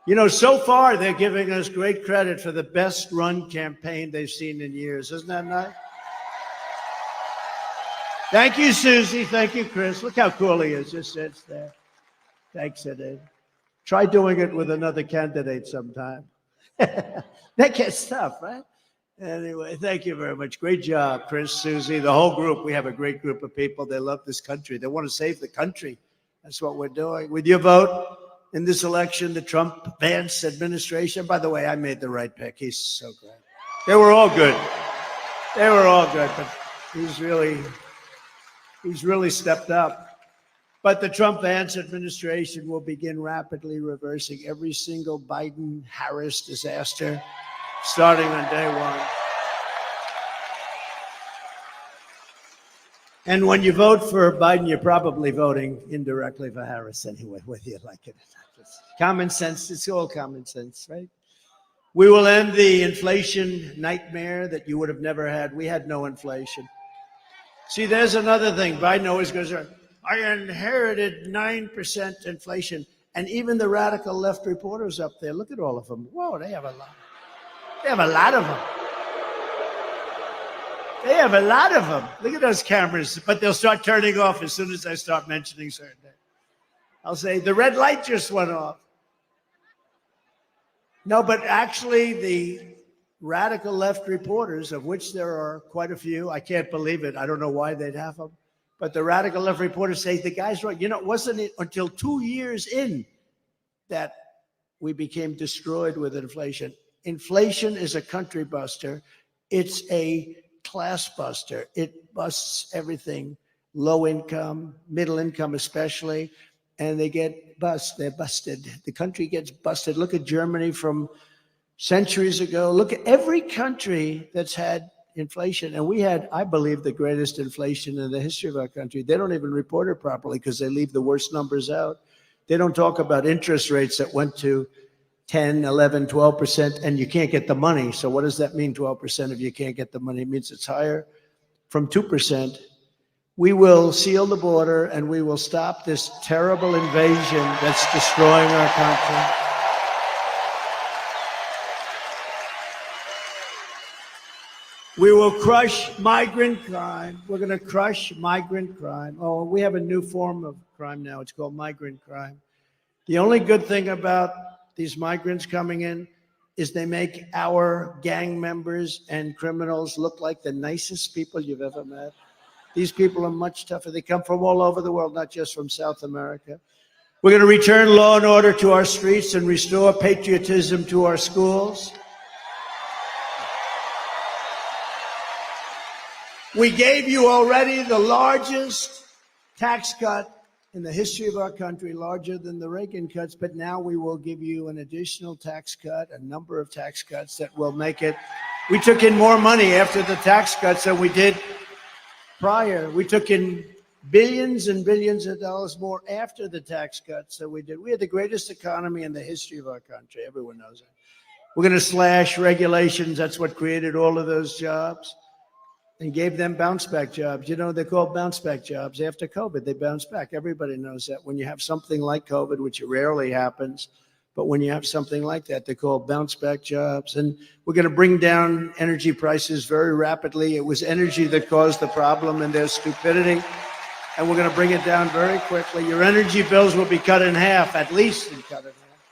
You know, so far they're giving us great credit for the best run campaign they've seen in years. Isn't that nice? Thank you, Susie. Thank you, Chris. Look how cool he is. Just sits there. Thanks, Ed. Try doing it with another candidate sometime. That gets tough, right? Anyway, thank you very much. Great job, Chris, Susie, the whole group. We have a great group of people. They love this country. They want to save the country. That's what we're doing. With your vote in this election, the Trump-Vance administration, by the way, I made the right pick. He's so great. They were all good. They were all good, but he's really stepped up. But the Trump-Vance administration will begin rapidly reversing every single Biden-Harris disaster starting on day one. And when you vote for Biden, you're probably voting indirectly for Harris anyway, whether you like it or not. It's common sense. It's all common sense, right? We will end the inflation nightmare that you would have never had. We had no inflation. See, there's another thing. Biden always goes, I inherited 9% inflation. And even the radical left reporters up there, look at all of them. Whoa, they have a lot. They have a lot of them. They have a lot of them. Look at those cameras. But they'll start turning off as soon as I start mentioning certain things. I'll say, the red light just went off. No, but actually the radical left reporters, of which there are quite a few, I can't believe it. I don't know why they'd have them. But the radical left reporters say, the guy's right. You know, wasn't it until 2 years in that we became destroyed with inflation? Inflation is a country buster. It's a class buster. It busts everything, low income, middle income especially, and they get they're busted. The country gets busted. Look at Germany from centuries ago. Look at every country that's had inflation. And we had, I believe, the greatest inflation in the history of our country. They don't even report it properly because they leave the worst numbers out. They don't talk about interest rates that went to 10, 11, 12%, and you can't get the money. So what does that mean, 12% if you can't get the money? It means it's higher from 2%. We will seal the border and we will stop this terrible invasion that's destroying our country. We will crush migrant crime. We're going to crush migrant crime. Oh, we have a new form of crime now. It's called migrant crime. The only good thing about these migrants coming in is they make our gang members and criminals look like the nicest people you've ever met. These people are much tougher. They come from all over the world, not just from South America. We're going to return law and order to our streets and restore patriotism to our schools. We gave you already the largest tax cut in the history of our country, larger than the Reagan cuts, but now we will give you an additional tax cut, a number of tax cuts that will make it. We took in more money after the tax cuts than we did prior. We took in billions and billions of dollars more after the tax cuts than we did. We had the greatest economy in the history of our country. Everyone knows that. We're going to slash regulations. That's what created all of those jobs and gave them bounce back jobs. You know, they're called bounce back jobs. After COVID, they bounce back. Everybody knows that. When you have something like COVID, which rarely happens, but when you have something like that, they're called bounce back jobs. And we're going to bring down energy prices very rapidly. It was energy that caused the problem and their stupidity. And we're going to bring it down very quickly. Your energy bills will be cut in half, at least cut in half.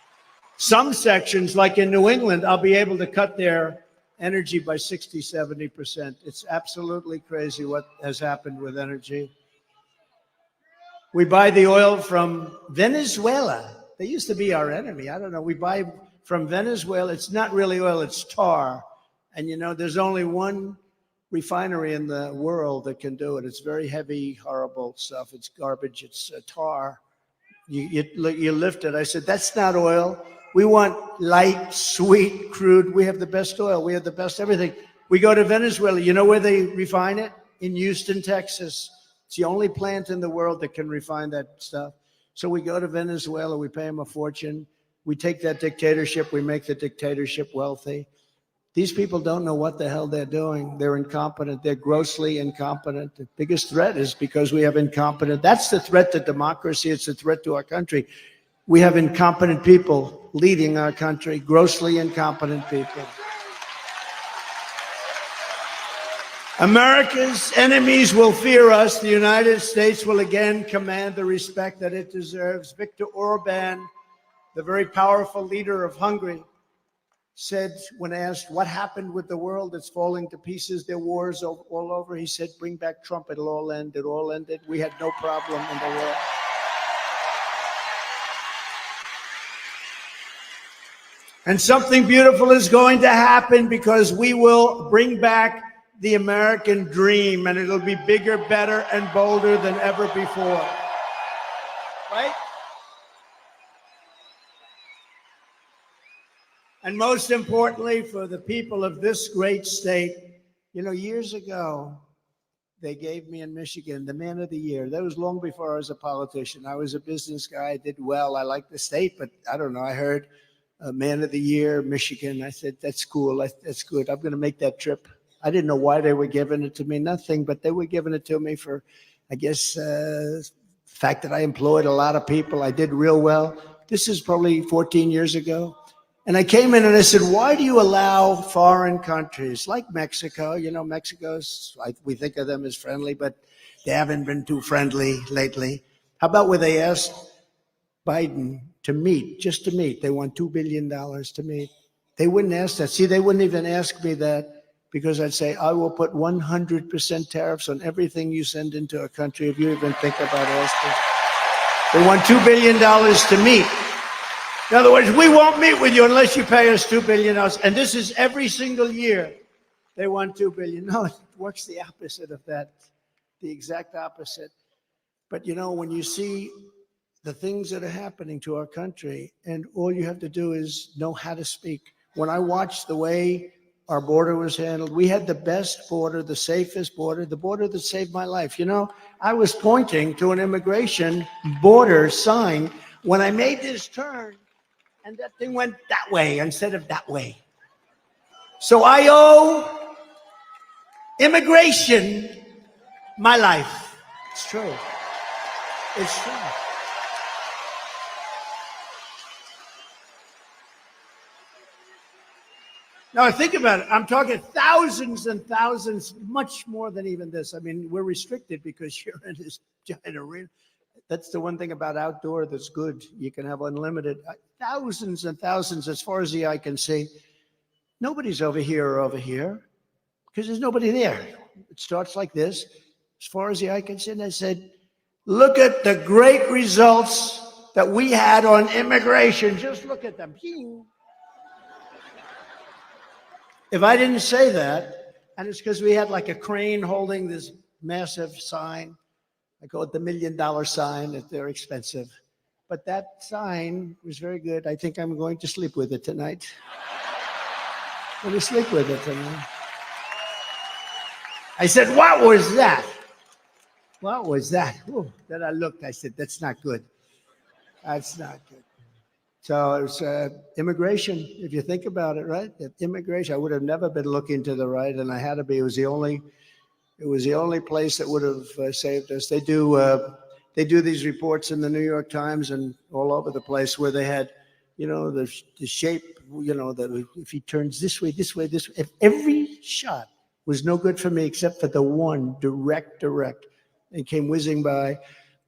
Some sections, like in New England, I'll be able to cut their energy by 60, 70%. It's absolutely crazy what has happened with energy. We buy the oil from Venezuela. They used to be our enemy. I don't know. We buy from Venezuela. It's not really oil, it's tar. And you know, there's only one refinery in the world that can do it. It's very heavy, horrible stuff. It's garbage. It's tar. You lift it. I said, that's not oil. We want light, sweet, crude. We have the best oil. We have the best everything. We go to Venezuela. You know where they refine it? In Houston, Texas. It's the only plant in the world that can refine that stuff. So we go to Venezuela. We pay them a fortune. We take that dictatorship. We make the dictatorship wealthy. These people don't know what the hell they're doing. They're incompetent. They're grossly incompetent. The biggest threat is because we have incompetent. That's the threat to democracy. It's a threat to our country. We have incompetent people leading our country, grossly incompetent people. America's enemies will fear us. The United States will again command the respect that it deserves. Viktor Orban, the very powerful leader of Hungary, said when asked what happened with the world that's falling to pieces, there are wars all over, he said, bring back Trump, it'll all end. It all ended. We had no problem in the world. And something beautiful is going to happen because we will bring back the American dream, and it'll be bigger, better, and bolder than ever before. Right? And most importantly, for the people of this great state, you know, years ago, they gave me in Michigan the Man of the Year. That was long before I was a politician. I was a business guy. I did well. I liked the state, but I don't know. I heard Man of the Year, Michigan. I said, that's cool. That's good. I'm going to make that trip. I didn't know why they were giving it to me. Nothing, but they were giving it to me for, I guess, the fact that I employed a lot of people. I did real well. This is probably 14 years ago. And I came in and I said, why do you allow foreign countries like Mexico? You know, Mexico's, we think of them as friendly, but they haven't been too friendly lately. How about where they asked Biden to meet, just to meet? They want $2 billion to meet. They wouldn't ask that. See, they wouldn't even ask me that because I'd say, I will put 100% tariffs on everything you send into a country if you even think about asking. They want $2 billion to meet. In other words, we won't meet with you unless you pay us $2 billion. And this is every single year. They want $2 billion. No, it works the opposite of that, the exact opposite. But you know, when you see the things that are happening to our country, and all you have to do is know how to speak. When I watched the way our border was handled, we had the best border, the safest border, the border that saved my life. You know, I was pointing to an immigration border sign when I made this turn, and that thing went that way instead of that way. So I owe immigration my life. It's true. It's true. Now, think about it. I'm talking thousands and thousands, much more than even this. I mean, we're restricted because you're in this giant arena. That's the one thing about outdoor that's good. You can have unlimited, thousands and thousands as far as the eye can see. Nobody's over here or over here because there's nobody there. It starts like this, as far as the eye can see. And I said, look at the great results that we had on immigration. Just look at them. If I didn't say that, and it's because we had like a crane holding this massive sign, I call it the $1 million sign, that they're expensive. But that sign was very good. I think I'm going to sleep with it tonight. I'm going to sleep with it tonight. I said, what was that? What was that? Ooh, then I looked, I said, that's not good. That's not good. So it was immigration, if you think about it, right? Immigration, I would have never been looking to the right, and I had to be. It was the only place that would have saved us. They do these reports in the New York Times and all over the place where they had, you know, the shape, you know, if he turns this way, this way, this way. If every shot was no good for me except for the one direct, and came whizzing by.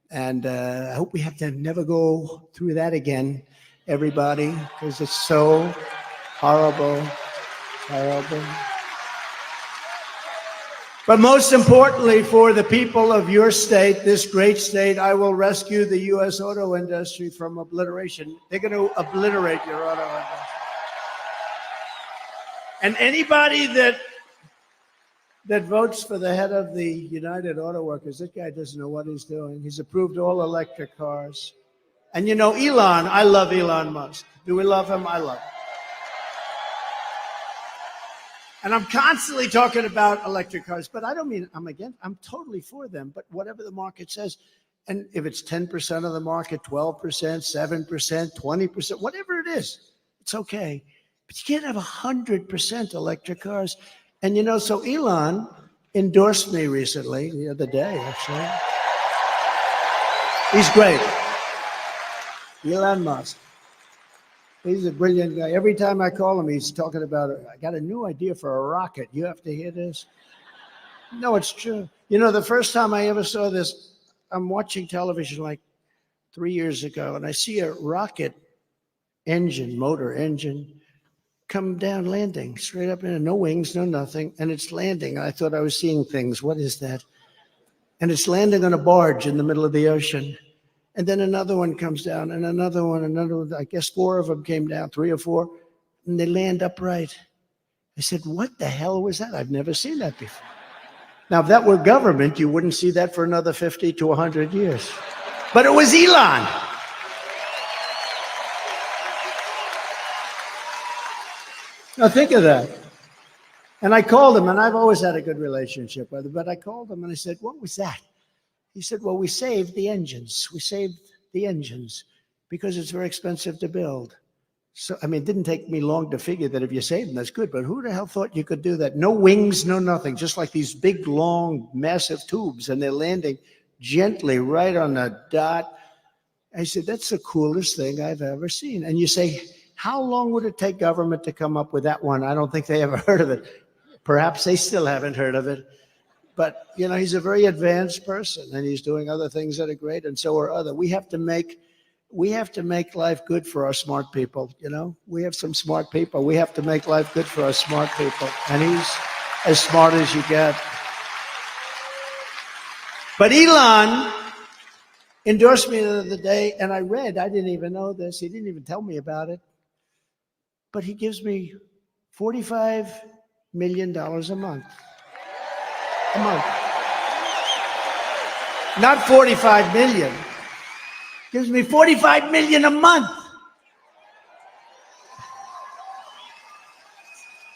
And I hope we have to never go through that again, everybody, because it's so horrible, horrible. But most importantly, for the people of your state, this great state, I will rescue the U.S. auto industry from obliteration. They're going to obliterate your auto industry. And anybody that votes for the head of the United Auto Workers, this guy doesn't know what he's doing. He's approved all electric cars. And you know, Elon, I love Elon Musk. Do we love him? I love him. And I'm constantly talking about electric cars, but I don't mean I'm totally for them, but whatever the market says, and if it's 10% of the market, 12%, 7%, 20%, whatever it is, it's okay. But you can't have 100% electric cars. And you know, so Elon endorsed me recently, the other day, actually. He's great. Elon Musk. He's a brilliant guy. Every time I call him, he's talking about, I got a new idea for a rocket. You have to hear this. No, it's true. You know, the first time I ever saw this, I'm watching television like 3 years ago, and I see a rocket engine, motor engine, come down landing, straight up in, no wings, no nothing, and it's landing. I thought I was seeing things. What is that? And it's landing on a barge in the middle of the ocean. And then another one comes down, and another one, I guess 4 of them came down, 3 or 4, and they land upright. I said, what the hell was that? I've never seen that before. Now, if that were government, you wouldn't see that for another 50 to 100 years. But it was Elon. Now, think of that. And I called him, and I've always had a good relationship with him, but I called him, and I said, what was that? He said, well, we saved the engines. We saved the engines because it's very expensive to build. So, I mean, it didn't take me long to figure that if you save them, that's good. But who the hell thought you could do that? No wings, no nothing, just like these big, long, massive tubes, and they're landing gently right on the dot. I said, that's the coolest thing I've ever seen. And you say, how long would it take government to come up with that one? I don't think they ever heard of it. Perhaps they still haven't heard of it. But, you know, he's a very advanced person, and he's doing other things that are great, and so are other. We have to make life good for our smart people, you know? We have some smart people. We have to make life good for our smart people. And he's as smart as you get. But Elon endorsed me the other day, and I didn't even know this. He didn't even tell me about it. But he gives me $45 million a month. A month. Not 45 million. Gives me 45 million a month.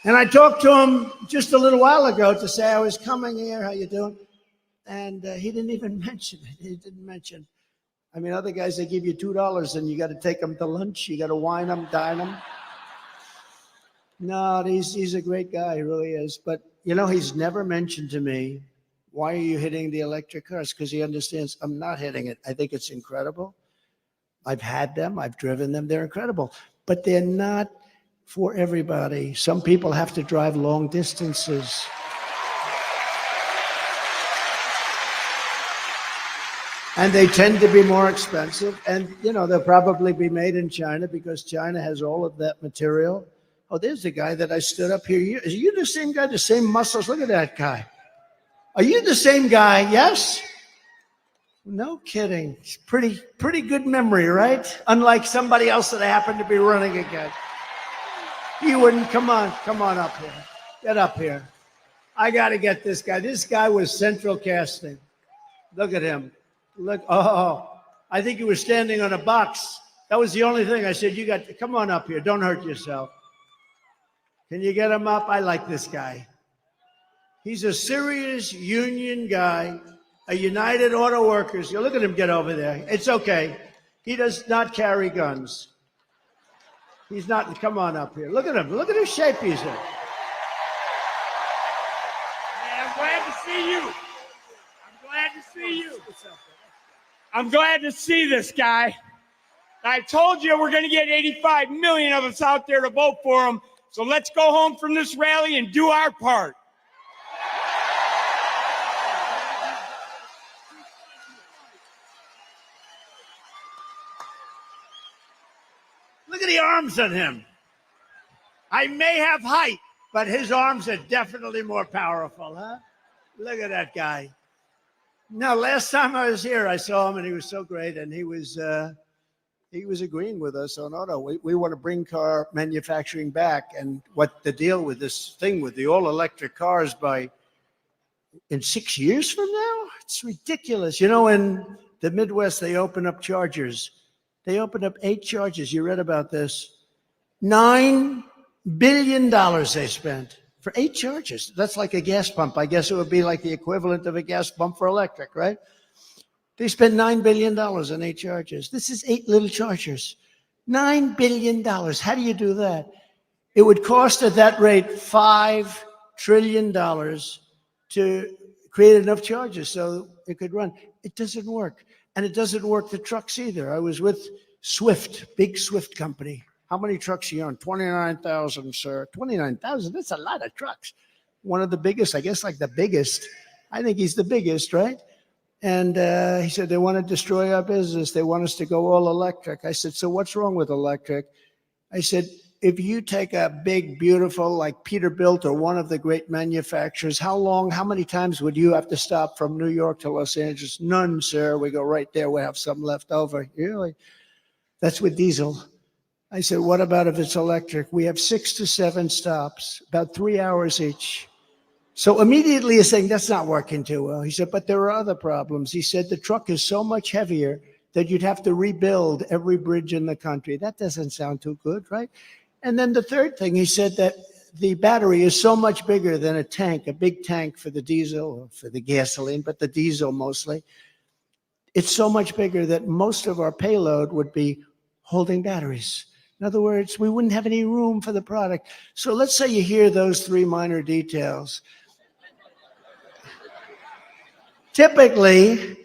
And I talked to him just a little while ago to say I was coming here, how you doing? And he didn't even mention it. He didn't mention. I mean, other guys, they give you $2 and you got to take them to lunch. You got to wine them, dine them. No, he's a great guy, he really is. But, you know, he's never mentioned to me, why are you hitting the electric cars? Because he understands I'm not hitting it. I think it's incredible. I've had them. I've driven them. They're incredible. But they're not for everybody. Some people have to drive long distances. And they tend to be more expensive. And, you know, they'll probably be made in China because China has all of that material. Oh, there's the guy that I stood up here. Are you the same guy, the same muscles? Look at that guy. Are you the same guy? Yes? No kidding. It's pretty good memory, right? Unlike somebody else that I happen to be running against. You wouldn't. Come on up here. Get up here. I got to get this guy. This guy was central casting. Look at him. Look. Oh, I think he was standing on a box. That was the only thing. I said, you got to come on up here. Don't hurt yourself. Can you get him up? I like this guy. He's a serious union guy, a United Auto Workers. You look at him get over there. It's okay. He does not carry guns. He's not. Come on up here. Look at him. Look at his shape he's in. Hey, I'm glad to see you. I'm glad to see you. I'm glad to see this guy. I told you we're going to get 85 million of us out there to vote for him. So let's go home from this rally and do our part. Look at the arms on him. I may have height, but his arms are definitely more powerful, huh? Look at that guy. Now, last time I was here, I saw him, and he was so great, and he was agreeing with us on auto. We want to bring car manufacturing back, and what the deal with this thing with the all-electric cars in 6 years from now? It's ridiculous. You know, in the Midwest, they open up chargers. They opened up 8 chargers. You read about this. $9 billion they spent for 8 chargers. That's like a gas pump. I guess it would be like the equivalent of a gas pump for electric, right? They spent $9 billion on 8 chargers. This is 8 little chargers. $9 billion. How do you do that? It would cost at that rate $5 trillion to create enough charges so it could run. It doesn't work. And it doesn't work the trucks either. I was with Swift, big Swift company. How many trucks you own? 29,000, sir. 29,000, that's a lot of trucks. One of the biggest, I guess like the biggest. I think he's the biggest, right? And he said, they want to destroy our business. They want us to go all electric. I said, so what's wrong with electric? I said, if you take a big, beautiful, like Peterbilt or one of the great manufacturers, how many times would you have to stop from New York to Los Angeles? None, sir. We go right there. We have some left over. Really? That's with diesel. I said, what about if it's electric? We have 6 to 7 stops, about 3 hours each. So immediately he's saying, that's not working too well. He said, but there are other problems. He said, the truck is so much heavier that you'd have to rebuild every bridge in the country. That doesn't sound too good, right? And then the third thing, he said that the battery is so much bigger than a tank, a big tank for the diesel or for the gasoline, but the diesel mostly. It's so much bigger that most of our payload would be holding batteries. In other words, we wouldn't have any room for the product. So let's say you hear those 3 minor details. Typically,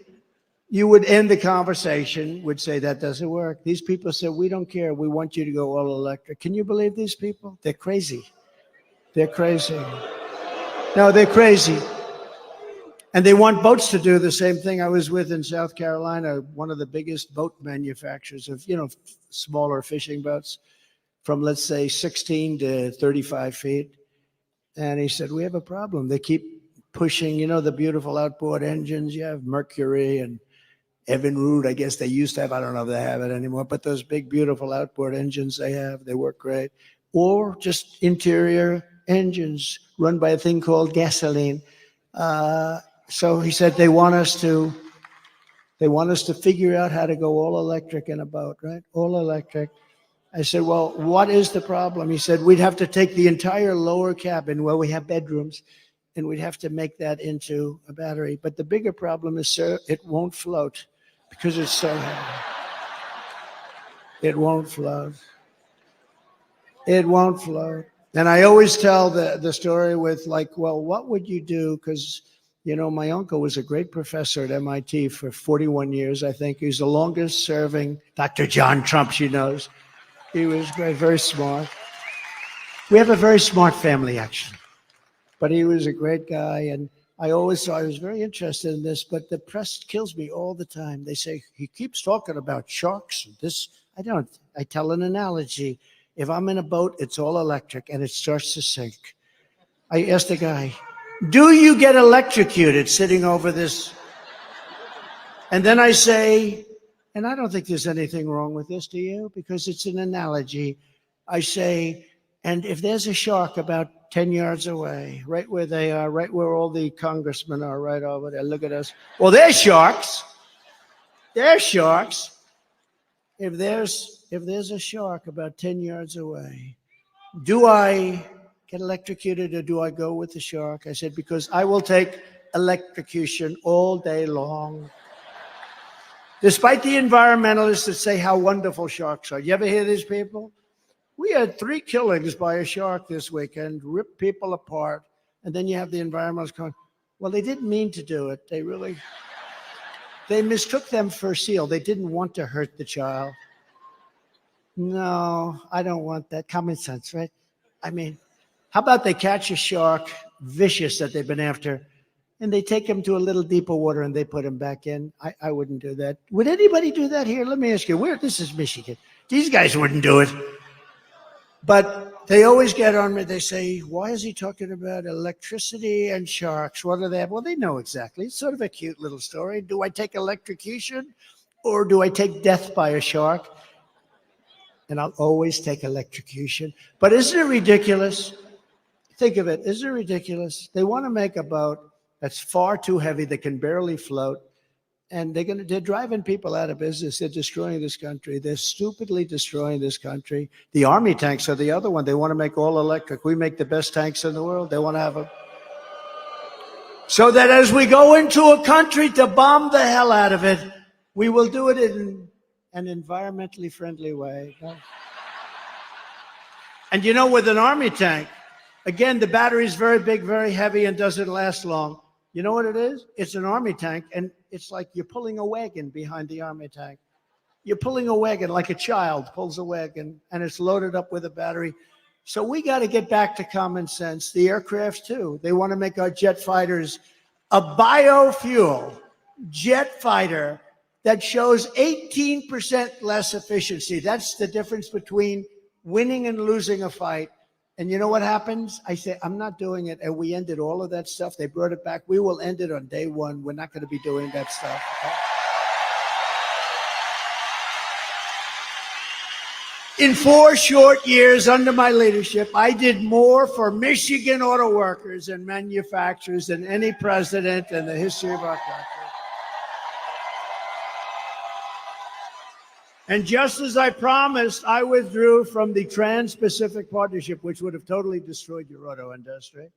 you would end the conversation, would say, that doesn't work. These people said, we don't care. We want you to go all electric. Can you believe these people? They're crazy. They're crazy. No, they're crazy. And they want boats to do the same thing. I was with in South Carolina, one of the biggest boat manufacturers of, smaller fishing boats from, let's say, 16 to 35 feet. And he said, we have a problem. They keep pushing, the beautiful outboard engines. You have Mercury and Evinrude, I guess they used to have. I don't know if they have it anymore. But those big, beautiful outboard engines they have, they work great. Or just interior engines run by a thing called gasoline. So he said they want us to figure out how to go all electric in a boat, right? All electric. I said, well, what is the problem? He said, we'd have to take the entire lower cabin where we have bedrooms, and we'd have to make that into a battery. But the bigger problem is, sir, it won't float because it's so heavy. It won't float. It won't float. And I always tell the story with like, well, what would you do? Because, my uncle was a great professor at MIT for 41 years, I think. He's the longest serving Dr. John Trump, she knows. He was great, very smart. We have a very smart family, actually. But he was a great guy. And I always thought I was very interested in this, but the press kills me all the time. They say, he keeps talking about sharks and this. I don't. I tell an analogy. If I'm in a boat, it's all electric and it starts to sink. I asked the guy, do you get electrocuted sitting over this? And then I say, and I don't think there's anything wrong with this, do you? Because it's an analogy. I say, and if there's a shark about 10 yards away, right where they are, right where all the congressmen are, right over there, look at us. Well, they're sharks. They're sharks. If there's a shark about 10 yards away, do I get electrocuted or do I go with the shark? I said, because I will take electrocution all day long. Despite the environmentalists that say how wonderful sharks are. You ever hear these people? We had 3 killings by a shark this weekend, ripped people apart. And then you have the environmentalists going, well, they didn't mean to do it. They mistook them for a seal. They didn't want to hurt the child. No, I don't want that. Common sense, right? I mean, how about they catch a shark, vicious that they've been after, and they take him to a little deeper water and they put him back in? I wouldn't do that. Would anybody do that here? Let me ask you, this is Michigan. These guys wouldn't do it. But they always get on me. They say, why is he talking about electricity and sharks? What do they have? Well, they know exactly. It's sort of a cute little story. Do I take electrocution or do I take death by a shark? And I'll always take electrocution. But isn't it ridiculous? Think of it. Isn't it ridiculous? They want to make a boat that's far too heavy, that can barely float, and they're driving people out of business. They're destroying this country. They're stupidly destroying this country. The Army tanks are the other one. They want to make all electric. We make the best tanks in the world. They want to have them. So that as we go into a country to bomb the hell out of it, we will do it in an environmentally friendly way. And you know, with an Army tank, again, the battery is very big, very heavy, and doesn't last long. You know what it is? It's an Army tank, and it's like you're pulling a wagon behind the Army tank. You're pulling a wagon like a child pulls a wagon, and it's loaded up with a battery. So we got to get back to common sense. The aircraft, too. They want to make our jet fighters a biofuel jet fighter that shows 18% less efficiency. That's the difference between winning and losing a fight. And you know what happens? I say, I'm not doing it. And we ended all of that stuff. They brought it back. We will end it on day one. We're not going to be doing that stuff. Okay? In 4 short years under my leadership, I did more for Michigan auto workers and manufacturers than any president in the history of our country. And just as I promised, I withdrew from the Trans-Pacific Partnership, which would have totally destroyed your auto industry.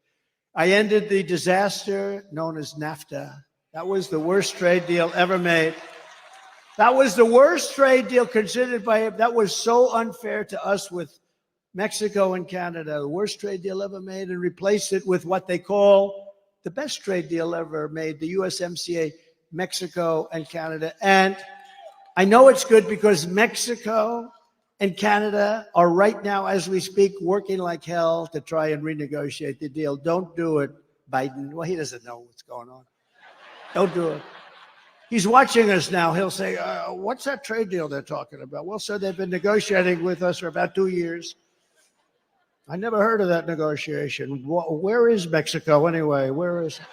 I ended the disaster known as NAFTA. That was the worst trade deal ever made. That was the worst trade deal considered by him. That was so unfair to us with Mexico and Canada, the worst trade deal ever made, and replaced it with what they call the best trade deal ever made, the USMCA, Mexico and Canada. And I know it's good because Mexico and Canada are right now, as we speak, working like hell to try and renegotiate the deal. Don't do it, Biden. Well, he doesn't know what's going on. Don't do it. He's watching us now. He'll say, what's that trade deal they're talking about? Well, sir, they've been negotiating with us for about 2 years. I never heard of that negotiation. Where is Mexico anyway? Where is it?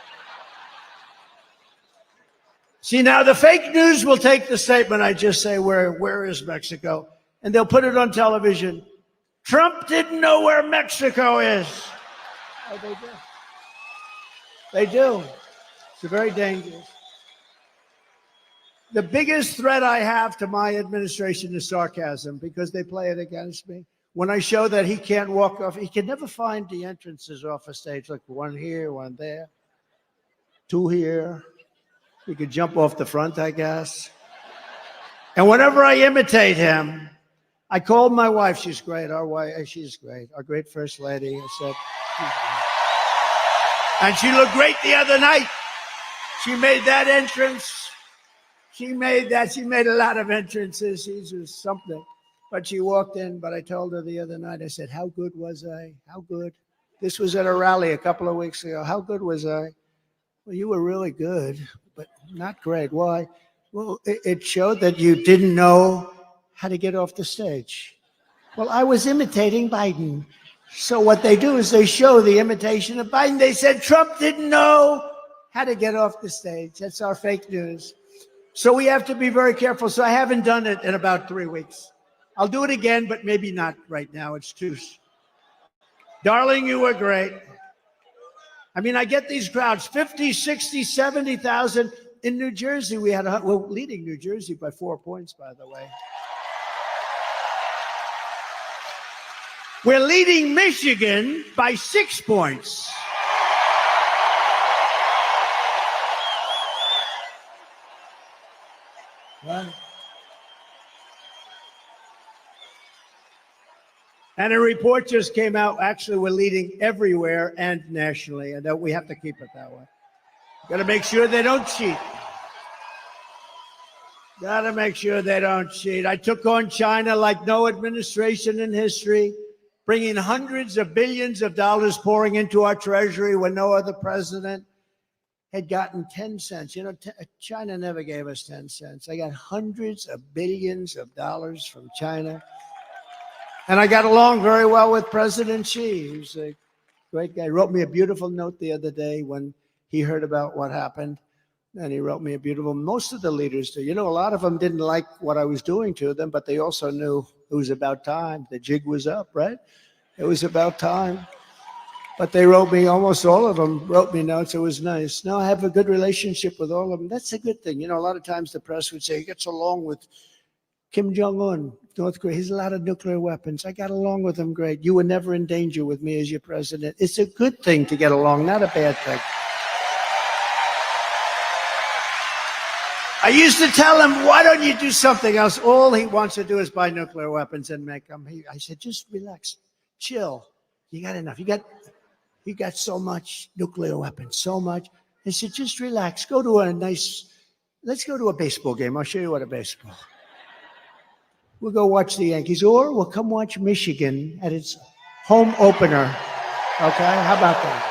See, now the fake news will take the statement I just say, where is Mexico? And they'll put it on television. Trump didn't know where Mexico is. Oh, they do. They do. It's very dangerous. The biggest threat I have to my administration is sarcasm because they play it against me. When I show that he can't walk off, he can never find the entrances off a stage, like one here, one there, 2 here. He could jump off the front, I guess. And whenever I imitate him, I called my wife. She's great. Our wife, she's great. Our great first lady. I said, and she looked great the other night. She made that entrance. She made a lot of entrances. She's just something. But she walked in, but I told her the other night, I said, how good was I? How good? This was at a rally a couple of weeks ago. How good was I? Well, you were really good, but not great. Why? Well, it showed that you didn't know how to get off the stage. Well, I was imitating Biden. So what they do is they show the imitation of Biden. They said Trump didn't know how to get off the stage. That's our fake news. So we have to be very careful. So I haven't done it in about 3 weeks. I'll do it again, but maybe not right now. It's too. Darling, you were great. I mean, I get these crowds, 50, 60, 70,000. In New Jersey, we had we're leading New Jersey by 4 points, by the way. We're leading Michigan by 6 points. Right. And a report just came out. Actually, we're leading everywhere and nationally, and we have to keep it that way. Got to make sure they don't cheat. Got to make sure they don't cheat. I took on China like no administration in history, bringing hundreds of billions of dollars pouring into our treasury when no other president had gotten 10 cents. You know, China never gave us 10 cents. I got hundreds of billions of dollars from China. And I got along very well with President Xi. He's a great guy. He wrote me a beautiful note the other day when he heard about what happened. And he wrote me a beautiful, most of the leaders do. You know, a lot of them didn't like what I was doing to them, but they also knew it was about time. The jig was up, right? It was about time. But they wrote me, almost all of them wrote me notes. It was nice. No, I have a good relationship with all of them. That's a good thing. You know, a lot of times the press would say he gets along with Kim Jong-un, North Korea. He has a lot of nuclear weapons. I got along with him great. You were never in danger with me as your president. It's a good thing to get along, not a bad thing. I used to tell him, why don't you do something else? All he wants to do is buy nuclear weapons and make them. I said, just relax. chill. You got enough. You got so much nuclear weapons, so much. I said, just relax. Go to let's go to a baseball game. I'll show you what a baseball. We'll go watch the Yankees, or we'll come watch Michigan at its home opener. Okay, how about that?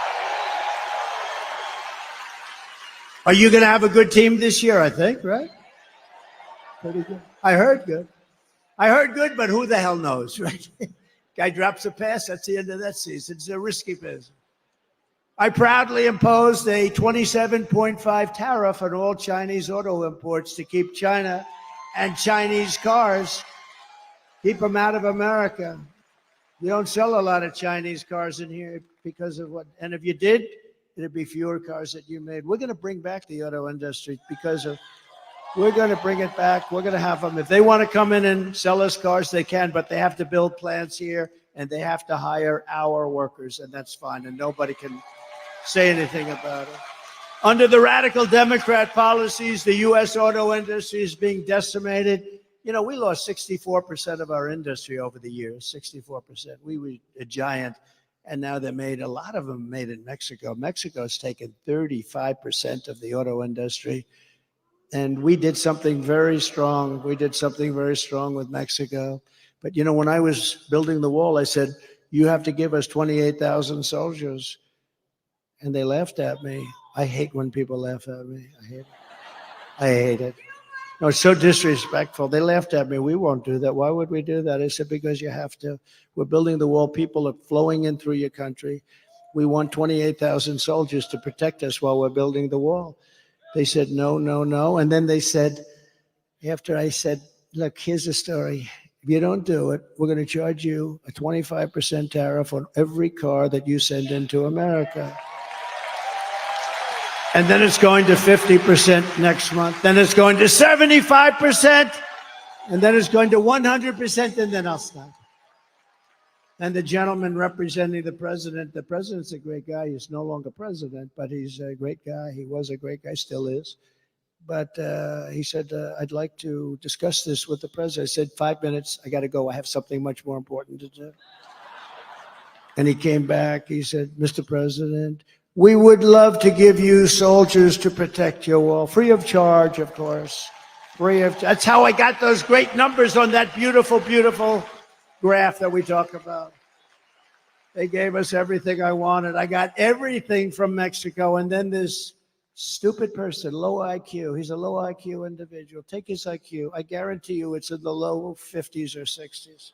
Are you going to have a good team this year, I think, right? Pretty good. I heard good. But who the hell knows, right? Guy drops a pass, that's the end of that season. It's a risky business. I proudly imposed a 27.5 tariff on all Chinese auto imports to keep China and Chinese cars, keep them out of America. You don't sell a lot of Chinese cars in here because of what, and if you did, it'd be fewer cars that you made. We're going to bring back the auto industry we're going to bring it back. We're going to have them. If they want to come in and sell us cars, they can, but they have to build plants here and they have to hire our workers, and that's fine. And nobody can say anything about it. Under the radical Democrat policies, the U.S. auto industry is being decimated. You know, we lost 64% of our industry over the years, 64%. We were a giant, and now a lot of them made in Mexico. Mexico's taken 35% of the auto industry. And we did something very strong. We did something very strong with Mexico. But, you know, when I was building the wall, I said, you have to give us 28,000 soldiers. And they laughed at me. I hate when people laugh at me. I hate it. No, it's so disrespectful. They laughed at me. We won't do that. Why would we do that? I said, because you have to. We're building the wall. People are flowing in through your country. We want 28,000 soldiers to protect us while we're building the wall. They said, no, no, no. And then they said, after I said, look, here's the story. If you don't do it, we're going to charge you a 25% tariff on every car that you send into America. And then it's going to 50% next month. Then it's going to 75%. And then it's going to 100%. And then I'll stop. And the gentleman representing the president's a great guy. He's no longer president, but he's a great guy. He was a great guy, still is. But he said, I'd like to discuss this with the president. I said, 5 minutes, I got to go. I have something much more important to do. And he came back. He said, Mr. President, we would love to give you soldiers to protect your wall, free of charge, of course. That's how I got those great numbers on that beautiful, beautiful graph that we talk about. They gave us everything I wanted. I got everything from Mexico. And then this stupid person, low IQ, he's a low IQ individual. Take his IQ. I guarantee you it's in the low 50s or 60s.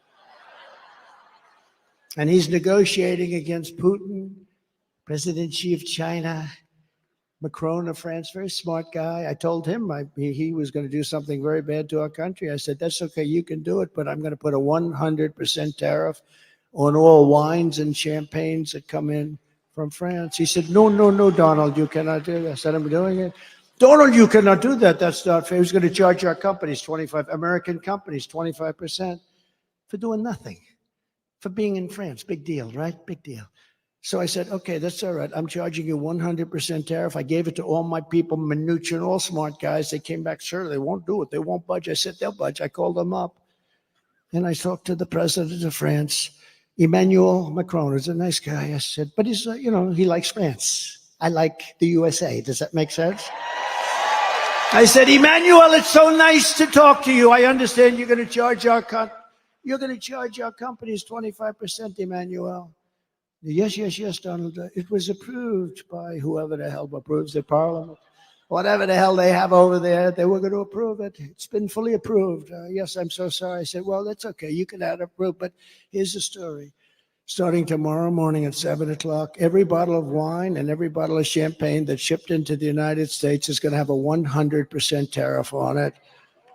And he's negotiating against Putin, President Xi of China, Macron of France, very smart guy. I told him he was going to do something very bad to our country. I said, that's okay, you can do it, but I'm going to put a 100% tariff on all wines and champagnes that come in from France. He said, no, no, no, Donald, you cannot do that. I said, I'm doing it. Donald, you cannot do that. That's not fair. He's going to charge our companies, American companies, 25% for doing nothing, for being in France. Big deal, right? Big deal. So I said, okay, that's all right. I'm charging you 100% tariff. I gave it to all my people, Mnuchin, all smart guys. They came back, sir, they won't do it. They won't budge. I said, they'll budge. I called them up. And I talked to the president of France, Emmanuel Macron. He's a nice guy. I said, but he's, he likes France. I like the USA. Does that make sense? I said, Emmanuel, it's so nice to talk to you. I understand you're going to charge our companies 25%, Emmanuel. Yes, yes, yes, Donald. It was approved by whoever the hell approves the parliament. Whatever the hell they have over there, they were going to approve it. It's been fully approved. Yes, I'm so sorry. I said, well, that's okay. You can have it approved, but here's the story. Starting tomorrow morning at 7 o'clock, every bottle of wine and every bottle of champagne that's shipped into the United States is going to have a 100% tariff on it.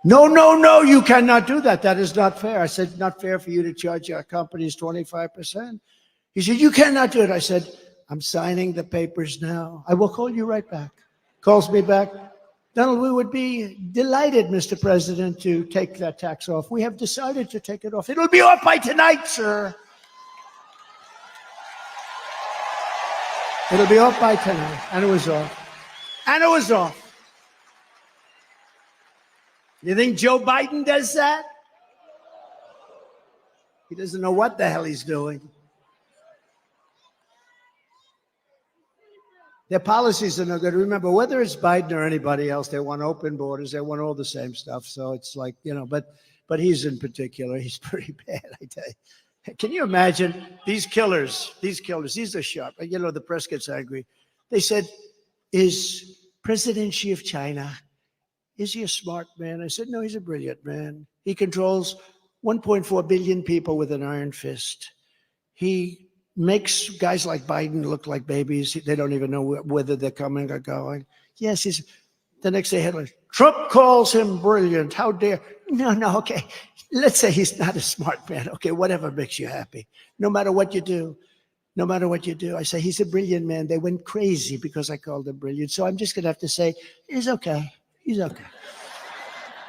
No, no, no, you cannot do that. That is not fair. I said, not fair for you to charge our companies 25%. He said, you cannot do it. I said, I'm signing the papers now. I will call you right back. Calls me back. Donald, we would be delighted, Mr. President, to take that tax off. We have decided to take it off. It'll be off by tonight, sir. It'll be off by tonight. And it was off. And it was off. You think Joe Biden does that? He doesn't know what the hell he's doing. Their policies are no good. Remember, whether it's Biden or anybody else, they want open borders. They want all the same stuff. So it's like, but he's in particular, he's pretty bad, I tell you. Can you imagine these killers, these are sharp. The press gets angry. They said, is President Xi of China, is he a smart man? I said, no, he's a brilliant man. He controls 1.4 billion people with an iron fist. He makes guys like Biden look like babies. They don't even know whether they're coming or going. Yes, the next day headline, Trump calls him brilliant. How dare? No, okay. Let's say he's not a smart man. Okay, whatever makes you happy. No matter what you do, I say he's a brilliant man. They went crazy because I called him brilliant. So I'm just going to have to say, he's okay. He's okay.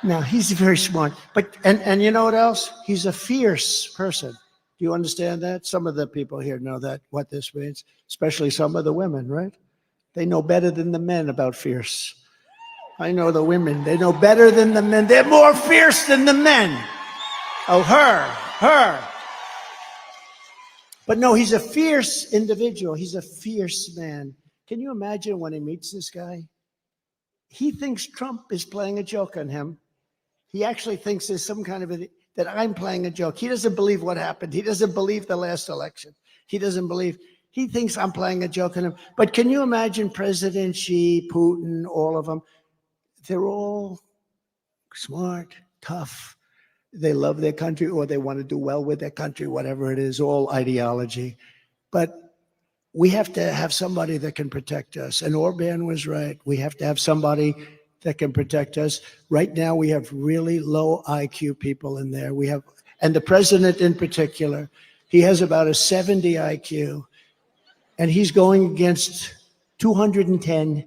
No, he's very smart. But, and you know what else? He's a fierce person. Do you understand that? Some of the people here know that, what this means, especially some of the women, right? They know better than the men about fierce. I know the women, they know better than the men. They're more fierce than the men. Oh, her. But no, he's a fierce individual. He's a fierce man. Can you imagine when he meets this guy? He thinks Trump is playing a joke on him. He actually thinks there's some kind of that I'm playing a joke. He doesn't believe what happened. He doesn't believe the last election. He thinks I'm playing a joke on him. But can you imagine President Xi, Putin, all of them? They're all smart, tough. They love their country, or they want to do well with their country, whatever it is, all ideology. But we have to have somebody that can protect us. And Orban was right. We have to have somebody that can protect us. Right now, we have really low IQ people in there. And the president in particular, he has about a 70 IQ, and he's going against 210.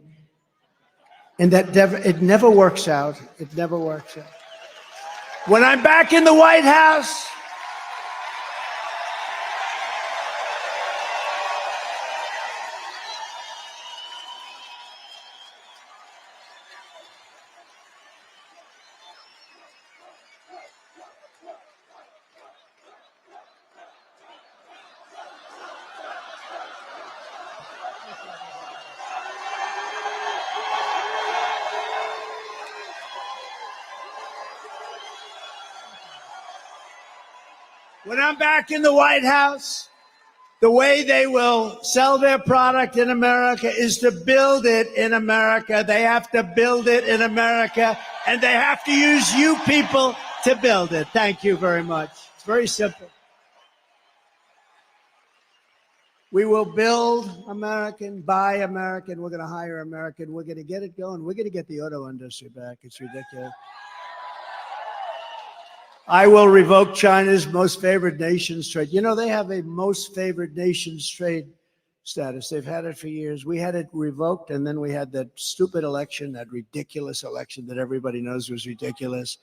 And it never works out. It never works out. When I'm back in the White House, the way they will sell their product in America is to build it in America. They have to build it in America, and they have to use you people to build it. Thank you very much. It's very simple. We will build American, buy American. We're going to hire American. We're going to get it going. We're going to get the auto industry back. It's ridiculous. I will revoke China's most favored nations trade. They have a most favored nations trade status. They've had it for years. We had it revoked, and then we had that stupid election, that ridiculous election that everybody knows was ridiculous.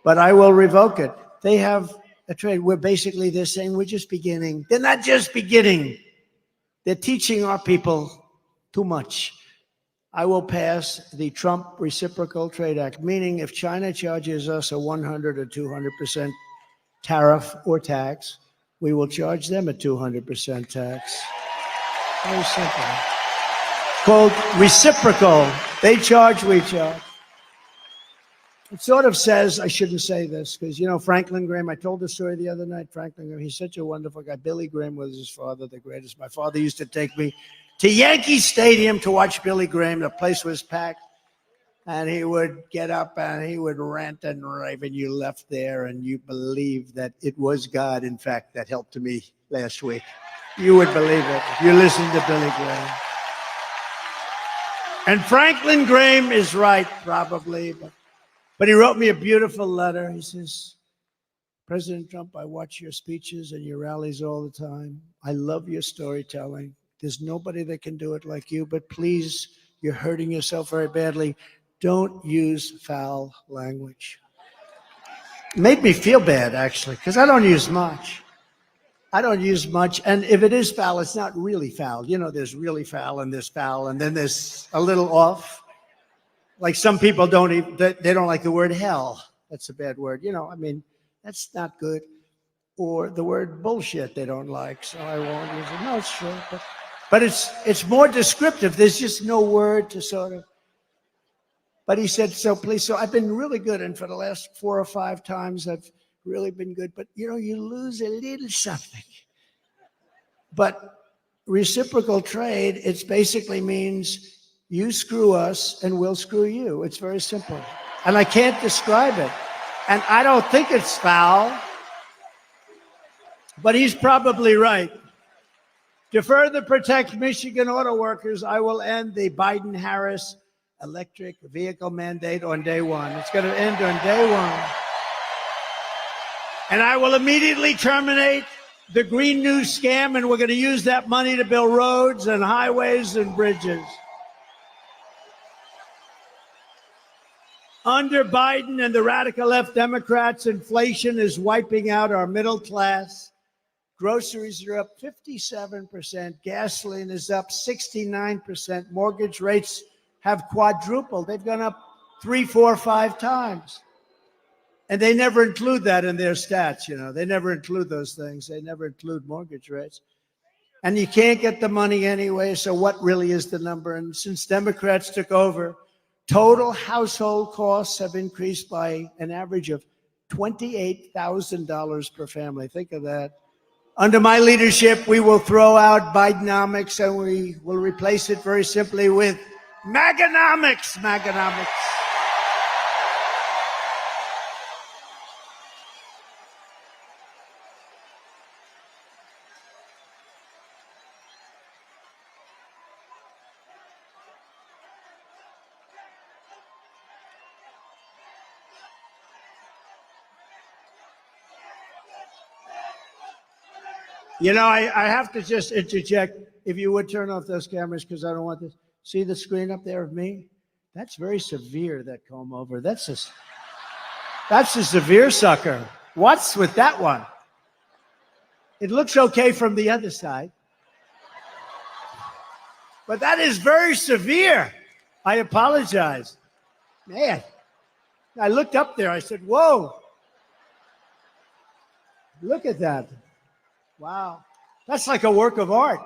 But I will revoke it. They have a trade. They're saying we're just beginning. They're not just beginning. They're teaching our people too much. I will pass the Trump Reciprocal Trade Act, meaning if China charges us a 100 or 200% tariff or tax, we will charge them a 200% tax. Very simple. It's called reciprocal. They charge, we charge. It sort of says, I shouldn't say this, because, Franklin Graham, I told the story the other night, Franklin Graham, he's such a wonderful guy. Billy Graham was his father, the greatest. My father used to take me to Yankee Stadium to watch Billy Graham. The place was packed, and he would get up and he would rant and rave, and you left there and you believed that it was God, in fact, that helped me last week. You would believe it if you listened to Billy Graham. And Franklin Graham is right, probably, but he wrote me a beautiful letter. He says, President Trump, I watch your speeches and your rallies all the time. I love your storytelling. There's nobody that can do it like you, but please, you're hurting yourself very badly. Don't use foul language. It made me feel bad, actually, because I don't use much. And if it is foul, it's not really foul. There's really foul and there's foul, and then there's a little off. Like some people they don't like the word hell. That's a bad word. That's not good. Or the word bullshit they don't like, so I won't use it. No, it's true. But it's more descriptive. There's just no word to sort of. But he said, so please, so I've been really good. And for the last 4 or 5 times, I've really been good. But, you know, you lose a little something. But reciprocal trade, it basically means you screw us and we'll screw you. It's very simple. And I can't describe it. And I don't think it's foul. But he's probably right. To further protect Michigan auto workers, I will end the Biden-Harris electric vehicle mandate on day one. It's going to end on day one. And I will immediately terminate the Green New scam, and we're going to use that money to build roads and highways and bridges. Under Biden and the radical left Democrats, inflation is wiping out our middle class. Groceries are up 57%. Gasoline is up 69%. Mortgage rates have quadrupled. They've gone up 3, 4, 5 times. And they never include that in their stats, you know. They never include those things. They never include mortgage rates. And you can't get the money anyway, so what really is the number? And since Democrats took over, total household costs have increased by an average of $28,000 per family. Think of that. Under my leadership, we will throw out Bidenomics and we will replace it very simply with Maganomics. Maganomics. You know, I have to just interject. If you would turn off those cameras, because I don't want this. See the screen up there of me? That's very severe, that comb over. That's a severe sucker. What's with that one? It looks okay from the other side. But that is very severe. I apologize. Man, I looked up there. I said, whoa. Look at that. Wow. That's like a work of art.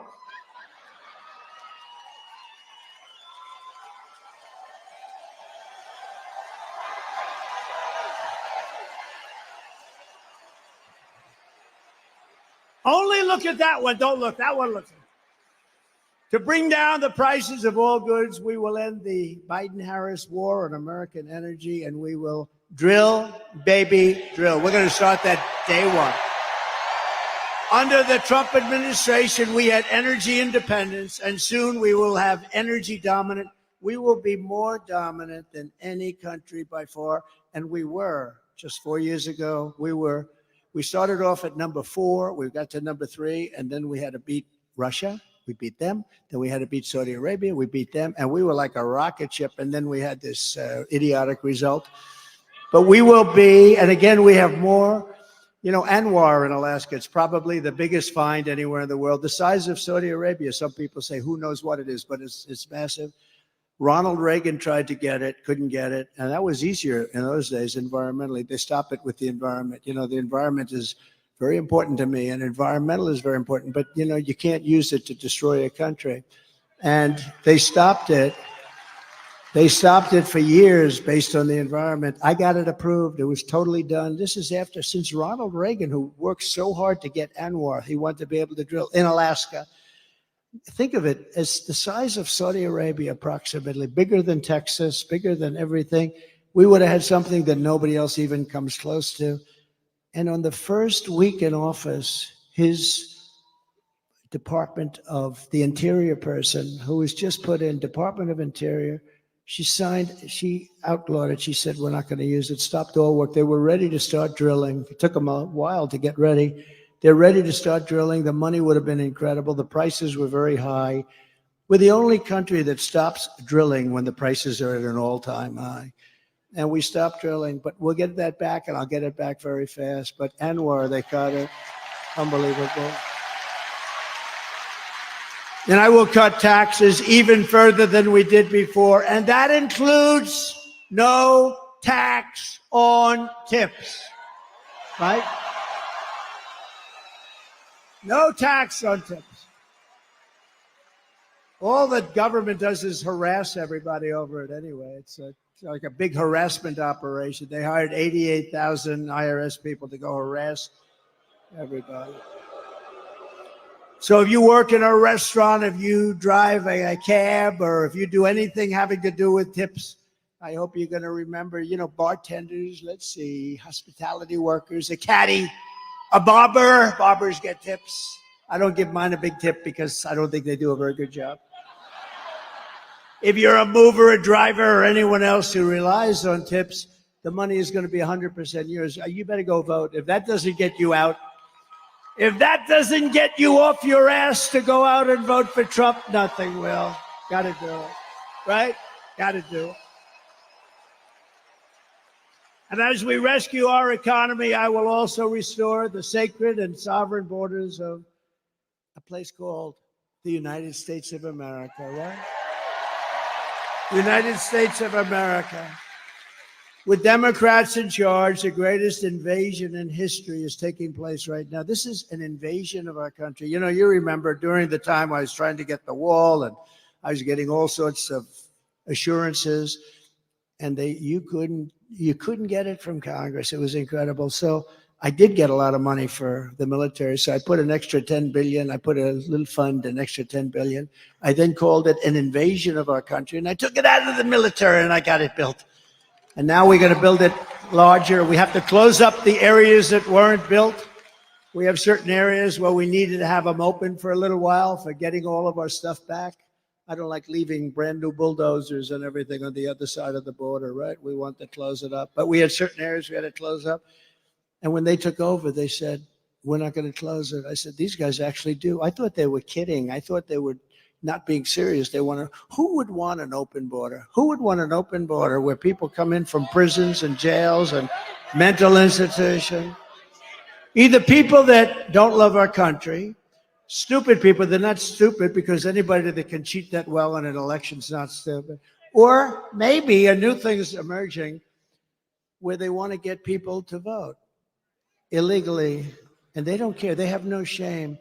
Only look at that one. Don't look. That one looks. To bring down the prices of all goods, we will end the Biden-Harris war on American energy, and we will drill, baby, drill. We're going to start that day one. Under the Trump administration, we had energy independence, and soon we will have energy dominant. We will be more dominant than any country by far, and we were. Just 4 years ago, we started off at number 4, we got to number 3, and then we had to beat Russia. We beat them. Then we had to beat Saudi Arabia. We beat them, and we were like a rocket ship, and then we had this idiotic result. But we will be, and again, we have more. You know, Anwar in Alaska, it's probably the biggest find anywhere in the world. The size of Saudi Arabia, some people say, who knows what it is, but it's massive. Ronald Reagan tried to get it, couldn't get it. And that was easier in those days environmentally. They stopped it with the environment. You know, the environment is very important to me, and environmental is very important. But, you know, you can't use it to destroy a country. And they stopped it. They stopped it for years based on the environment. I got it approved. It was totally done. This is since Ronald Reagan, who worked so hard to get Anwar, he wanted to be able to drill in Alaska. Think of it as the size of Saudi Arabia, approximately, bigger than Texas, bigger than everything. We would have had something that nobody else even comes close to. And on the first week in office, his Department of the Interior person, who was just put in Department of Interior, she outlawed it. She said, we're not going to use it, stopped all work. They were ready to start drilling. It took them a while to get ready. They're ready to start drilling. The money would have been incredible. The prices were very high. We're the only country that stops drilling when the prices are at an all-time high. And we stopped drilling, but we'll get that back, and I'll get it back very fast. But Anwar, they cut it. Unbelievable. And I will cut taxes even further than we did before. And that includes no tax on tips, right? No tax on tips. All the government does is harass everybody over it anyway. It's like a big harassment operation. They hired 88,000 IRS people to go harass everybody. So if you work in a restaurant, if you drive a cab, or if you do anything having to do with tips, I hope you're going to remember, bartenders, let's see, hospitality workers, a caddy, a barber. Barbers get tips. I don't give mine a big tip because I don't think they do a very good job. If you're a mover, a driver, or anyone else who relies on tips, the money is going to be 100% yours. You better go vote. If that doesn't get you out, if that doesn't get you off your ass to go out and vote for Trump, nothing will. Got to do it. Right? Got to do it. And as we rescue our economy, I will also restore the sacred and sovereign borders of a place called the United States of America, right? United States of America. With Democrats in charge, the greatest invasion in history is taking place right now. This is an invasion of our country. You remember during the time I was trying to get the wall, and I was getting all sorts of assurances, and you couldn't get it from Congress. It was incredible. So I did get a lot of money for the military. So I put an extra $10 billion. I put a little fund, an extra $10 billion. I then called it an invasion of our country, and I took it out of the military and I got it built. And now we're going to build it larger. We have to close up the areas that weren't built. We have certain areas where we needed to have them open for a little while for getting all of our stuff back. I don't like leaving brand new bulldozers and everything on the other side of the border, right? We want to close it up. But we had certain areas we had to close up. And when they took over, they said, we're not going to close it. I said, these guys actually do. I thought they were kidding. I thought they were not being serious. Who would want an open border? Who would want an open border where people come in from prisons and jails and mental institutions? Either people that don't love our country, stupid people. They're not stupid because anybody that can cheat that well in an election is not stupid. Or maybe a new thing is emerging where they want to get people to vote illegally, and they don't care. They have no shame.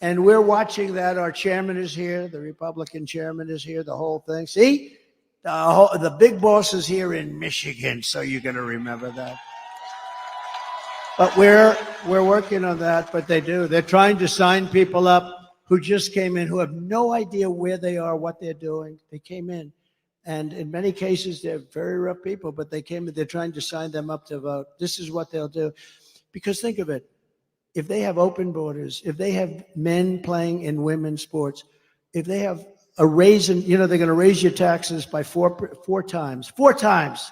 And we're watching that. Our chairman is here. The Republican chairman is here, the whole thing. See, the big boss is here in Michigan, so you're going to remember that. But we're working on that, but they do. They're trying to sign people up who just came in, who have no idea where they are, what they're doing. They came in. And in many cases, they're very rough people, but they came in, they're trying to sign them up to vote. This is what they'll do. Because think of it. If they have open borders, if they have men playing in women's sports, if they have a raise in, they're going to raise your taxes by four times. 4 times.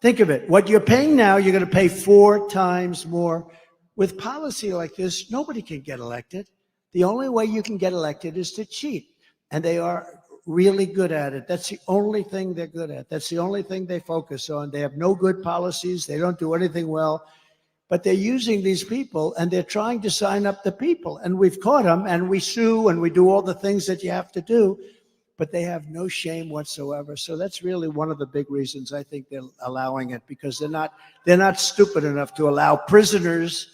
Think of it. What you're paying now, you're going to pay 4 times more. With policy like this, nobody can get elected. The only way you can get elected is to cheat. And they are really good at it. That's the only thing they're good at. That's the only thing they focus on. They have no good policies. They don't do anything well. But they're using these people, and they're trying to sign up the people. And we've caught them, and we sue, and we do all the things that you have to do. But they have no shame whatsoever. So that's really one of the big reasons I think they're allowing it, because they're not stupid enough to allow prisoners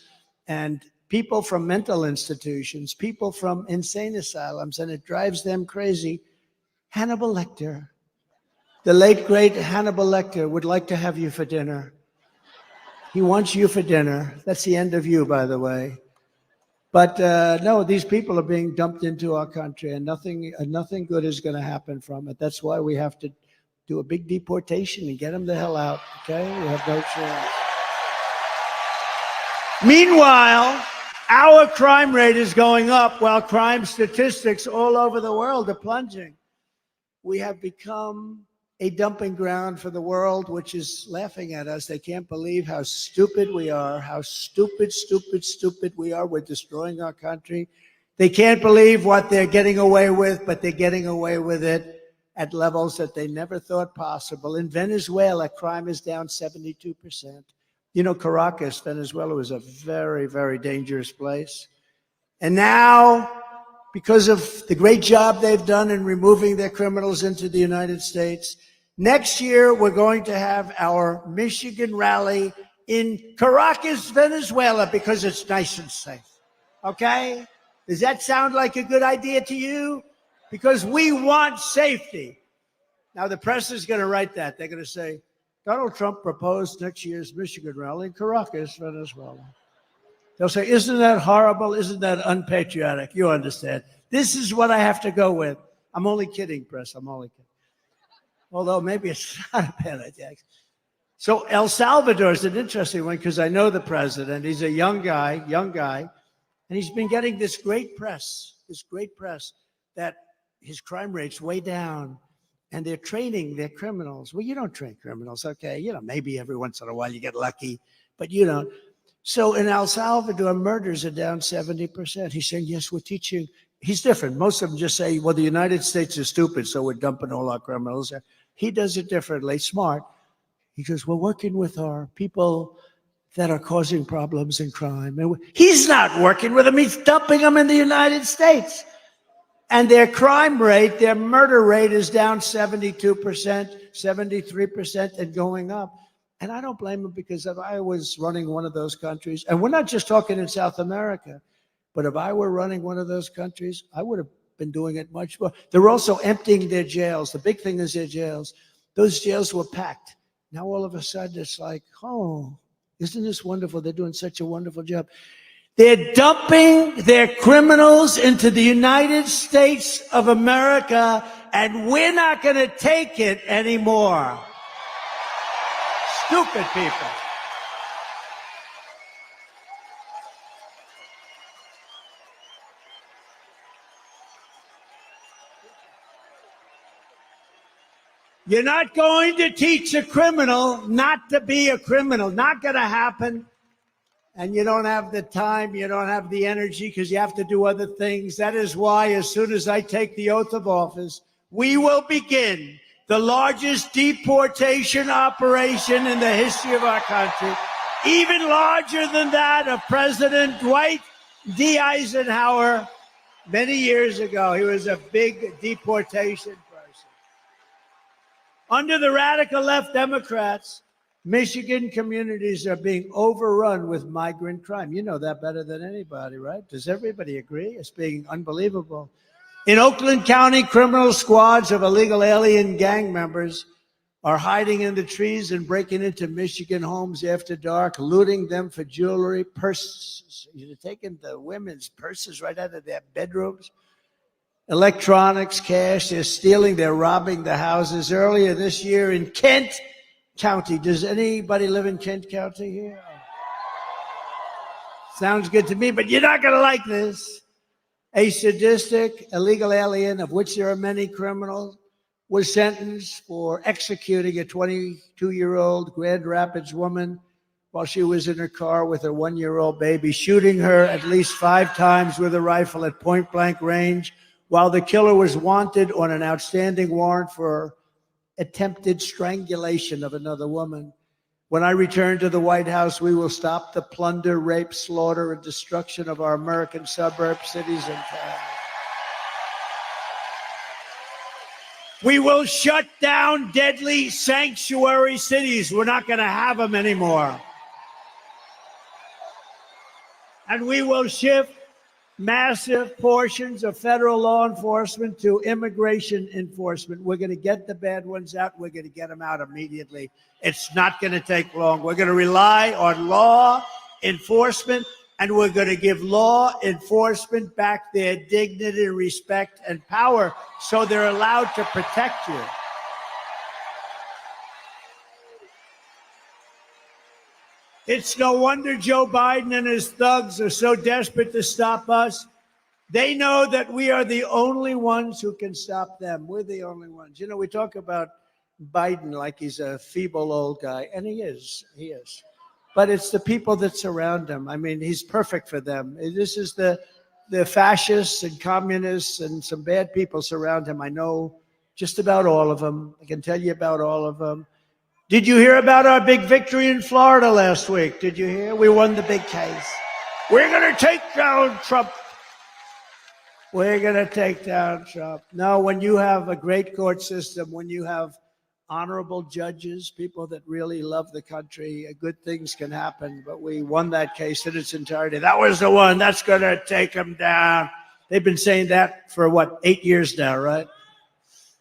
and people from mental institutions, people from insane asylums, and it drives them crazy. Hannibal Lecter, the late, great Hannibal Lecter, would like to have you for dinner. He wants you for dinner. That's the end of you, by the way. But no, these people are being dumped into our country, and nothing good is going to happen from it. That's why we have to do a big deportation and get them the hell out, okay? We have no chance. Meanwhile, our crime rate is going up while crime statistics all over the world are plunging. We have become a dumping ground for the world, which is laughing at us. They can't believe how stupid we are, how stupid we are. We're destroying our country. They can't believe what they're getting away with, but they're getting away with it at levels that they never thought possible. In Venezuela, crime is down 72%. Caracas, Venezuela, was a very, very dangerous place. And now, because of the great job they've done in removing their criminals into the United States, next year we're going to have our Michigan rally in Caracas, Venezuela, because it's nice and safe. Okay? Does that sound like a good idea to you? because we want safety. Now, the press is going to write that. They're going to say, Donald Trump proposed next year's Michigan rally in Caracas, Venezuela. They'll say, isn't that horrible? Isn't that unpatriotic? You understand. This is what I have to go with. I'm only kidding, press. I'm only kidding. Although maybe it's not a bad idea. So El Salvador is an interesting one because I know the president. He's a young guy, and he's been getting this great press that his crime rate's way down, and they're training their criminals. Well, you don't train criminals, okay? You know, maybe every once in a while you get lucky, but you don't. So in El Salvador, murders are down 70%. He's saying, yes, we're teaching. He's different. Most of them just say, well, the United States is stupid, so we're dumping all our criminals there. He does it differently, smart. He goes, we're working with our people that are causing problems and crime. And he's not working with them. He's dumping them in the United States. And their crime rate, their murder rate is down 72%, 73% and going up. And I don't blame them, because if I was running one of those countries, and we're not just talking in South America, but if I were running one of those countries, I would have been doing it much more. They're also emptying their jails. The big thing is their jails. Those jails were packed. Now all of a sudden it's like, oh, isn't this wonderful? They're doing such a wonderful job. They're dumping their criminals into the United States of America, and we're not going to take it anymore. Stupid people. You're not going to teach a criminal not to be a criminal. Not going to happen. And you don't have the time, you don't have the energy, because you have to do other things. That is why, as soon as I take the oath of office, we will begin the largest deportation operation in the history of our country, even larger than that of President Dwight D. Eisenhower many years ago. He was a big deportation person. Under the radical left Democrats, Michigan communities are being overrun with migrant crime. You know that better than anybody, right? Does everybody agree? It's being unbelievable. In Oakland County, criminal squads of illegal alien gang members are hiding in the trees and breaking into Michigan homes after dark, looting them for jewelry, purses. You're taking the women's purses right out of their bedrooms. Electronics, cash, they're stealing, they're robbing the houses. Earlier this year in Kent County. Does anybody live in Kent County here? Sounds good to me, but you're not going to like this. A sadistic illegal alien, of which there are many criminals, was sentenced for executing a 22-year-old Grand Rapids woman while she was in her car with her 1-year-old baby, shooting her at least 5 times with a rifle at point-blank range, while the killer was wanted on an outstanding warrant for attempted strangulation of another woman. When I return to the White House, we will stop the plunder, rape, slaughter, and destruction of our American suburbs, cities, and towns. We will shut down deadly sanctuary cities. We're not going to have them anymore. And we will shift massive portions of federal law enforcement to immigration enforcement. We're going to get the bad ones out. We're going to get them out immediately. It's not going to take long. We're going to rely on law enforcement, and we're going to give law enforcement back their dignity, respect, and power so they're allowed to protect you. It's no wonder Joe Biden and his thugs are so desperate to stop us. They know that we are the only ones who can stop them. We're the only ones. You know, we talk about Biden like he's a feeble old guy, and he is. But it's the people that surround him. I mean, he's perfect for them. This is the fascists and communists and some bad people surround him. I know just about all of them. I can tell you about all of them. Did you hear about our big victory in Florida last week? Did you hear? We won the big case. We're going to take down Trump. We're going to take down Trump. No, when you have a great court system, when you have honorable judges, people that really love the country, good things can happen. But we won that case in its entirety. That was the one. That's going to take him down. They've been saying that for, 8 years now, right?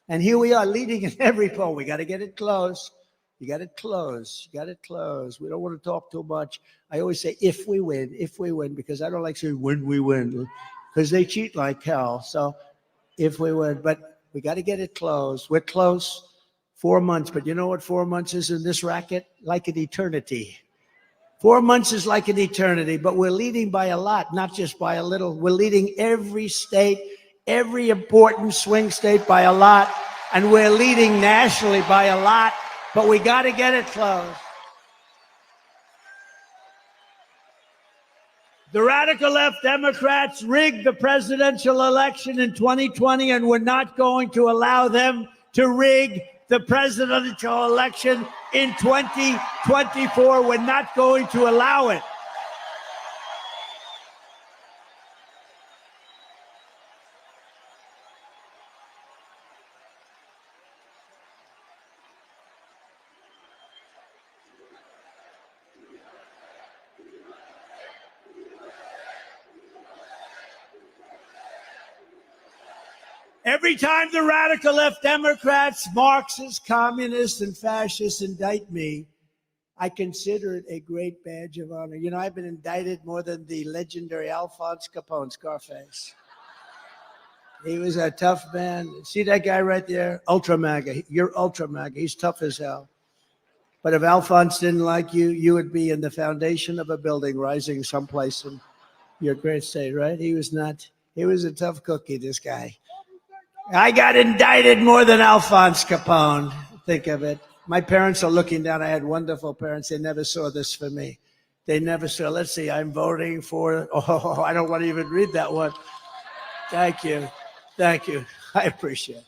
And here we are leading in every poll. We got to get it close. You got it close. You got it close. We don't want to talk too much. I always say if we win, because I don't like saying when we win, because they cheat like hell. So if we win, but we got to get it close. We're close. 4 months, but you know what 4 months is in this racket? Like an eternity. 4 months is like an eternity, but we're leading by a lot, not just by a little. We're leading every state, every important swing state by a lot, and we're leading nationally by a lot, but we got to get it close. The radical left Democrats rigged the presidential election in 2020, and we're not going to allow them to rig the presidential election in 2024. We're not going to allow it. Every time the radical left Democrats, Marxists, communists, and fascists indict me, I consider it a great badge of honor. You know, I've been indicted more than the legendary Alphonse Capone, Scarface. He was a tough man. See that guy right there? Ultra MAGA. You're Ultra MAGA. He's tough as hell. But if Alphonse didn't like you, you would be in the foundation of a building rising someplace in your great state, right? He was not. He was a tough cookie, this guy. I got indicted more than Alphonse Capone. Think of it. My parents are looking down. I had wonderful parents. They never saw this for me. They never saw, let's see, I'm voting for, oh, I don't want to even read that one. Thank you. Thank you. I appreciate it.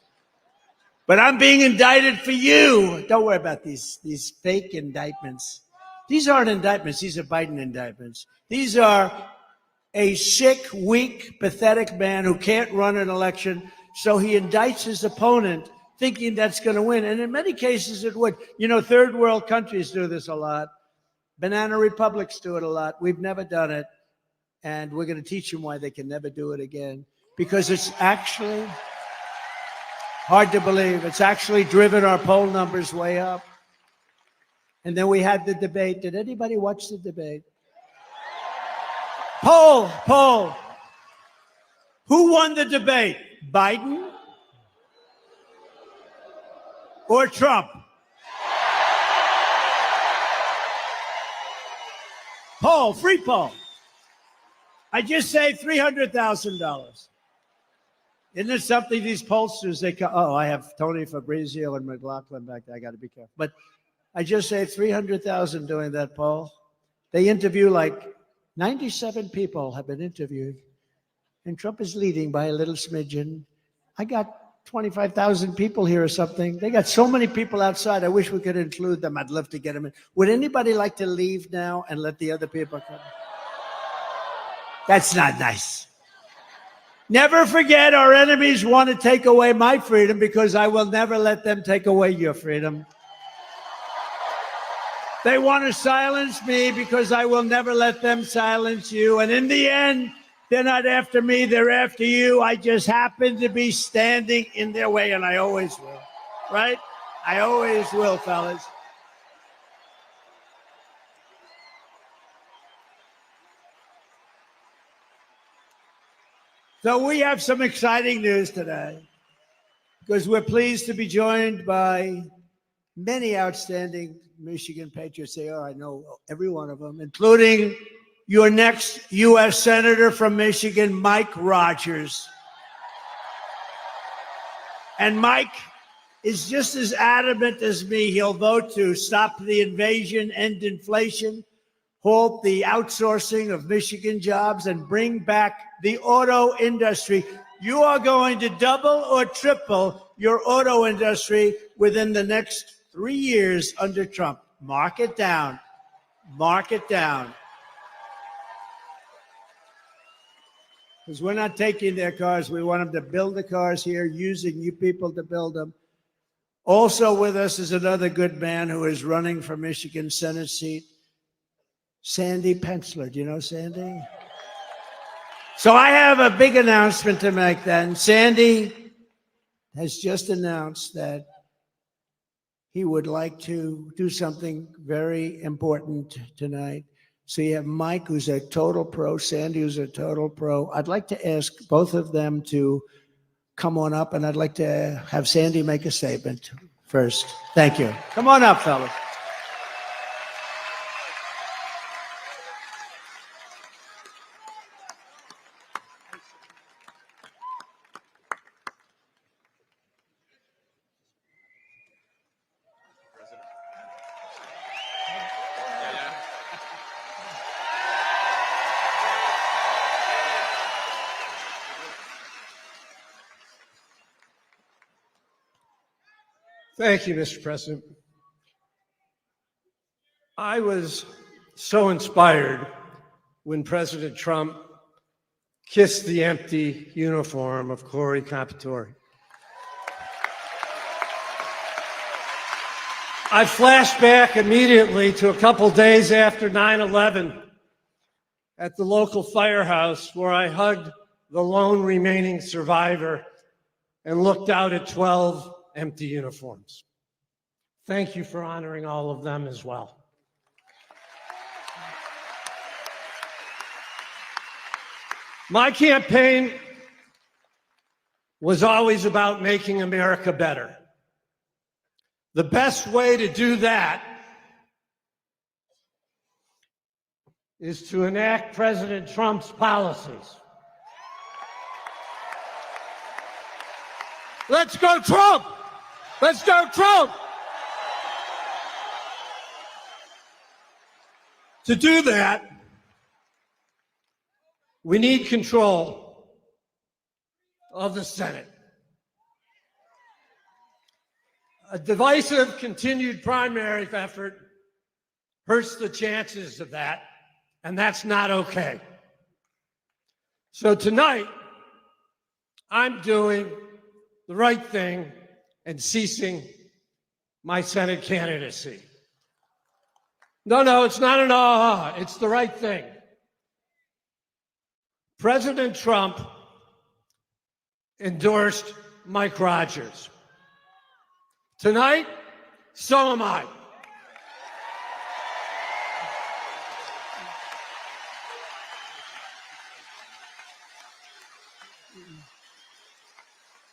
But I'm being indicted for you. Don't worry about these fake indictments. These aren't indictments. These are Biden indictments. These are a sick, weak, pathetic man who can't run an election. So he indicts his opponent thinking that's going to win. And in many cases it would. You know, third world countries do this a lot. Banana republics do it a lot. We've never done it. And we're going to teach them why they can never do it again. Because it's actually hard to believe. It's actually driven our poll numbers way up. And then we had the debate. Did anybody watch the debate? Poll. Who won the debate? Biden or Trump? Poll, free poll. I just saved $300,000. Isn't it something these pollsters, they come, oh, I have Tony Fabrizio and McLaughlin back there. I got to be careful. But I just saved $300,000 doing that poll. They interview like 97 people have been interviewed. And Trump is leading by a little smidgen. I got 25,000 people here or something. They got so many people outside. I wish we could include them. I'd love to get them in. Would anybody like to leave now and let the other people come? That's not nice. Never forget, our enemies want to take away my freedom because I will never let them take away your freedom. They want to silence me because I will never let them silence you. And in the end, they're not after me, they're after you. I just happen to be standing in their way, and I always will, right? I always will, fellas. So we have some exciting news today because we're pleased to be joined by many outstanding Michigan patriots. They are, I know every one of them, including your next U.S. Senator from Michigan, Mike Rogers. And Mike is just as adamant as me. He'll vote to stop the invasion, end inflation, halt the outsourcing of Michigan jobs, and bring back the auto industry. You are going to double or triple your auto industry within the next 3 years under Trump. Mark it down. Mark it down. Because we're not taking their cars. We want them to build the cars here, using you people to build them. Also with us is another good man who is running for Michigan Senate seat, Sandy Pensler. Do you know Sandy? So I have a big announcement to make then. Sandy has just announced that he would like to do something very important tonight. So you have Mike, who's a total pro, Sandy, who's a total pro. I'd like to ask both of them to come on up, and I'd like to have Sandy make a statement first. Thank you. Come on up, fellas. Thank you, Mr. President. I was so inspired when President Trump kissed the empty uniform of Corey Capitori. I flashed back immediately to a couple days after 9/11 at the local firehouse where I hugged the lone remaining survivor and looked out at 12 empty uniforms. Thank you for honoring all of them as well. My campaign was always about making America better. The best way to do that is to enact President Trump's policies. Let's go, Trump! Let's go, Trump! To do that, we need control of the Senate. A divisive continued primary effort hurts the chances of that, and that's not okay. So tonight, I'm doing the right thing and ceasing my Senate candidacy. No, it's not an aha, it's the right thing. President Trump endorsed Mike Rogers. Tonight, so am I.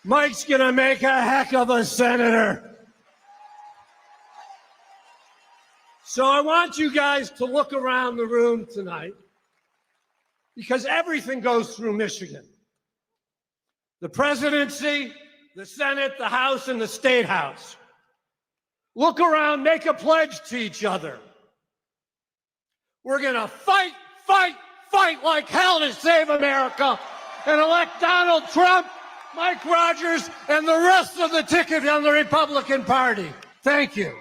Mike's gonna make a heck of a senator. So I want you guys to look around the room tonight, because everything goes through Michigan. The presidency, the Senate, the House, and the State House. Look around, make a pledge to each other. We're gonna fight like hell to save America and elect Donald Trump, Mike Rogers, and the rest of the ticket on the Republican Party. Thank you.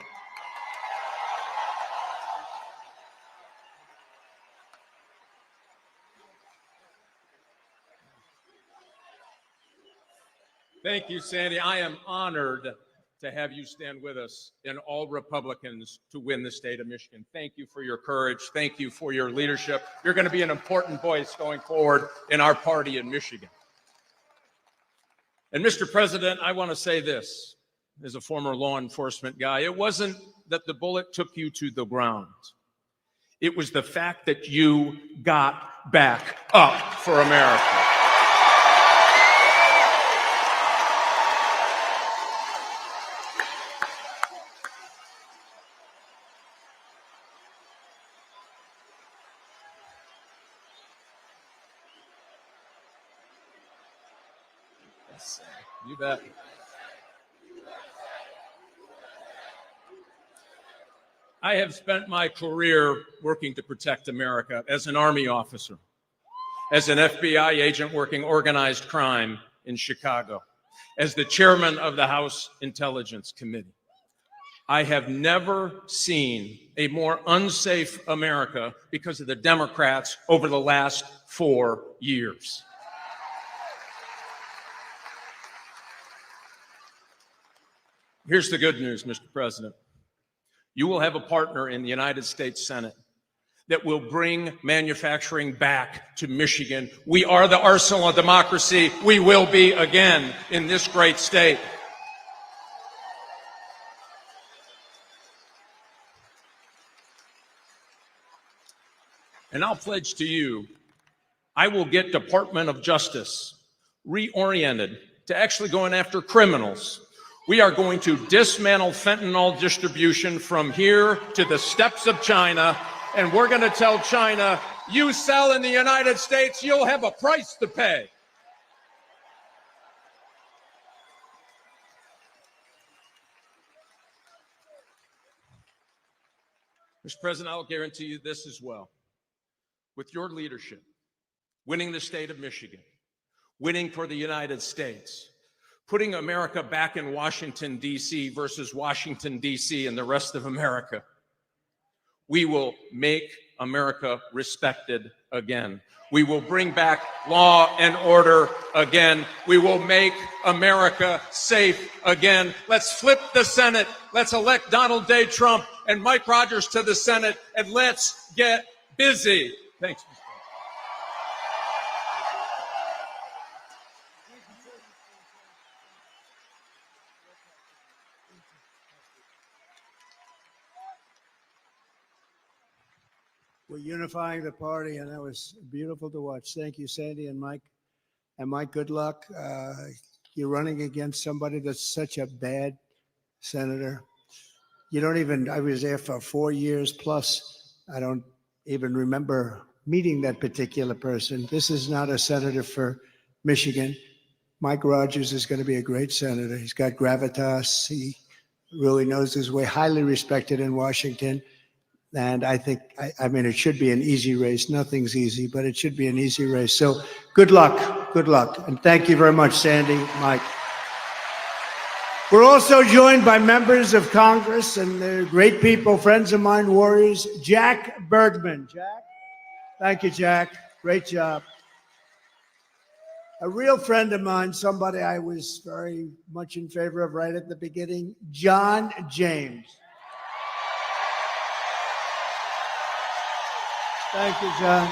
Thank you, Sandy. I am honored to have you stand with us and all Republicans to win the state of Michigan. Thank you for your courage. Thank you for your leadership. You're going to be an important voice going forward in our party in Michigan. And Mr. President, I want to say this as a former law enforcement guy. It wasn't that the bullet took you to the ground. It was the fact that you got back up for America. You bet. I have spent my career working to protect America as an Army officer, as an FBI agent working organized crime in Chicago, as the chairman of the House Intelligence Committee. I have never seen a more unsafe America because of the Democrats over the last 4 years. Here's the good news, Mr. President. You will have a partner in the United States Senate that will bring manufacturing back to Michigan. We are the arsenal of democracy. We will be again in this great state. And I'll pledge to you, I will get Department of Justice reoriented to actually going after criminals. We are going to dismantle fentanyl distribution from here to the steppes of China, and we're going to tell China, you sell in the United States, you'll have a price to pay. Mr. President, I'll guarantee you this as well. With your leadership, winning the state of Michigan, winning for the United States, putting America back in Washington, D.C. versus Washington, D.C. and the rest of America, we will make America respected again. We will bring back law and order again. We will make America safe again. Let's flip the Senate. Let's elect Donald J. Trump and Mike Rogers to the Senate, and let's get busy. Thanks, Mr. President. We're unifying the party, and that was beautiful to watch. Thank you, Sandy and Mike. And Mike, good luck. You're running against somebody that's such a bad senator. You don't even, I was there for 4 years plus. I don't even remember meeting that particular person. This is not a senator for Michigan. Mike Rogers is going to be a great senator. He's got gravitas. He really knows his way, highly respected in Washington. And I think, I mean, it should be an easy race. Nothing's easy, but it should be an easy race. So good luck, good luck. And thank you very much, Sandy, Mike. We're also joined by members of Congress, and they're great people, friends of mine, warriors. Jack Bergman. Jack? Thank you, Jack. Great job. A real friend of mine, somebody I was very much in favor of right at the beginning, John James. Thank you, John.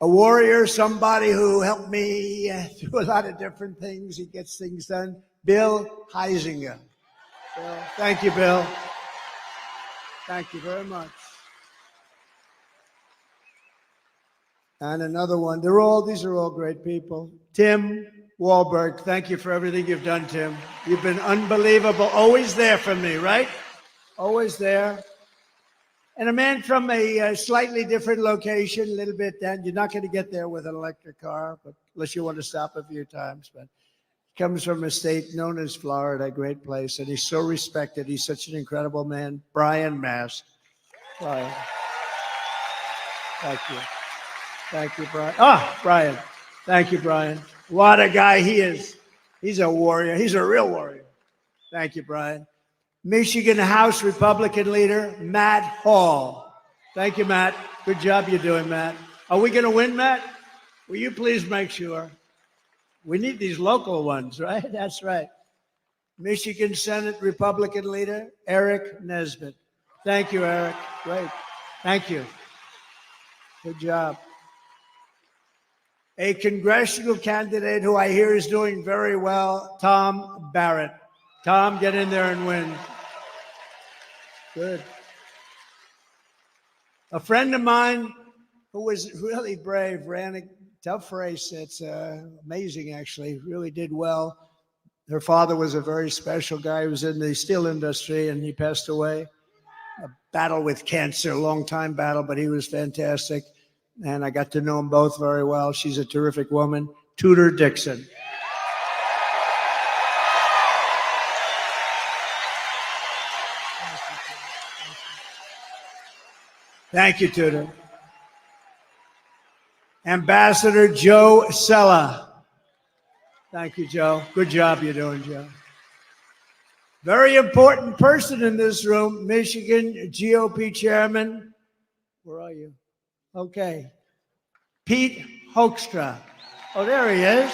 A warrior, somebody who helped me do a lot of different things. He gets things done. Bill Heisinger. So, thank you, Bill. Thank you very much. And another one. These are all great people. Tim Wahlberg. Thank you for everything you've done, Tim. You've been unbelievable. Always there for me, right? Always there. And a man from a slightly different location, a little bit down. You're not going to get there with an electric car, but unless you want to stop a few times. But he comes from a state known as Florida, a great place, and he's so respected. He's such an incredible man. Brian Mast. Brian. Thank you. Thank you, Brian. Brian. Thank you, Brian. What a guy he is. He's a warrior. He's a real warrior. Thank you, Brian. Michigan House Republican leader, Matt Hall. Thank you, Matt. Good job you're doing, Matt. Are we going to win, Matt? Will you please make sure? We need these local ones, right? That's right. Michigan Senate Republican leader, Eric Nesbitt. Thank you, Eric. Great. Thank you. Good job. A congressional candidate who I hear is doing very well, Tom Barrett. Tom, get in there and win. Good. A friend of mine who was really brave, ran a tough race. It's amazing, actually. Really did well. Her father was a very special guy. He was in the steel industry, and he passed away. A battle with cancer, a long time battle, but he was fantastic. And I got to know them both very well. She's a terrific woman. Tudor Dixon. Thank you, Tudor. Ambassador Joe Sella. Thank you, Joe. Good job you're doing, Joe. Very important person in this room, Michigan GOP Chairman. Where are you? Okay. Pete Hoekstra. Oh, there he is.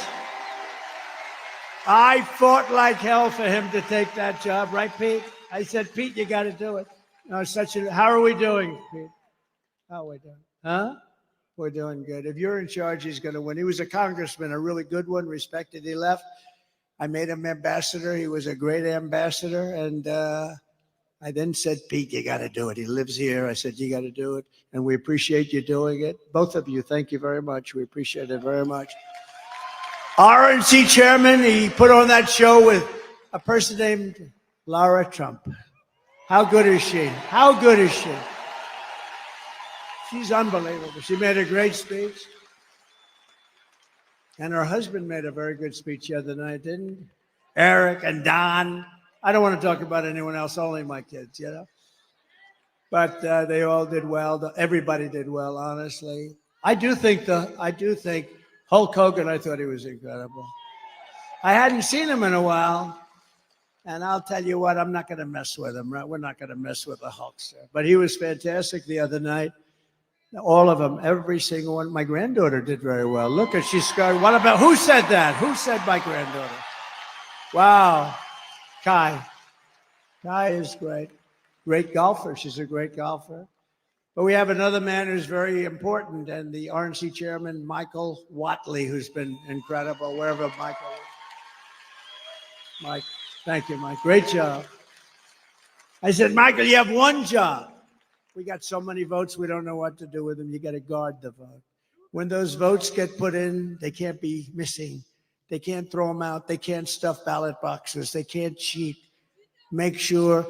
I fought like hell for him to take that job, right, Pete? I said, Pete, you got to do it. No, how are we doing, Pete? How are we doing? Huh? We're doing good. If you're in charge, he's going to win. He was a congressman, a really good one, respected. He left. I made him ambassador. He was a great ambassador. And I then said, Pete, you got to do it. He lives here. I said, you got to do it. And we appreciate you doing it. Both of you, thank you very much. We appreciate it very much. RNC chairman, he put on that show with a person named Laura Trump. How good is she? How good is she? She's unbelievable. She made a great speech. And her husband made a very good speech the other night, didn't he? Eric and Don. I don't want to talk about anyone else, only my kids, you know. But they all did well. Everybody did well, honestly. I do think Hulk Hogan, I thought he was incredible. I hadn't seen him in a while. And I'll tell you what, I'm not going to mess with him, right? We're not going to mess with the Hulkster. But he was fantastic the other night. All of them, every single one. My granddaughter did very well. Look at, she's scarred. What about, who said that? Who said my granddaughter? Wow. Kai. Kai is great. Great golfer. She's a great golfer. But we have another man who's very important, and the RNC chairman, Michael Watley, who's been incredible, wherever Michael is. Mike, thank you, Mike. Great job. I said, Michael, you have one job. We got so many votes, we don't know what to do with them. You got to guard the vote. When those votes get put in, they can't be missing. They can't throw them out. They can't stuff ballot boxes. They can't cheat. Make sure.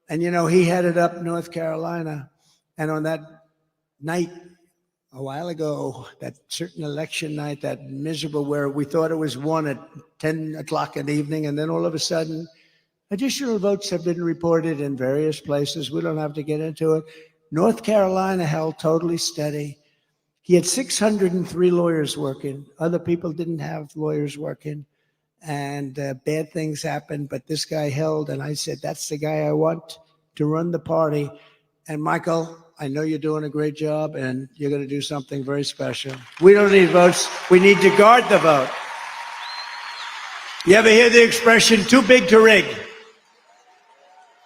And, you know, he headed up North Carolina. And on that night, a while ago, that certain election night, that miserable where we thought it was won at 10 o'clock in the evening, and then all of a sudden, additional votes have been reported in various places. We don't have to get into it. North Carolina held totally steady. He had 603 lawyers working. Other people didn't have lawyers working. And bad things happened, but this guy held, and I said, that's the guy I want to run the party. And Michael, I know you're doing a great job, and you're going to do something very special. We don't need votes. We need to guard the vote. You ever hear the expression, too big to rig?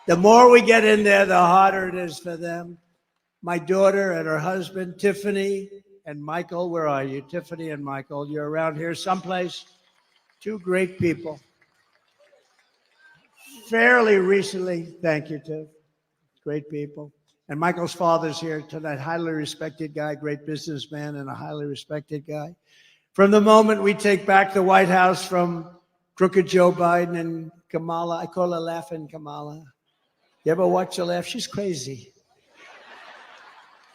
The more we get in there, the harder it is for them. My daughter and her husband, Tiffany and Michael, where are you? Tiffany and Michael, you're around here someplace. Two great people. Fairly recently, thank you, Tiff. Great people. And Michael's father's here tonight, highly respected guy, great businessman, and a highly respected guy. From the moment we take back the White House from crooked Joe Biden and Kamala, I call her Laughing Kamala. You ever watch her laugh? She's crazy.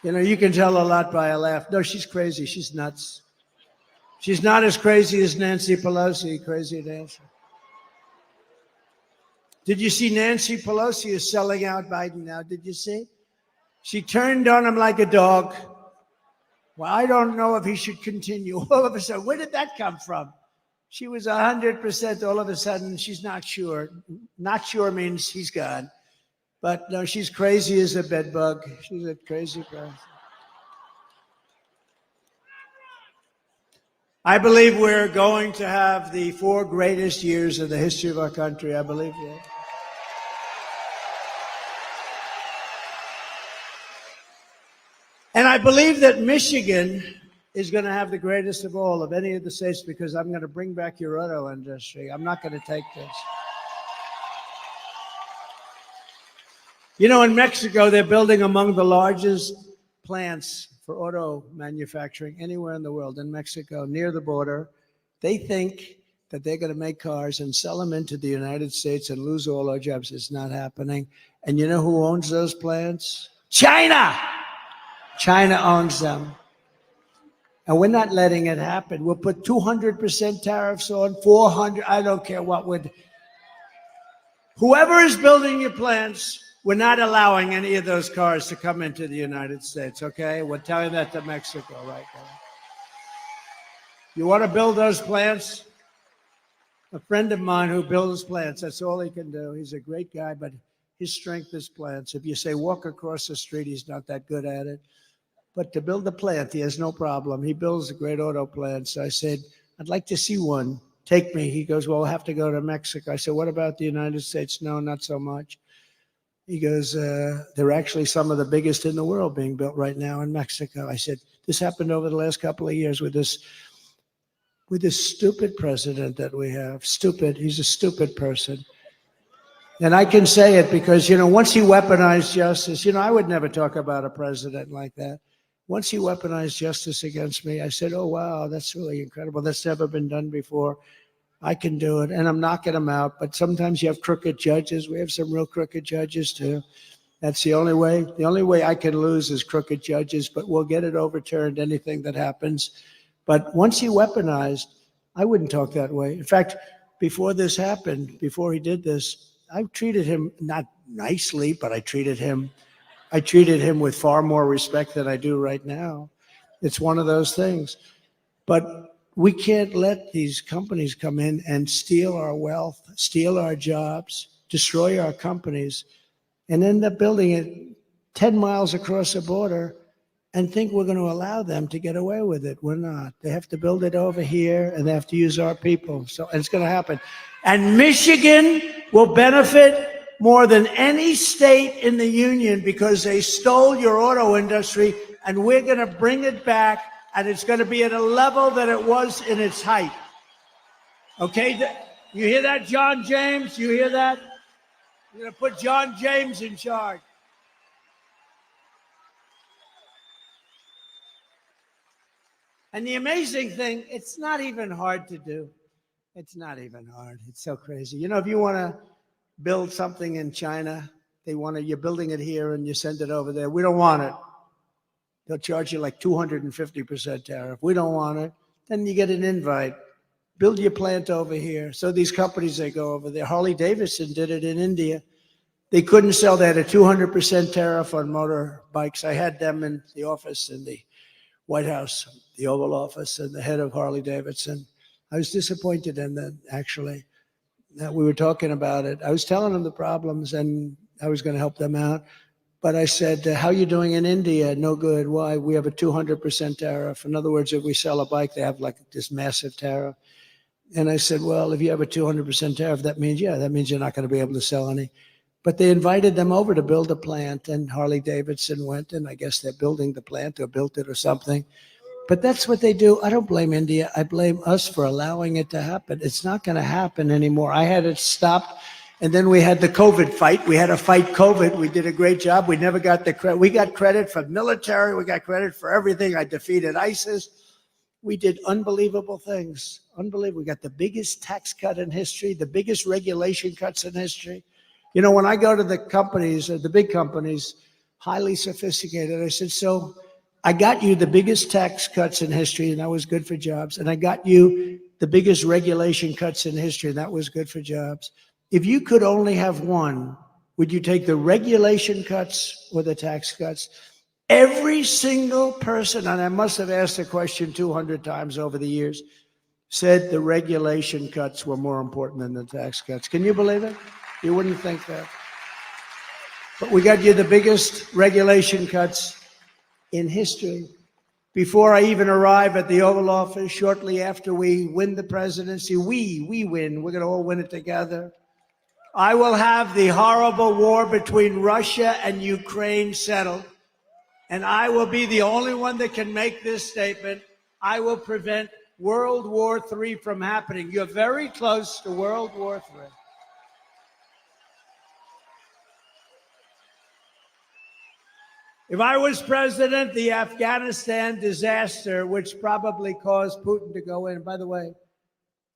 You know, you can tell a lot by a laugh. No, she's crazy. She's nuts. She's not as crazy as Nancy Pelosi, crazy Nancy. Did you see Nancy Pelosi is selling out Biden now? Did you see? She turned on him like a dog. Well, I don't know if he should continue. All of a sudden, where did that come from? She was 100%. All of a sudden, she's not sure. Not sure means he's gone. But no, she's crazy as a bedbug. She's a crazy person. I believe we're going to have the 4 greatest years of the history of our country. I believe that. And I believe that Michigan is going to have the greatest of all of any of the states, because I'm going to bring back your auto industry. I'm not going to take this. You know, in Mexico, they're building among the largest plants for auto manufacturing anywhere in the world. In Mexico, near the border, they think that they're going to make cars and sell them into the United States and lose all our jobs. It's not happening. And you know who owns those plants? China! China owns them. And we're not letting it happen. We'll put 200% tariffs on, 400, I don't care what would. Whoever is building your plants, we're not allowing any of those cars to come into the United States, okay? We're telling that to Mexico right now. You want to build those plants? A friend of mine who builds plants, that's all he can do. He's a great guy, but his strength is plants. If you say walk across the street, he's not that good at it. But to build a plant, he has no problem. He builds a great auto plant. So I said, I'd like to see one take me. He goes, well, we'll have to go to Mexico. I said, what about the United States? No, not so much. He goes, they're actually some of the biggest in the world being built right now in Mexico. I said, this happened over the last couple of years with this stupid president that we have. Stupid. He's a stupid person. And I can say it because, once he weaponized justice, I would never talk about a president like that. Once he weaponized justice against me, I said, oh, wow, that's really incredible. That's never been done before. I can do it. And I'm knocking them out. But sometimes you have crooked judges. We have some real crooked judges, too. That's the only way. The only way I can lose is crooked judges, but we'll get it overturned, anything that happens. But once he weaponized, I wouldn't talk that way. In fact, before this happened, before he did this, I treated him not nicely, but I treated him with far more respect than I do right now. It's one of those things. But we can't let these companies come in and steal our wealth, steal our jobs, destroy our companies, and end up building it 10 miles across the border and think we're going to allow them to get away with it. We're not. They have to build it over here, and they have to use our people. So and it's going to happen. And Michigan will benefit more than any state in the union because they stole your auto industry, and we're going to bring it back, and it's going to be at a level that it was in its height. Okay? You hear that, John James? You hear that? You're going to put John James in charge. And the amazing thing, it's not even hard to do. It's not even hard. It's so crazy. If you want to build something in China, you're building it here and you send it over there. We don't want it. They'll charge you like 250% tariff. We don't want it. Then you get an invite. Build your plant over here. So these companies, they go over there. Harley Davidson did it in India. They couldn't sell. They had a 200% tariff on motorbikes. I had them in the office in the White House, the Oval Office, and the head of Harley Davidson. I was disappointed in that, actually. That we were talking about it. I was telling them the problems, and I was going to help them out. But I said, how are you doing in India? No good. Why? We have a 200% tariff. In other words, if we sell a bike, they have like this massive tariff. And I said, well, if you have a 200% tariff, that means you're not going to be able to sell any. But they invited them over to build a plant, and Harley Davidson went, and I guess they're building the plant or built it or something. But that's what they do. I don't blame India. I blame us for allowing it to happen. It's not going to happen anymore. I had it stopped, and then we had the COVID fight. We had to fight COVID. We did a great job. We never got the credit. We got credit for military. We got credit for everything. I defeated ISIS. We did unbelievable things. Unbelievable. We got the biggest tax cut in history, the biggest regulation cuts in history. When I go to the companies, the big companies, highly sophisticated, I said, so I got you the biggest tax cuts in history, and that was good for jobs. And I got you the biggest regulation cuts in history, and that was good for jobs. If you could only have one, would you take the regulation cuts or the tax cuts? Every single person, and I must have asked the question 200 times over the years, said the regulation cuts were more important than the tax cuts. Can you believe it? You wouldn't think that. But we got you the biggest regulation cuts in history. Before I even arrive at the Oval Office, shortly after we win the presidency, we win. We're going to all win it together. I will have the horrible war between Russia and Ukraine settled. And I will be the only one that can make this statement. I will prevent World War III from happening. You're very close to World War III. If I was president, the Afghanistan disaster, which probably caused Putin to go in, by the way,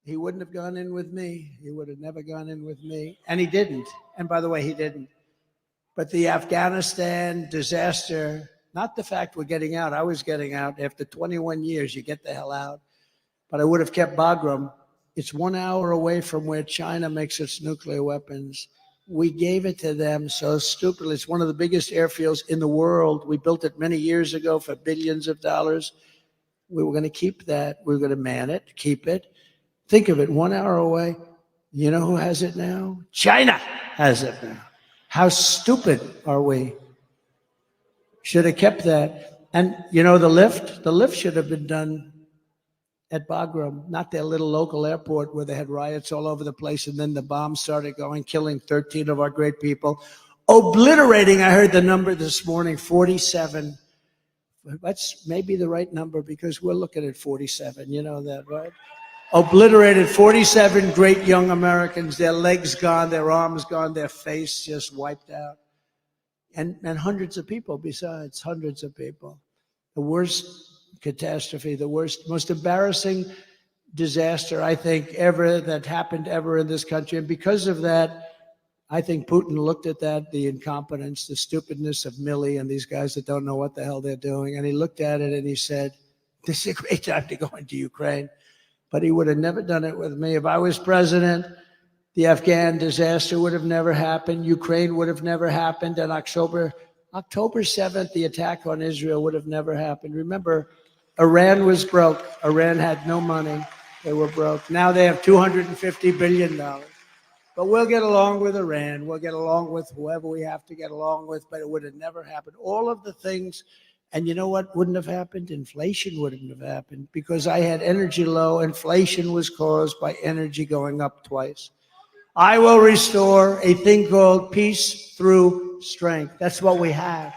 he wouldn't have gone in with me. He would have never gone in with me. And he didn't. And by the way, he didn't. But the Afghanistan disaster, not the fact we're getting out. I was getting out. After 21 years, you get the hell out. But I would have kept Bagram. It's 1 hour away from where China makes its nuclear weapons. We gave it to them so stupidly. It's one of the biggest airfields in the world. We built it many years ago for billions of dollars. We were going to keep that. We were going to man it, keep it. Think of it, 1 hour away. You know who has it now? China has it now. How stupid are we? Should have kept that. And you know the lift? The lift should have been done at Bagram, not their little local airport where they had riots all over the place, and then the bombs started going, killing 13 of our great people, obliterating, I heard the number this morning, 47. That's maybe the right number because we're looking at 47, you know that, right? Obliterated 47 great young Americans, their legs gone, their arms gone, their face just wiped out. And hundreds of people besides, hundreds of people. The worst catastrophe, the worst, most embarrassing disaster, I think, ever that happened ever in this country. And because of that, I think Putin looked at that, the incompetence, the stupidness of Milley and these guys that don't know what the hell they're doing. And he looked at it and he said, this is a great time to go into Ukraine. But he would have never done it with me. If I was president, the Afghan disaster would have never happened. Ukraine would have never happened. And October 7th, the attack on Israel would have never happened. Remember, Iran was broke. Iran had no money. They were broke. Now they have $250 billion. But we'll get along with Iran. We'll get along with whoever we have to get along with, but it would have never happened. All of the things, and you know what wouldn't have happened? Inflation wouldn't have happened because I had energy low. Inflation was caused by energy going up twice. I will restore a thing called peace through strength. That's what we have.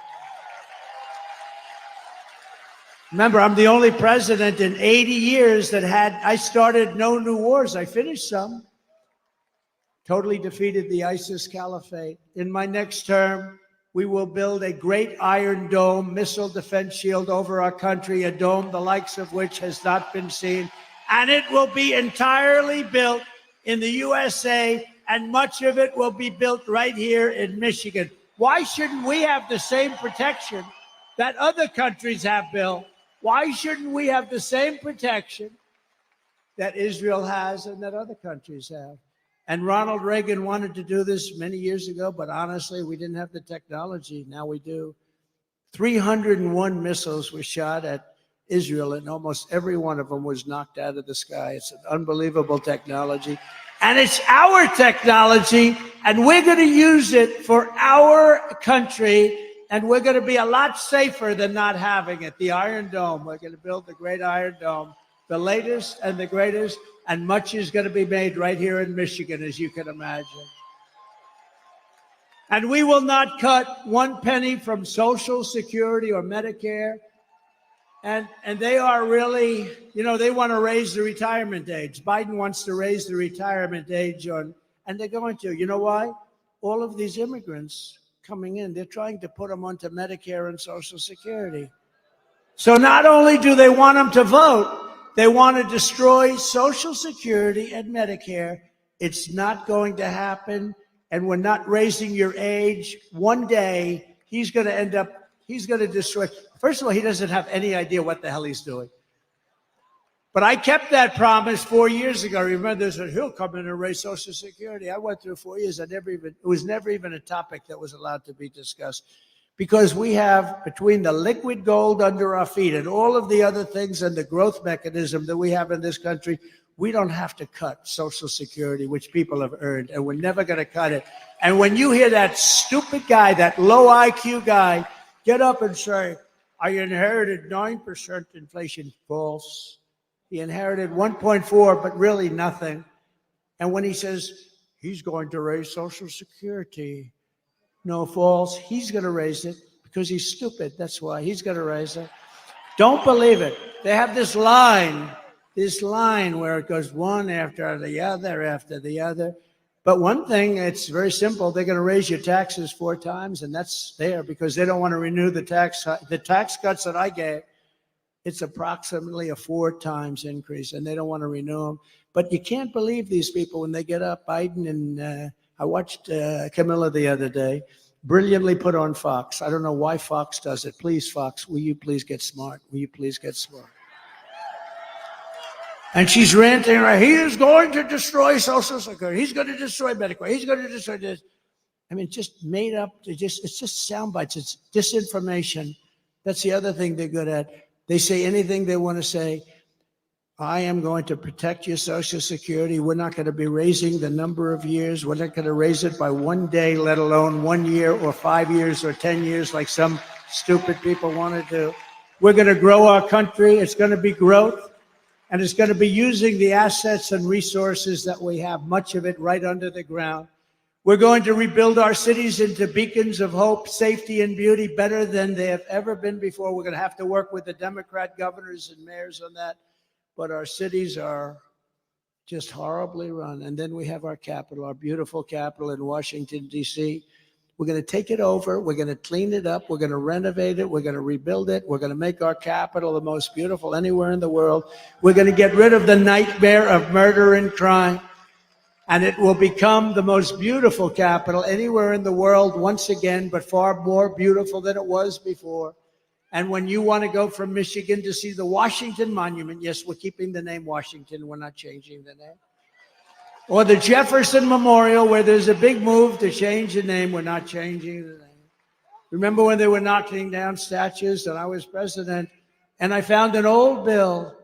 Remember, I'm the only president in 80 years that I started no new wars. I finished some. Totally defeated the ISIS caliphate. In my next term, we will build a great Iron Dome missile defense shield over our country, a dome the likes of which has not been seen. And it will be entirely built in the USA, and much of it will be built right here in Michigan. Why shouldn't we have the same protection that other countries have, Bill? Why shouldn't we have the same protection that Israel has and that other countries have? And Ronald Reagan wanted to do this many years ago, but honestly, we didn't have the technology. Now we do. 301 missiles were shot at Israel, and almost every one of them was knocked out of the sky. It's an unbelievable technology. And it's our technology, and we're going to use it for our country, and we're going to be a lot safer than not having it. The Iron Dome, we're going to build the great Iron Dome, the latest and the greatest, and much is going to be made right here in Michigan, as you can imagine. And we will not cut one penny from Social Security or Medicare. And they are really, you know, they want to raise the retirement age. Biden wants to raise the retirement age and they're going to. You know why? All of these immigrants coming in, they're trying to put them onto Medicare and Social Security. So not only do they want them to vote, they want to destroy Social Security and Medicare. It's not going to happen. And we're not raising your age. One day, he's going to destroy. First of all, he doesn't have any idea what the hell he's doing. But I kept that promise 4 years ago. Remember, they said, he'll come in and raise Social Security. I went through 4 years. It was never even a topic that was allowed to be discussed. Because we have, between the liquid gold under our feet and all of the other things and the growth mechanism that we have in this country, we don't have to cut Social Security, which people have earned, and we're never going to cut it. And when you hear that stupid guy, that low IQ guy, get up and say, I inherited 9% inflation. False. He inherited 1.4, but really nothing. And when he says he's going to raise Social Security, no, false. He's going to raise it because he's stupid. That's why he's going to raise it. Don't believe it. They have this line where it goes one after the other. But one thing, it's very simple. They're going to raise your taxes 4 times, and that's there because they don't want to renew the tax cuts that I gave. It's approximately a 4 times increase, and they don't want to renew them. But you can't believe these people when they get up. Biden and I watched Camilla the other day, brilliantly put on Fox. I don't know why Fox does it. Please, Fox, will you please get smart? Will you please get smart? And she's ranting, right? He is going to destroy Social Security. He's going to destroy Medicare. He's going to destroy this. I mean, just made up. It's just sound bites. It's disinformation. That's the other thing they're good at. They say anything they want to say. I am going to protect your Social Security. We're not going to be raising the number of years. We're not going to raise it by 1 day, let alone 1 year or 5 years or 10 years like some stupid people want to do. We're going to grow our country. It's going to be growth. And it's going to be using the assets and resources that we have, much of it right under the ground. We're going to rebuild our cities into beacons of hope, safety, and beauty better than they have ever been before. We're going to have to work with the Democrat governors and mayors on that. But our cities are just horribly run. And then we have our capital, our beautiful capital in Washington, D.C. We're going to take it over. We're going to clean it up. We're going to renovate it. We're going to rebuild it. We're going to make our capital the most beautiful anywhere in the world. We're going to get rid of the nightmare of murder and crime. And it will become the most beautiful capital anywhere in the world once again, but far more beautiful than it was before. And when you want to go from Michigan to see the Washington Monument, yes, we're keeping the name Washington. We're not changing the name. Or the Jefferson Memorial, where there's a big move to change the name. We're not changing the name. Remember when they were knocking down statues and I was president, and I found an old bill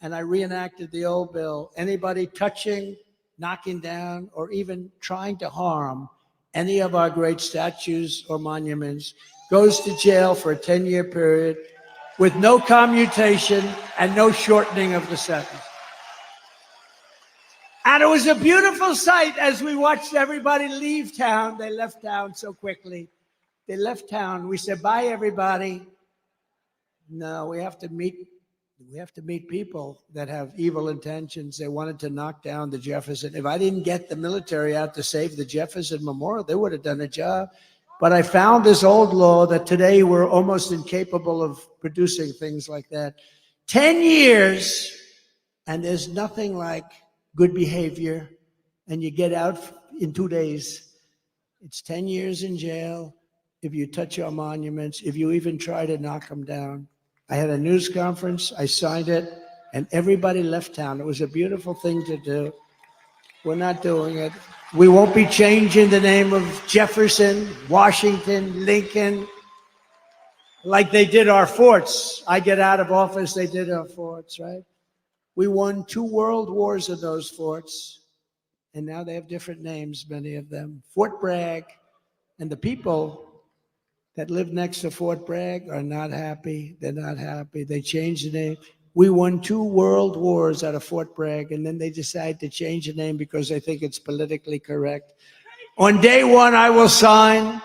and I reenacted the old bill. Anybody touching, knocking down, or even trying to harm any of our great statues or monuments goes to jail for a 10-year period with no commutation and no shortening of the sentence. And it was a beautiful sight as we watched everybody leave town. They left town so quickly. They left town. We said, bye, everybody. No, we have to meet people that have evil intentions. They wanted to knock down the Jefferson. If I didn't get the military out to save the Jefferson Memorial, they would have done a job. But I found this old law that today we're almost incapable of producing things like that. 10 years, and there's nothing like good behavior, and you get out in 2 days. It's 10 years in jail if you touch our monuments, if you even try to knock them down. I had a news conference, I signed it, and everybody left town. It was a beautiful thing to do. We're not doing it. We won't be changing the name of Jefferson, Washington, Lincoln, like they did our forts. I get out of office, they did our forts, right? We won 2 world wars in those forts, and now they have different names, many of them. Fort Bragg, and the people that live next to Fort Bragg are not happy. They're not happy. They changed the name. We won 2 world wars out of Fort Bragg, and then they decide to change the name because they think it's politically correct. On day 1, I will sign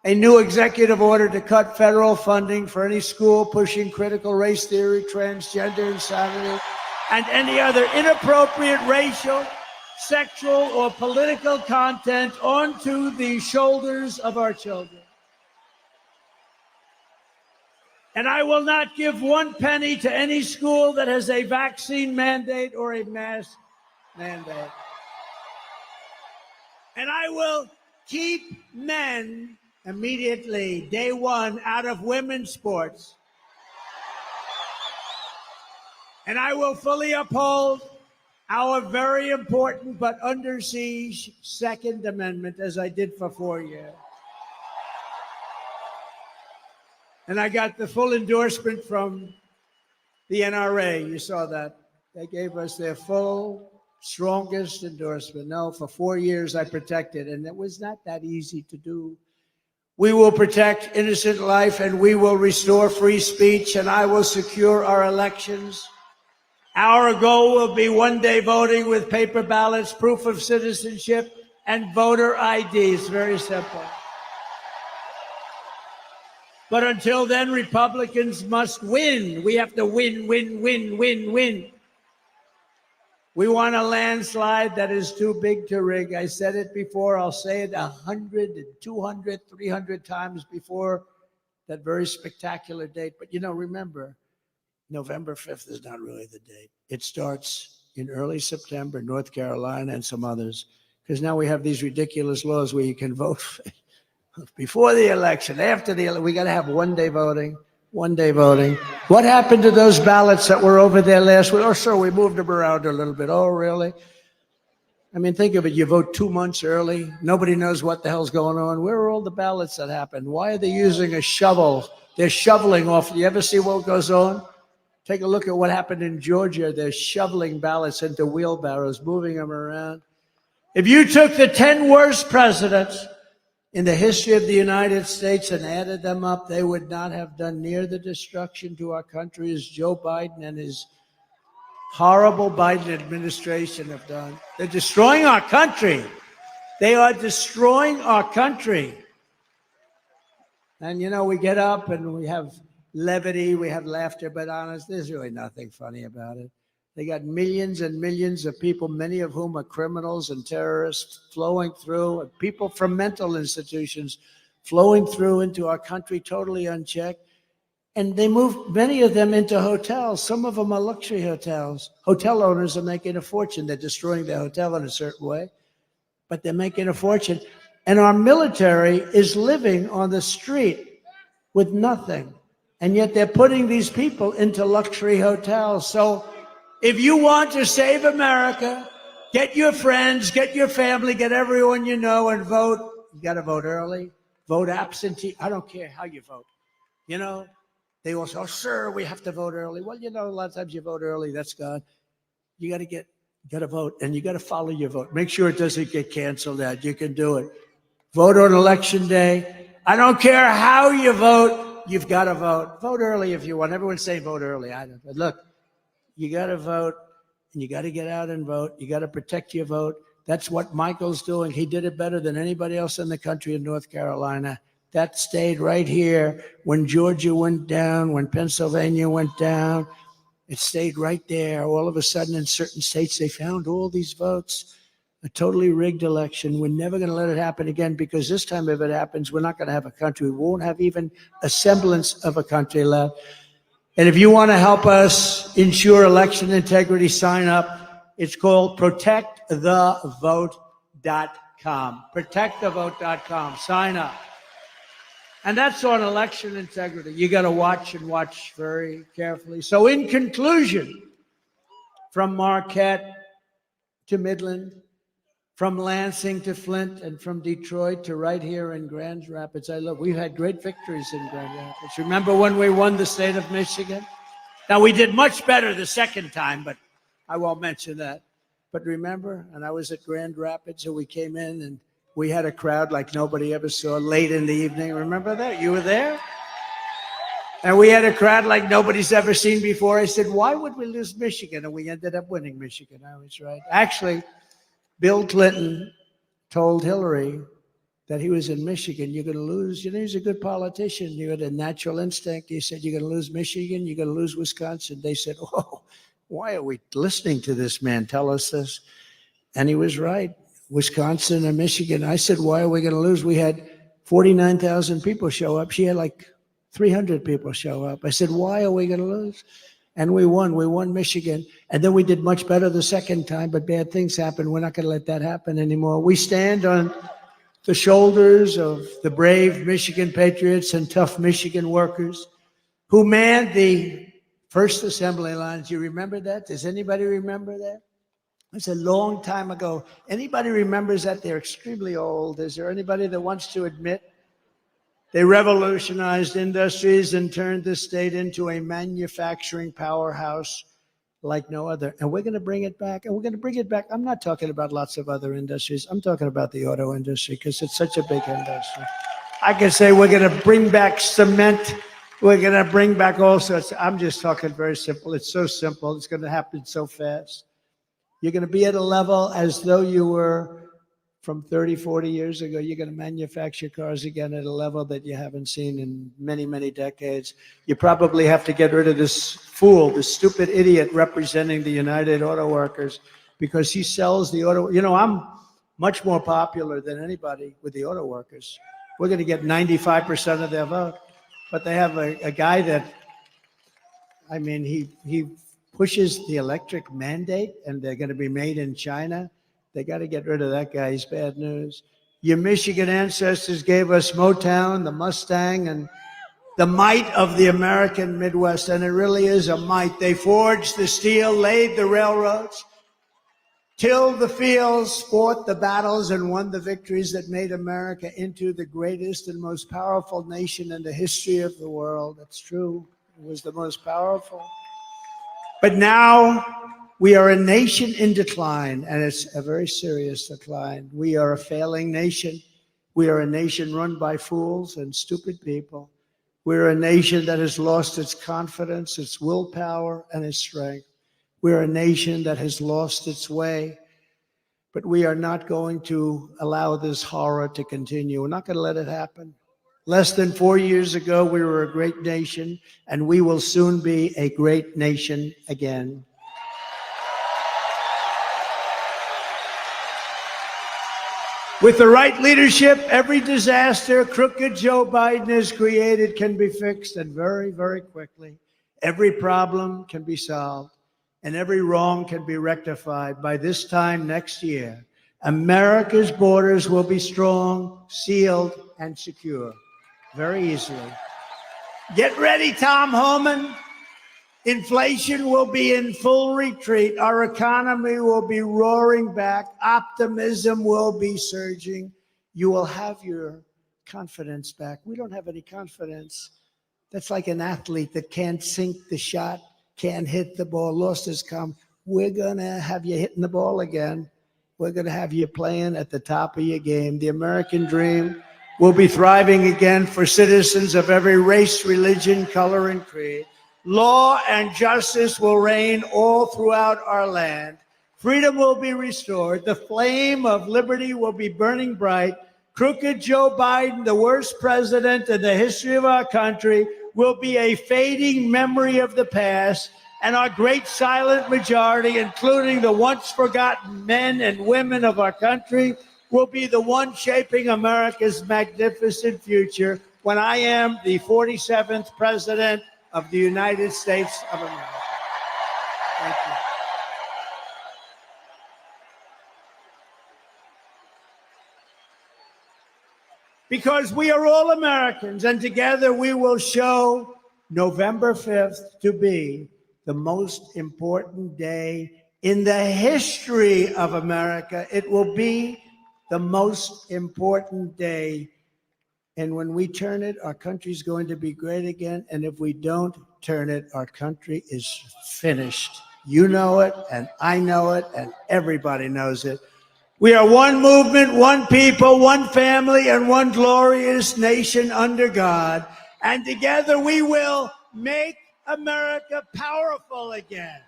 a new executive order to cut federal funding for any school pushing critical race theory, transgender insanity, and any other inappropriate racial, sexual, or political content onto the shoulders of our children. And I will not give 1 penny to any school that has a vaccine mandate or a mask mandate. And I will keep men immediately, day 1, out of women's sports. And I will fully uphold our very important but under siege Second Amendment, as I did for 4 years. And I got the full endorsement from the NRA. You saw that. They gave us their full, strongest endorsement. No, for 4 years I protected, and it was not that easy to do. We will protect innocent life, and we will restore free speech, and I will secure our elections. Our goal will be one-day voting with paper ballots, proof of citizenship, and voter ID. It's very simple. But until then, Republicans must win. We have to win, win, win, win, win. We want a landslide that is too big to rig. I said it before. I'll say it 100, 200, 300 times before that very spectacular date. But, you know, remember, November 5th is not really the date. It starts in early September, North Carolina and some others, because now we have these ridiculous laws where you can vote before the election, after the election. We got to have one-day voting, one-day voting. What happened to those ballots that were over there last week? Oh, sir, we moved them around a little bit. Oh, really? I mean, think of it. You vote 2 months early. Nobody knows what the hell's going on. Where are all the ballots that happened? Why are they using a shovel? They're shoveling off. You ever see what goes on? Take a look at what happened in Georgia. They're shoveling ballots into wheelbarrows, moving them around. If you took the 10 worst presidents in the history of the United States and added them up, they would not have done near the destruction to our country as Joe Biden and his horrible Biden administration have done. They're destroying our country. They are destroying our country. And, you know, we get up and we have levity, we have laughter, but honest, there's really nothing funny about it. They got millions and millions of people, many of whom are criminals and terrorists, flowing through, and people from mental institutions flowing through into our country totally unchecked. And they moved many of them into hotels. Some of them are luxury hotels. Hotel owners are making a fortune. They're destroying their hotel in a certain way, but they're making a fortune. And our military is living on the street with nothing. And yet they're putting these people into luxury hotels. So if you want to save America, get your friends, get your family, get everyone you know and vote. You got to vote early, vote absentee. I don't care how you vote. You know, they all say, oh, sir, we have to vote early. Well, you know, a lot of times you vote early, that's gone. You got to vote, and you got to follow your vote. Make sure it doesn't get canceled out. You can do it. Vote on election day. I don't care how you vote, you've got to vote. Vote early if you want. Everyone's saying vote early. I don't. But look, you got to vote, and you got to get out and vote. You got to protect your vote. That's what Michael's doing. He did it better than anybody else in the country in North Carolina. That stayed right here when Georgia went down, when Pennsylvania went down. It stayed right there. All of a sudden, in certain states, they found all these votes. A totally rigged election. We're never going to let it happen again, because this time if it happens, we're not going to have a country. We won't have even a semblance of a country left. And if you want to help us ensure election integrity, sign up. It's called protectthevote.com. Protectthevote.com. Sign up. And that's on election integrity. You got to watch and watch very carefully. So in conclusion, from Marquette to Midland, from Lansing to Flint, and from Detroit to right here in Grand Rapids, we've had great victories in Grand Rapids. Remember when we won the state of Michigan? Now, we did much better the second time, but I won't mention that. But remember, and I was at Grand Rapids, and we came in, and we had a crowd like nobody ever saw late in the evening. Remember that? You were there? And we had a crowd like nobody's ever seen before. I said, why would we lose Michigan? And we ended up winning Michigan. I was right. Actually, Bill Clinton told Hillary that he was in Michigan. You're going to lose. You know, he's a good politician. You had a natural instinct. He said, you're going to lose Michigan. You're going to lose Wisconsin. They said, oh, why are we listening to this man tell us this? And he was right. Wisconsin and Michigan. I said, why are we going to lose? We had 49,000 people show up. She had like 300 people show up. I said, why are we going to lose? And we won. We won Michigan. And then we did much better the second time, but bad things happened. We're not going to let that happen anymore. We stand on the shoulders of the brave Michigan patriots and tough Michigan workers who manned the first assembly lines. You remember that? Does anybody remember that? It's a long time ago. Anybody remembers that? They're extremely old. Is there anybody that wants to admit they revolutionized industries and turned the state into a manufacturing powerhouse like no other? And we're going to bring it back. And we're going to bring it back. I'm not talking about lots of other industries. I'm talking about the auto industry, because it's such a big industry. I can say we're going to bring back cement. We're going to bring back all sorts. I'm just talking very simple. It's so simple. It's going to happen so fast. You're going to be at a level as though you were from 30, 40 years ago. You're going to manufacture cars again at a level that you haven't seen in many, many decades. You probably have to get rid of this fool, this stupid idiot representing the United Auto Workers, because he sells the auto. You know, I'm much more popular than anybody with the auto workers. We're going to get 95% of their vote. But they have a guy that, I mean, he pushes the electric mandate, and they're going to be made in China. They got to get rid of that guy. He's bad news. Your Michigan ancestors gave us Motown, the Mustang, and the might of the American Midwest. And it really is a might. They forged the steel, laid the railroads, tilled the fields, fought the battles, and won the victories that made America into the greatest and most powerful nation in the history of the world. That's true. It was the most powerful. But now we are a nation in decline, and it's a very serious decline. We are a failing nation. We are a nation run by fools and stupid people. We're a nation that has lost its confidence, its willpower, and its strength. We're a nation that has lost its way, but we are not going to allow this horror to continue. We're not going to let it happen. Less than 4 years ago, we were a great nation, and we will soon be a great nation again. With the right leadership, every disaster crooked Joe Biden has created can be fixed, and very, very quickly. Every problem can be solved, and every wrong can be rectified. By this time next year, America's borders will be strong, sealed, and secure. Very easily. Get ready, Tom Homan. Inflation will be in full retreat. Our economy will be roaring back. Optimism will be surging. You will have your confidence back. We don't have any confidence. That's like an athlete that can't sink the shot, can't hit the ball, lost his calm. We're going to have you hitting the ball again. We're going to have you playing at the top of your game. The American dream will be thriving again for citizens of every race, religion, color, and creed. Law and justice will reign all throughout our land. Freedom will be restored. The flame of liberty will be burning bright. Crooked Joe Biden, the worst president in the history of our country, will be a fading memory of the past. And our great silent majority, including the once forgotten men and women of our country, will be the one shaping America's magnificent future when I am the 47th president of the United States of America. Thank you. Because we are all Americans, and together we will show November 5th to be the most important day in the history of America. It will be the most important day. And when we turn it, our country's going to be great again. And if we don't turn it, our country is finished. You know it, and I know it, and everybody knows it. We are one movement, one people, one family, and one glorious nation under God. And together we will make America powerful again.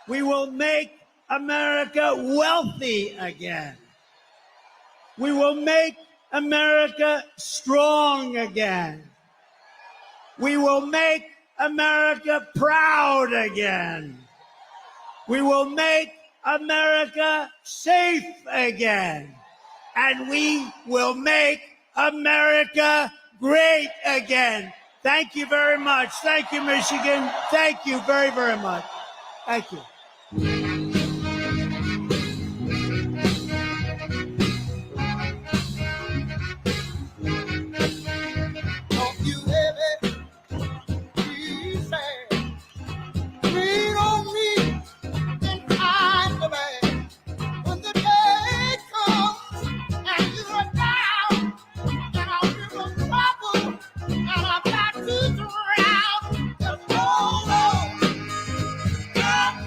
We will make America wealthy again. We will make America strong again. We will make America proud again. We will make America safe again. And we will make America great again. Thank you very much. Thank you, Michigan. Thank you very, very much. Thank you.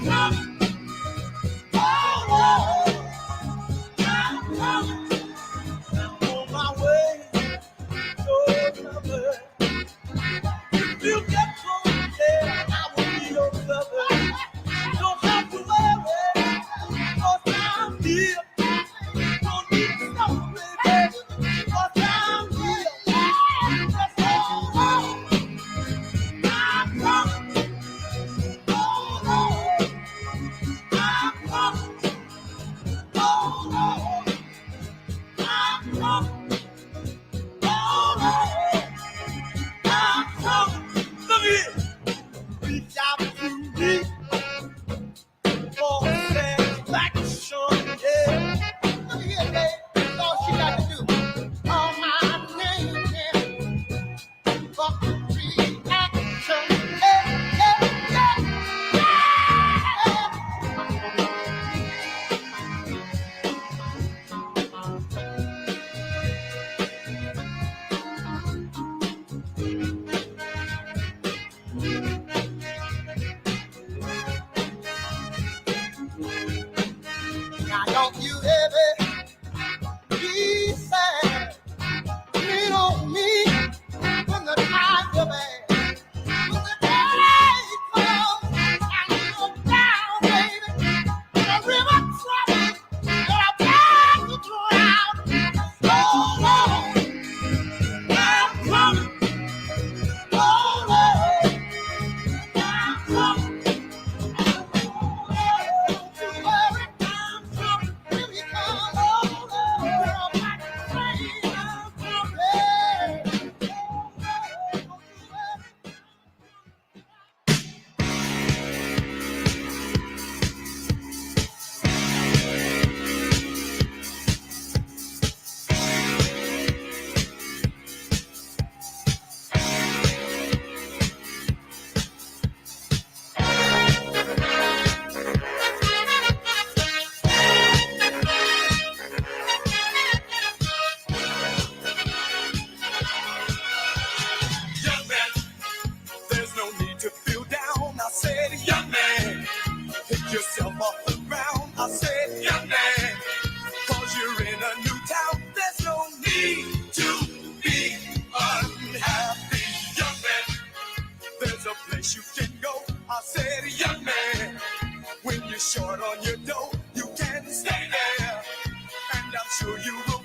Come So you will